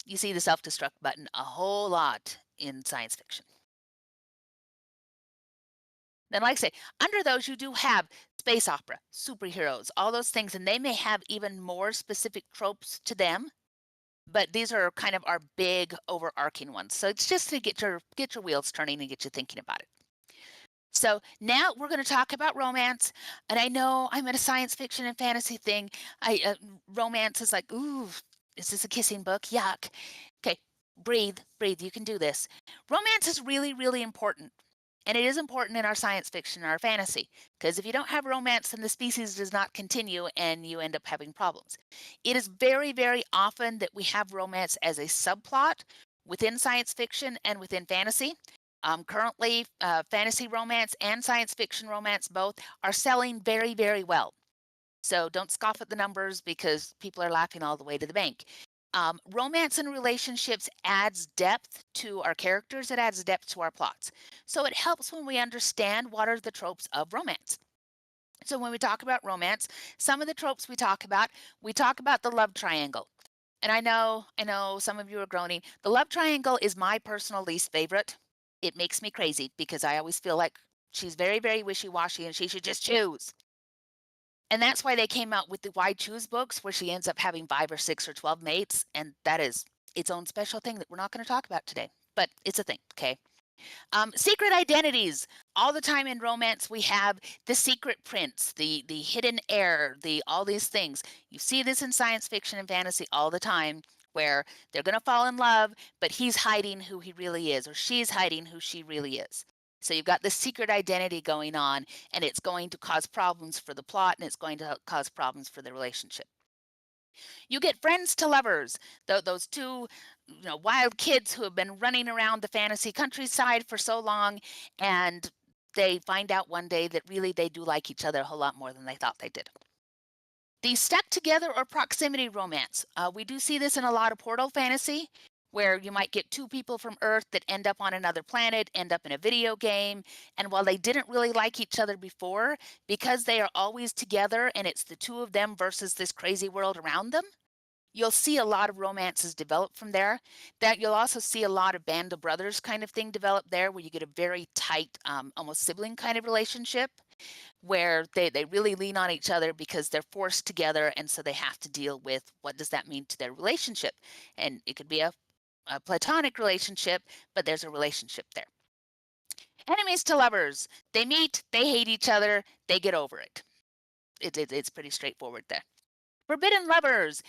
You see the self-destruct button a whole lot in science fiction. Then, like I say, under those, you do have space opera, superheroes, all those things, and they may have even more specific tropes to them, but these are kind of our big overarching ones. So it's just to get your wheels turning and get you thinking about it. So now we're going to talk about romance, and I know I'm in a science fiction and fantasy thing. Romance is like, ooh, is this a kissing book? Yuck. Okay, breathe, you can do this. Romance is really, really important. And it is important in our science fiction and our fantasy, because if you don't have romance, then the species does not continue and you end up having problems. It is very, very often that we have romance as a subplot within science fiction and within fantasy. Currently, fantasy romance and science fiction romance both are selling very, very well. So don't scoff at the numbers because people are laughing all the way to the bank. Romance and relationships adds depth to our characters. It adds depth to our plots. So it helps when we understand what are the tropes of romance. So when we talk about romance, some of the tropes we talk about the love triangle. And I know some of you are groaning. The love triangle is my personal least favorite. It makes me crazy because I always feel like she's very, very wishy-washy and she should just choose. And that's why they came out with the Why Choose books, where she ends up having 5 or 6 or 12 mates. And that is its own special thing that we're not going to talk about today. But it's a thing, okay? Secret identities. All the time in romance, we have the secret prince, the hidden heir, all these things. You see this in science fiction and fantasy all the time, where they're going to fall in love, but he's hiding who he really is, or she's hiding who she really is. So you've got this secret identity going on, and it's going to cause problems for the plot, and it's going to cause problems for the relationship. You get friends to lovers, those two wild kids who have been running around the fantasy countryside for so long, and they find out one day that really they do like each other a whole lot more than they thought they did. The stuck together or proximity romance. We do see this in a lot of portal fantasy, where you might get 2 people from Earth that end up on another planet, end up in a video game, and while they didn't really like each other before, because they are always together and it's the 2 of them versus this crazy world around them, you'll see a lot of romances develop from there. That you'll also see a lot of band of brothers kind of thing develop there, where you get a very tight, almost sibling kind of relationship, where they really lean on each other because they're forced together, and so they have to deal with what does that mean to their relationship. And it could be a platonic relationship, but there's a relationship there. Enemies to lovers. They meet, they hate each other, they get over it. It's pretty straightforward there. Forbidden lovers.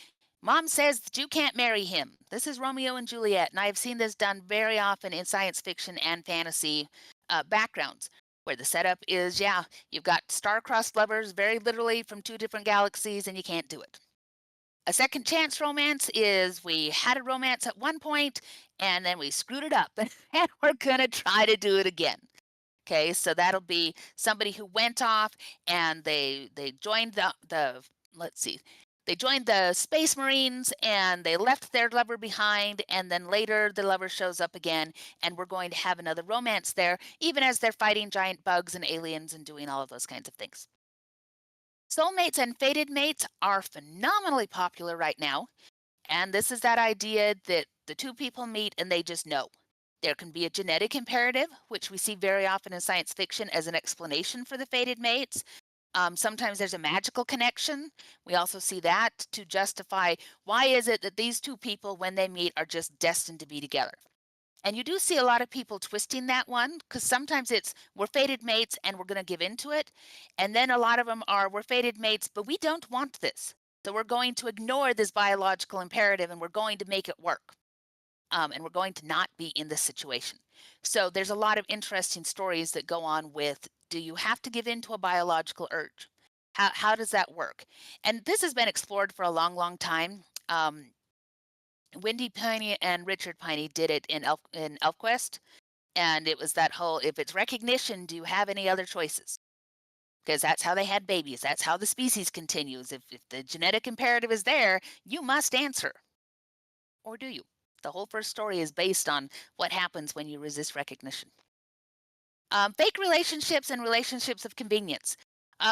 Mom says that you can't marry him. This is Romeo and Juliet, and I've seen this done very often in science fiction and fantasy backgrounds, where the setup is, yeah, you've got star-crossed lovers, very literally from two different galaxies, and you can't do it. A second chance romance is we had a romance at one point, and then we screwed it up, and we're going to try to do it again. Okay, so that'll be somebody who went off and they joined the let's see, they joined the Space Marines and they left their lover behind, and then later the lover shows up again, and we're going to have another romance there, even as they're fighting giant bugs and aliens and doing all of those kinds of things. Soulmates and fated mates are phenomenally popular right now, and this is that idea that the two people meet and they just know. There can be a genetic imperative, which we see very often in science fiction as an explanation for the fated mates. Sometimes there's a magical connection. We also see that to justify why is it that these two people, when they meet, are just destined to be together. And you do see a lot of people twisting that one, because sometimes it's we're fated mates and we're going to give into it. And then a lot of them are we're fated mates, but we don't want this. So we're going to ignore this biological imperative and we're going to make it work. And we're going to not be in this situation. So there's a lot of interesting stories that go on with, do you have to give in to a biological urge? How does that work? And this has been explored for a long, long time. Wendy Piney and Richard Piney did it in ElfQuest. And it was that whole, if it's recognition, do you have any other choices? Because that's how they had babies. That's how the species continues. If the genetic imperative is there, you must answer. Or do you? The whole first story is based on what happens when you resist recognition. Fake relationships and relationships of convenience.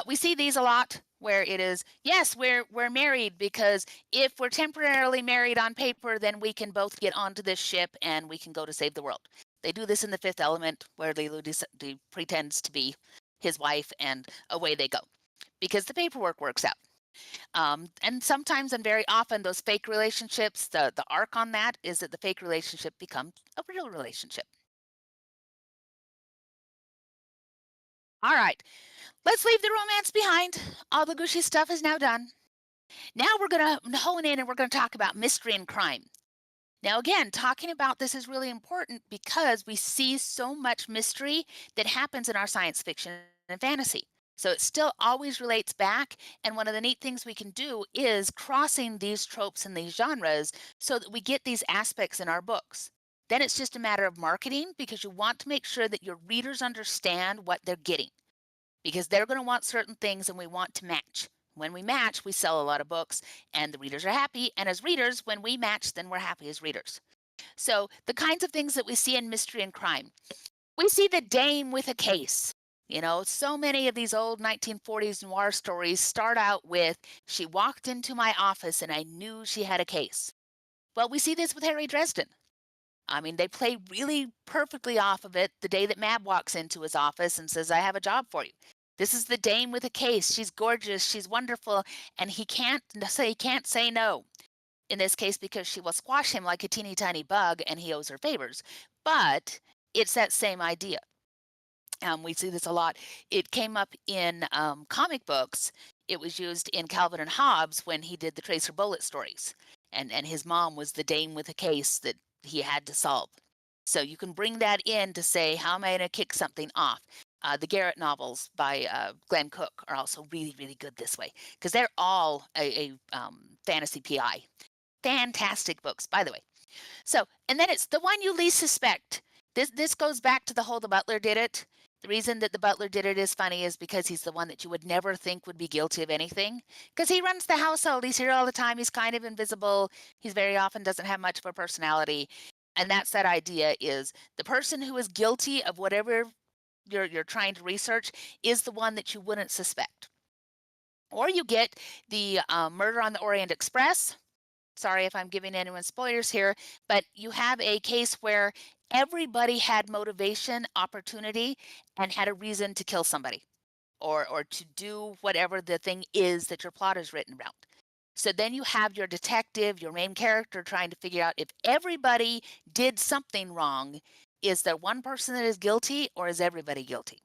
We see these a lot where it is, yes, we're married because if we're temporarily married on paper, then we can both get onto this ship and we can go to save the world. They do this in The Fifth Element, where Leeloo pretends to be his wife and away they go because the paperwork works out. And sometimes and very often those fake relationships, the arc on that is that the fake relationship becomes a real relationship. All right, let's leave the romance behind. All the gushy stuff is now done. Now we're going to hone in and we're going to talk about mystery and crime. Now, again, talking about this is really important because we see so much mystery that happens in our science fiction and fantasy. So it still always relates back, and one of the neat things we can do is crossing these tropes and these genres so that we get these aspects in our books. Then it's just a matter of marketing, because you want to make sure that your readers understand what they're getting, because they're going to want certain things and we want to match. When we match, we sell a lot of books and the readers are happy, and as readers, when we match, then we're happy as readers. So the kinds of things that we see in mystery and crime. We see the dame with a case. You know, so many of these old 1940s noir stories start out with, she walked into my office and I knew she had a case. Well, we see this with Harry Dresden. I mean, they play really perfectly off of it the day that Mab walks into his office and says, I have a job for you. This is the dame with a case. She's gorgeous. She's wonderful. And he can't say no. In this case, because she will squash him like a teeny tiny bug and he owes her favors. But it's that same idea. We see this a lot. It came up in comic books. It was used in Calvin and Hobbes when he did the Tracer Bullet stories. And his mom was the dame with a case that he had to solve. So you can bring that in to say, how am I going to kick something off? The Garrett novels by Glenn Cook are also really, really good this way, because they're all a fantasy PI. Fantastic books, by the way. So, and then it's the one you least suspect. This goes back to the whole the butler did it. The reason that the butler did it is funny is because he's the one that you would never think would be guilty of anything, because he runs the household. He's here all the time. He's kind of invisible. He's very often doesn't have much of a personality. And that's that idea, is the person who is guilty of whatever you're trying to research is the one that you wouldn't suspect. Or you get the Murder on the Orient Express. sorry if I'm giving anyone spoilers here, but you have a case where everybody had motivation, opportunity, and had a reason to kill somebody or to do whatever the thing is that your plot is written around. So then you have your detective, your main character, trying to figure out if everybody did something wrong, is there one person that is guilty or is everybody guilty?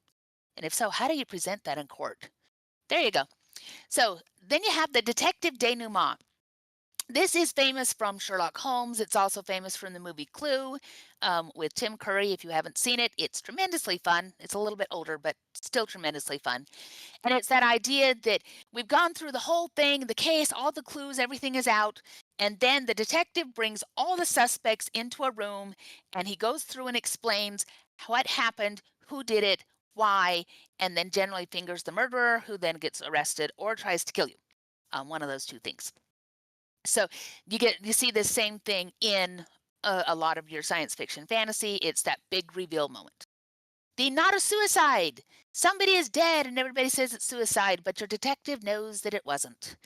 And if so, how do you present that in court? There you go. So then you have the detective denouement. This is famous from Sherlock Holmes. It's also famous from the movie Clue with Tim Curry. If you haven't seen it, it's tremendously fun. It's a little bit older, but still tremendously fun. And it's that idea that we've gone through the whole thing, the case, all the clues, everything is out. And then the detective brings all the suspects into a room and he goes through and explains what happened, who did it, why, and then generally fingers the murderer, who then gets arrested or tries to kill you. One of those two things. So you see the same thing in a lot of your science fiction fantasy. It's that big reveal moment. The not a suicide. Somebody is dead and everybody says it's suicide, but your detective knows that it wasn't.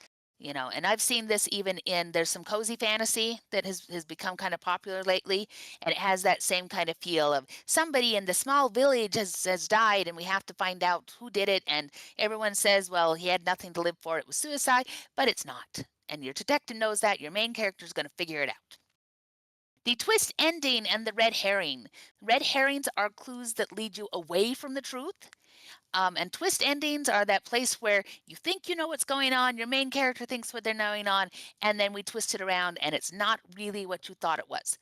And I've seen this even there's some cozy fantasy that has become kind of popular lately, and it has that same kind of feel of somebody in the small village has died and we have to find out who did it, and everyone says, well, he had nothing to live for, it was suicide, but it's not. And your detective knows that, your main character is going to figure it out. The twist ending and the red herring. Red herrings are clues that lead you away from the truth. And twist endings are that place where you think you know what's going on, your main character thinks what they're going on, and then we twist it around and it's not really what you thought it was.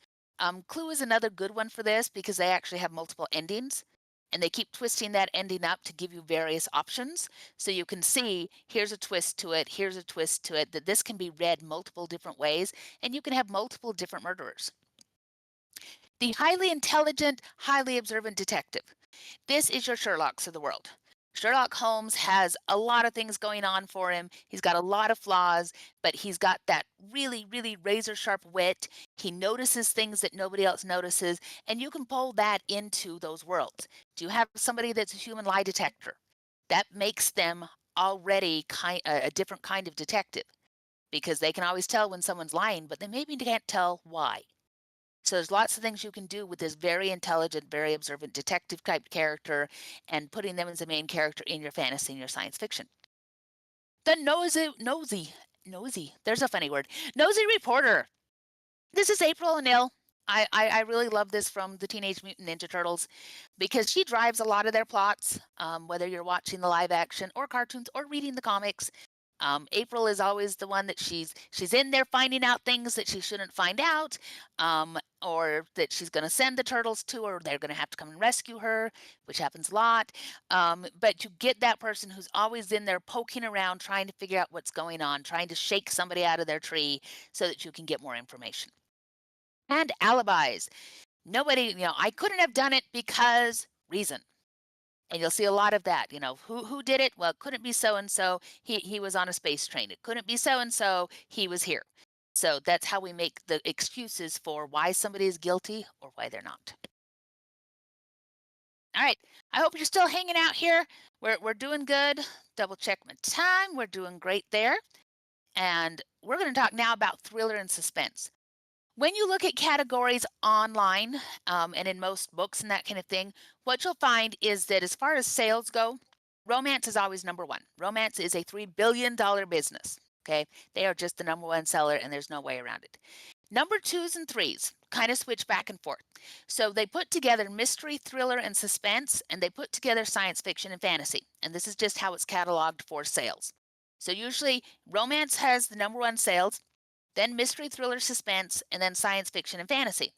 Clue is another good one for this because they actually have multiple endings. And they keep twisting that ending up to give you various options. So you can see, here's a twist to it, here's a twist to it, that this can be read multiple different ways, and you can have multiple different murderers. The highly intelligent, highly observant detective. This is your Sherlocks of the world. Sherlock Holmes has a lot of things going on for him. He's got a lot of flaws, but he's got that really, really razor sharp wit. He notices things that nobody else notices, and you can pull that into those worlds. Do you have somebody that's a human lie detector? That makes them already a different kind of detective because they can always tell when someone's lying, but they maybe can't tell why. So there's lots of things you can do with this very intelligent, very observant detective type character and putting them as a main character in your fantasy and your science fiction. The nosy, there's a funny word, nosy reporter. This is April O'Neil. I really love this from the Teenage Mutant Ninja Turtles because she drives a lot of their plots, whether you're watching the live action or cartoons or reading the comics. April is always the one that she's in there finding out things that she shouldn't find out, or that she's going to send the turtles to, or they're going to have to come and rescue her, which happens a lot. But you get that person who's always in there poking around, trying to figure out what's going on, trying to shake somebody out of their tree so that you can get more information. And alibis. Nobody, I couldn't have done it because reason. And you'll see a lot of that, who did it? Well, it couldn't be so-and-so. He was on a space train. It couldn't be so-and-so. He was here. So that's how we make the excuses for why somebody is guilty or why they're not. All right. I hope you're still hanging out here. We're doing good. Double check my time. We're doing great there. And we're going to talk now about thriller and suspense. When you look at categories online and in most books and that kind of thing, what you'll find is that as far as sales go, romance is always number one. Romance is a $3 billion business. Okay, they are just the number one seller and there's no way around it. Number twos and threes kind of switch back and forth. So they put together mystery, thriller, and suspense, and they put together science fiction and fantasy. And this is just how it's cataloged for sales. So usually romance has the number one sales, then mystery, thriller, suspense, and then science fiction and fantasy.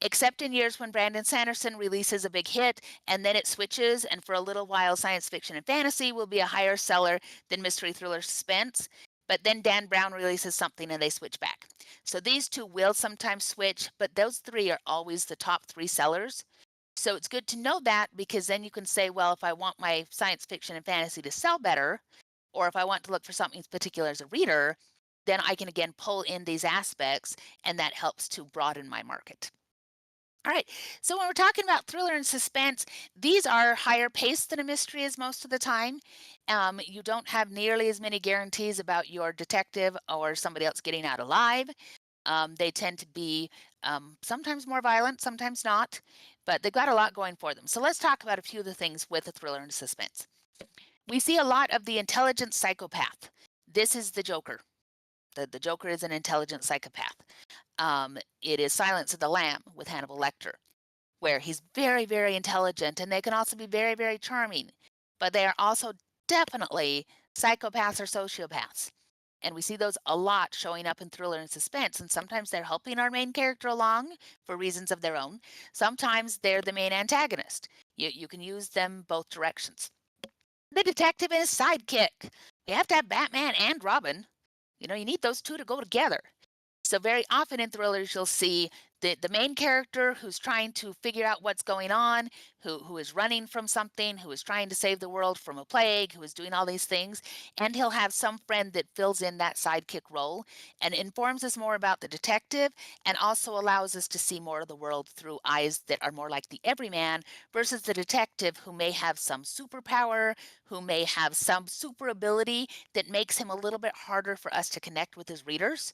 Except in years when Brandon Sanderson releases a big hit, and then it switches, and for a little while science fiction and fantasy will be a higher seller than mystery, thriller, suspense. But then Dan Brown releases something and they switch back. So these two will sometimes switch, but those three are always the top three sellers. So it's good to know that because then you can say, well, if I want my science fiction and fantasy to sell better, or if I want to look for something particular as a reader, then I can again pull in these aspects and that helps to broaden my market. All right, so when we're talking about thriller and suspense, these are higher paced than a mystery is most of the time. You don't have nearly as many guarantees about your detective or somebody else getting out alive. They tend to be sometimes more violent, sometimes not, but they've got a lot going for them. So let's talk about a few of the things with a thriller and suspense. We see a lot of the intelligent psychopath. This is the Joker. The Joker is an intelligent psychopath. It is Silence of the Lamb with Hannibal Lecter, where he's very, very intelligent, and they can also be very, very charming, but they are also definitely psychopaths or sociopaths. And we see those a lot showing up in thriller and suspense, and sometimes they're helping our main character along for reasons of their own. Sometimes they're the main antagonist. You can use them both directions. The detective and his sidekick. You have to have Batman and Robin. You know, you need those two to go together. So very often in thrillers, you'll see the main character who's trying to figure out what's going on, who is running from something, who is trying to save the world from a plague, who is doing all these things, and he'll have some friend that fills in that sidekick role and informs us more about the detective and also allows us to see more of the world through eyes that are more like the everyman versus the detective who may have some superpower, who may have some super ability that makes him a little bit harder for us to connect with his readers.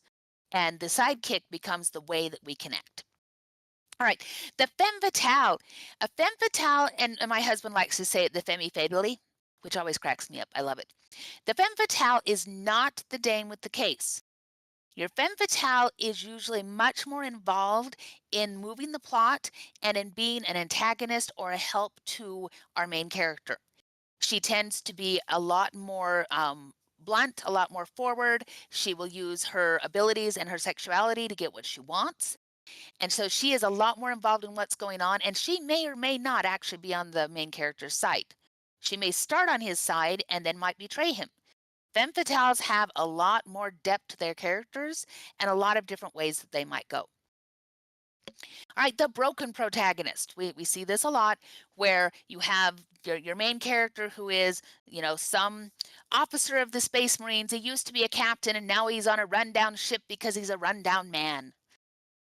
And the sidekick becomes the way that we connect. All right, the femme fatale. A femme fatale, and my husband likes to say it, the femme fatale, which always cracks me up. I love it. The femme fatale is not the dame with the case. Your femme fatale is usually much more involved in moving the plot and in being an antagonist or a help to our main character. She tends to be a lot more blunt, a lot more forward. She will use her abilities and her sexuality to get what she wants. And so she is a lot more involved in what's going on, and she may or may not actually be on the main character's side. She may start on his side and then might betray him. Femme fatales have a lot more depth to their characters and a lot of different ways that they might go. All right, the broken protagonist. We see this a lot where you have your main character who is, you know, some officer of the Space Marines. He used to be a captain and now he's on a rundown ship because he's a rundown man.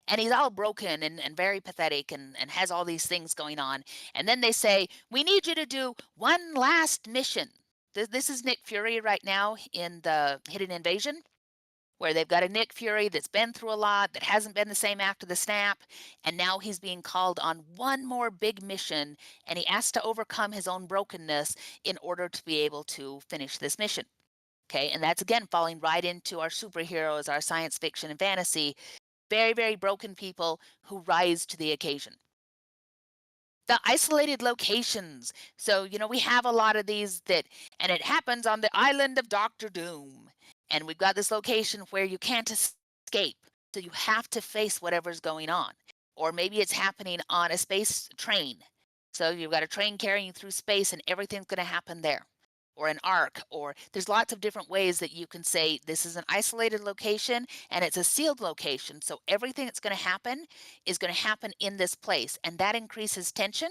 And he's all broken and very pathetic and has all these things going on. And then they say, we need you to do one last mission. This is Nick Fury right now in the Hidden Invasion, where they've got a Nick Fury that's been through a lot, that hasn't been the same after the snap, and now he's being called on one more big mission, and he has to overcome his own brokenness in order to be able to finish this mission. Okay, and that's again falling right into our superheroes, our science fiction and fantasy, very, very broken people who rise to the occasion. The isolated locations. So, you know, we have a lot of these and it happens on the island of Dr. Doom. And we've got this location where you can't escape. So you have to face whatever's going on. Or maybe it's happening on a space train. So you've got a train carrying you through space and everything's going to happen there. Or an arc, or there's lots of different ways that you can say this is an isolated location and it's a sealed location. So everything that's going to happen is going to happen in this place. And that increases tension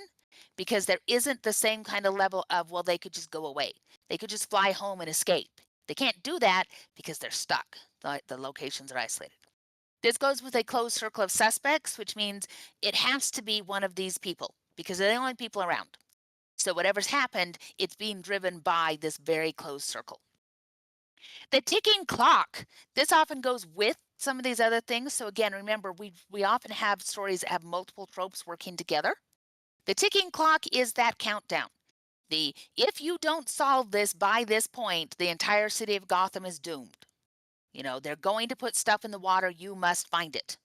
because there isn't the same kind of level of, well, they could just go away. They could just fly home and escape. They can't do that because they're stuck. The locations are isolated. This goes with a closed circle of suspects, which means it has to be one of these people because they're the only people around. So whatever's happened, it's being driven by this very closed circle. The ticking clock. This often goes with some of these other things. So again, remember, we often have stories that have multiple tropes working together. The ticking clock is that countdown. If you don't solve this by this point, the entire city of Gotham is doomed. You know, they're going to put stuff in the water. You must find it.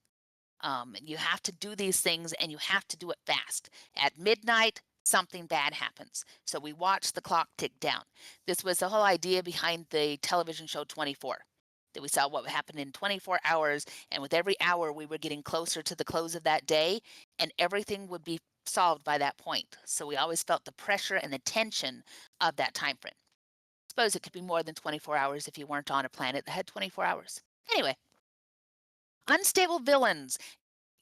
You have to do these things and you have to do it fast. At midnight, something bad happens. So we watch the clock tick down. This was the whole idea behind the television show 24. That we saw what happened in 24 hours, and with every hour we were getting closer to the close of that day, and everything would be solved by that point. So we always felt the pressure and the tension of that time frame. I suppose it could be more than 24 hours if you weren't on a planet that had 24 hours. Anyway, unstable villains.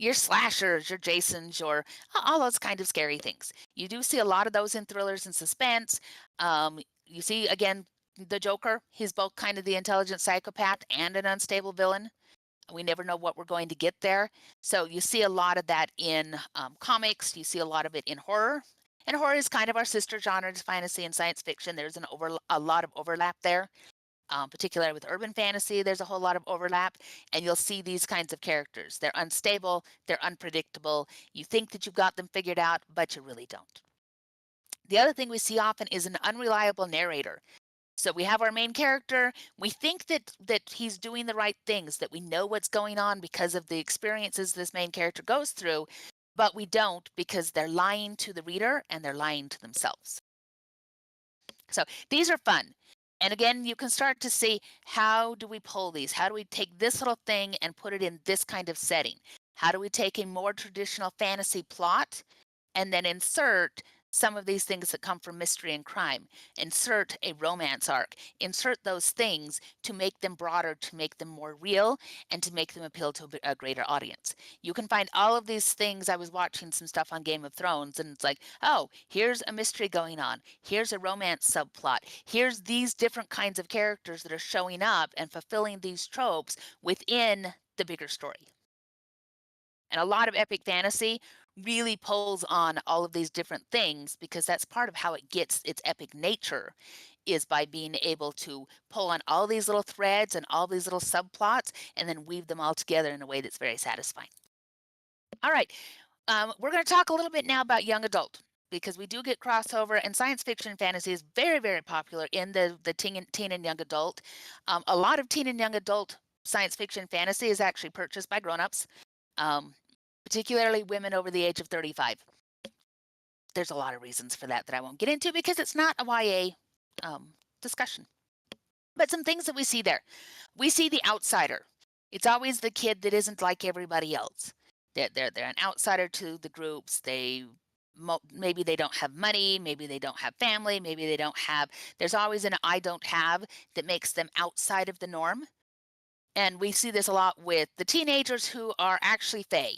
Your slashers, your Jasons, your all those kind of scary things. You do see a lot of those in thrillers and suspense. You see, again, the Joker. He's both kind of the intelligent psychopath and an unstable villain. We never know what we're going to get there. So you see a lot of that in comics. You see a lot of it in horror. And horror is kind of our sister genre to fantasy and science fiction. There's a lot of overlap there. particularly with urban fantasy, there's a whole lot of overlap, and you'll see these kinds of characters. They're unstable, they're unpredictable. You think that you've got them figured out, but you really don't. The other thing we see often is an unreliable narrator. So we have our main character. We think that he's doing the right things, that we know what's going on because of the experiences this main character goes through, but we don't because they're lying to the reader and they're lying to themselves. So these are fun. And again, you can start to see, how do we pull these? How do we take this little thing and put it in this kind of setting? How do we take a more traditional fantasy plot and then insert some of these things that come from mystery and crime, insert a romance arc, insert those things to make them broader, to make them more real, and to make them appeal to a greater audience. You can find all of these things. I was watching some stuff on Game of Thrones, and it's like, oh, here's a mystery going on. Here's a romance subplot. Here's these different kinds of characters that are showing up and fulfilling these tropes within the bigger story. And a lot of epic fantasy really pulls on all of these different things because that's part of how it gets its epic nature, is by being able to pull on all these little threads and all these little subplots and then weave them all together in a way that's very satisfying. All right, we're going to talk a little bit now about young adult, because we do get crossover, and science fiction and fantasy is very, very popular in the teen and young adult. A lot of teen and young adult science fiction fantasy is actually purchased by grown-ups. Particularly women over the age of 35. There's a lot of reasons for that I won't get into because it's not a YA discussion. But some things that we see there. We see the outsider. It's always the kid that isn't like everybody else. They're an outsider to the groups. Maybe they don't have money, maybe they don't have family, maybe they don't have. There's always an I don't have that makes them outside of the norm. And we see this a lot with the teenagers who are actually Fae.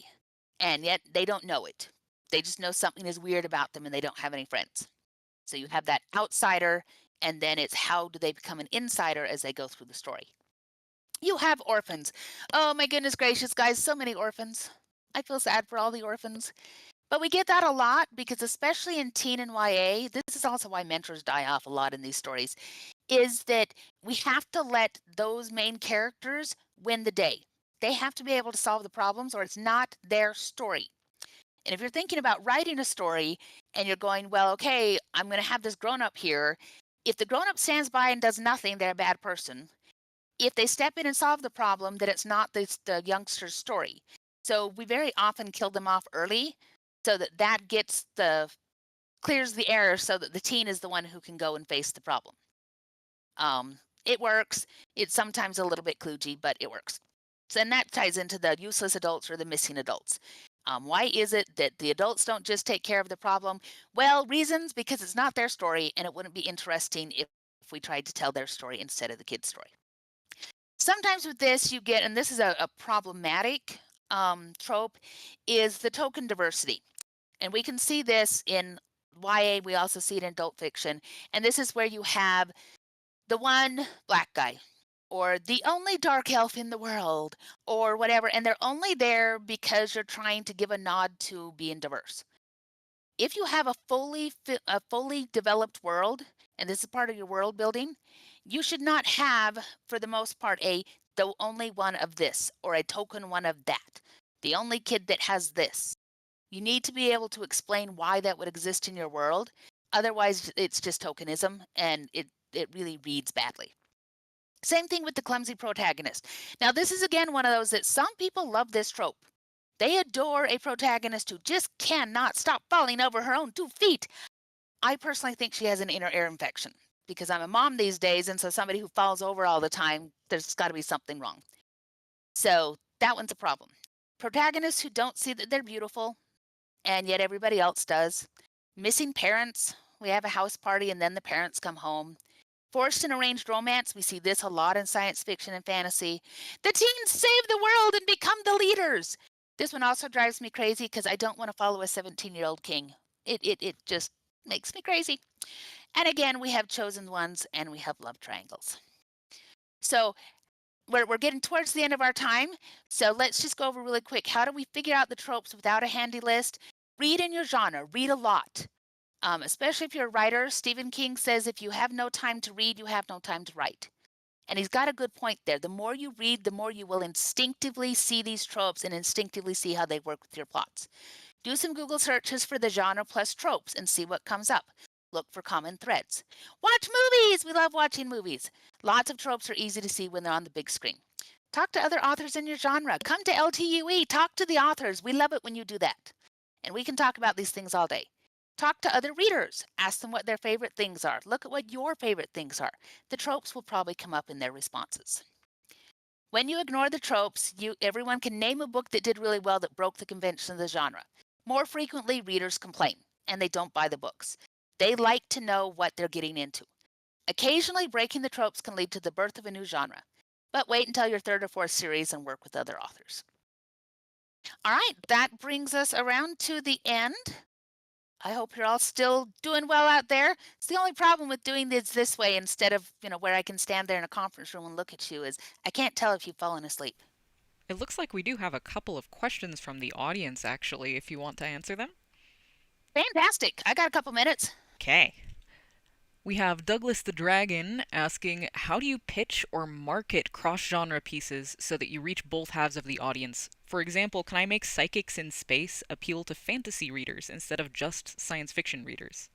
And yet they don't know it. They just know something is weird about them and they don't have any friends. So you have that outsider, and then it's how do they become an insider as they go through the story. You have orphans. Oh my goodness gracious, guys, so many orphans. I feel sad for all the orphans. But we get that a lot because especially in teen and YA, this is also why mentors die off a lot in these stories, is that we have to let those main characters win the day. They have to be able to solve the problems or it's not their story. And if you're thinking about writing a story and you're going, well, okay, I'm going to have this grown-up here. If the grown-up stands by and does nothing, they're a bad person. If they step in and solve the problem, then it's not the youngster's story. So we very often kill them off early so that clears the air so that the teen is the one who can go and face the problem. It works. It's sometimes a little bit kludgy, but it works. And that ties into the useless adults or the missing adults. Why is it that the adults don't just take care of the problem? Well, reasons, because it's not their story and it wouldn't be interesting if we tried to tell their story instead of the kid's story. Sometimes with this you get, and this is a problematic trope, is the token diversity. And we can see this in YA, we also see it in adult fiction. And this is where you have the one black guy, or the only dark elf in the world, or whatever, and they're only there because you're trying to give a nod to being diverse. If you have a fully developed world, and this is part of your world building, you should not have, for the most part, the only one of this, or a token one of that. The only kid that has this. You need to be able to explain why that would exist in your world. Otherwise, it's just tokenism, and it really reads badly. Same thing with the clumsy protagonist. Now, this is again one of those that some people love this trope. They adore a protagonist who just cannot stop falling over her own 2 feet. I personally think she has an inner ear infection because I'm a mom these days, and so somebody who falls over all the time, there's got to be something wrong. So that one's a problem. Protagonists who don't see that they're beautiful, and yet everybody else does. Missing parents. We have a house party and then the parents come home. Forced and arranged romance, we see this a lot in science fiction and fantasy. The teens save the world and become the leaders. This one also drives me crazy because I don't want to follow a 17-year-old king. It just makes me crazy. And again, we have chosen ones and we have love triangles. So we're getting towards the end of our time. So let's just go over really quick. How do we figure out the tropes without a handy list? Read in your genre. Read a lot. Especially if you're a writer. Stephen King says if you have no time to read, you have no time to write. And he's got a good point there. The more you read, the more you will instinctively see these tropes and instinctively see how they work with your plots. Do some Google searches for the genre plus tropes and see what comes up. Look for common threads. Watch movies! We love watching movies. Lots of tropes are easy to see when they're on the big screen. Talk to other authors in your genre. Come to LTUE. Talk to the authors. We love it when you do that. And we can talk about these things all day. Talk to other readers. Ask them what their favorite things are. Look at what your favorite things are. The tropes will probably come up in their responses. When you ignore the tropes, everyone can name a book that did really well that broke the convention of the genre. More frequently, readers complain, and they don't buy the books. They like to know what they're getting into. Occasionally, breaking the tropes can lead to the birth of a new genre, but wait until your third or fourth series and work with other authors. All right, that brings us around to the end. I hope you're all still doing well out there. It's the only problem with doing this way instead of, where I can stand there in a conference room and look at you is I can't tell if you've fallen asleep. It looks like we do have a couple of questions from the audience, actually, if you want to answer them. Fantastic. I got a couple minutes. Okay. We have Douglas the Dragon asking, how do you pitch or market cross-genre pieces so that you reach both halves of the audience? For example, can I make Psychics in Space appeal to fantasy readers instead of just science fiction readers?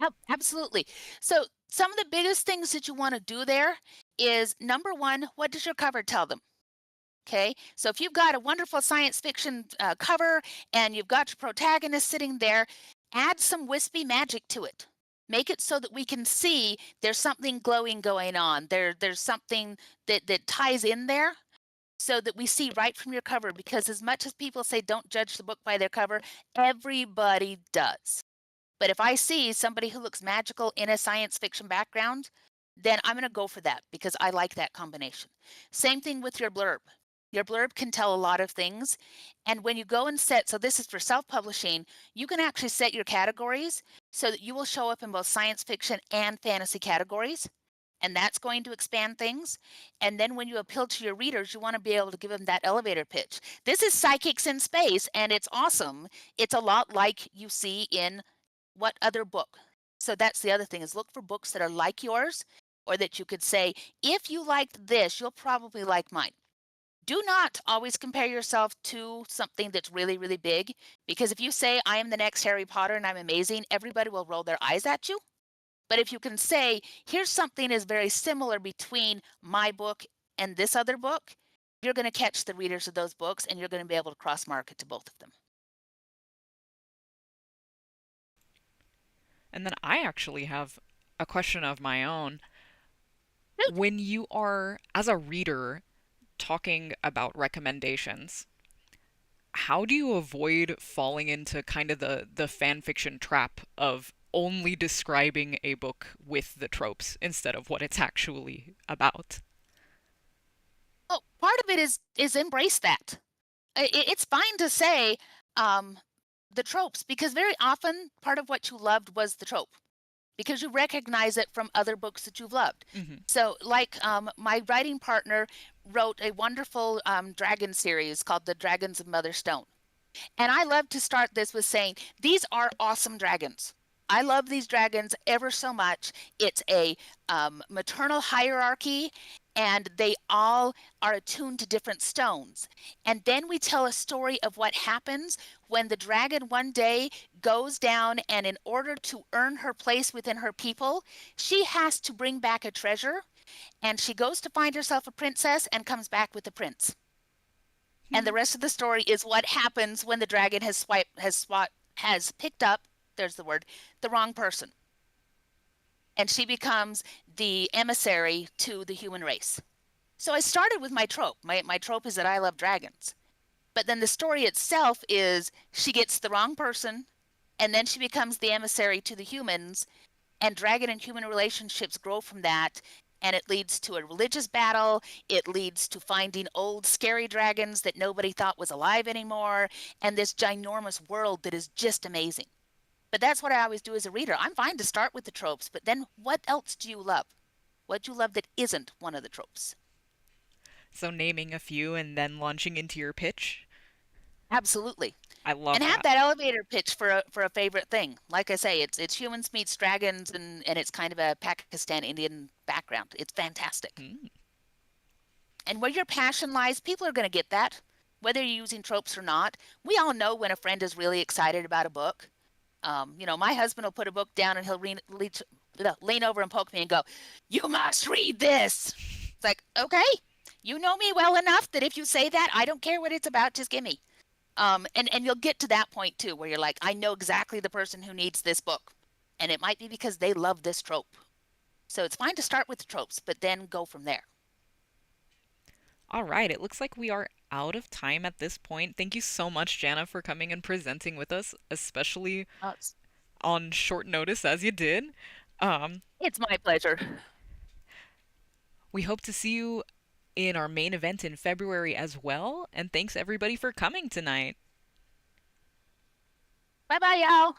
Oh, absolutely. So some of the biggest things that you want to do there is, number one, what does your cover tell them? Okay, so if you've got a wonderful science fiction cover and you've got your protagonist sitting there, add some wispy magic to it. Make it so that we can see there's something glowing going on. There's something that ties in there so that we see right from your cover, because as much as people say don't judge the book by their cover, everybody does. But if I see somebody who looks magical in a science fiction background, then I'm going to go for that because I like that combination. Same thing with your blurb. Your blurb can tell a lot of things. And when you go and set, so this is for self-publishing, you can actually set your categories so that you will show up in both science fiction and fantasy categories. And that's going to expand things. And then when you appeal to your readers, you want to be able to give them that elevator pitch. This is Psychics in Space, and it's awesome. It's a lot like you see in what other book. So that's the other thing, is look for books that are like yours, or that you could say, if you liked this, you'll probably like mine. Do not always compare yourself to something that's really, really big, because if you say, I am the next Harry Potter and I'm amazing, everybody will roll their eyes at you. But if you can say, here's something that's very similar between my book and this other book, you're going to catch the readers of those books and you're going to be able to cross-market to both of them. And then I actually have a question of my own. When you are, as a reader, talking about recommendations, how do you avoid falling into kind of the fan fiction trap of only describing a book with the tropes instead of what it's actually about? Oh, part of it is embrace that. It's fine to say the tropes, because very often part of what you loved was the trope, because you recognize it from other books that you've loved. Mm-hmm. So like my writing partner wrote a wonderful dragon series called The Dragons of Mother Stone. And I love to start this with saying, these are awesome dragons. I love these dragons ever so much. It's a maternal hierarchy, and they all are attuned to different stones. And then we tell a story of what happens when the dragon one day goes down, and in order to earn her place within her people, she has to bring back a treasure, and she goes to find herself a princess and comes back with a prince. And the rest of the story is what happens when the dragon has picked up, there's the word, the wrong person. And she becomes the emissary to the human race. So I started with my trope. My trope is that I love dragons. But then the story itself is she gets the wrong person, and then she becomes the emissary to the humans, and dragon and human relationships grow from that. And it leads to a religious battle. It leads to finding old scary dragons that nobody thought was alive anymore, and this ginormous world that is just amazing. But that's what I always do as a reader. I'm fine to start with the tropes, but then what else do you love? What do you love that isn't one of the tropes? So naming a few and then launching into your pitch? Absolutely. I love And have that. that elevator pitch for a favorite thing. Like I say, it's humans meets dragons, and it's kind of a Pakistan Indian background. It's fantastic. Mm. And where your passion lies, people are going to get that, whether you're using tropes or not. We all know when a friend is really excited about a book. You know, my husband will put a book down and he'll lean over and poke me and go, "You must read this." It's like, okay, you know me well enough that if you say that, I don't care what it's about, just give me. And you'll get to that point too, where you're like, I know exactly the person who needs this book, and it might be because they love this trope. So it's fine to start with the tropes, but then go from there. All right, it looks like we are out of time at this point. Thank you so much, Jana, for coming and presenting with us, especially on short notice as you did. It's my pleasure. We hope to see you in our main event in February as well. And thanks everybody for coming tonight. Bye bye, y'all.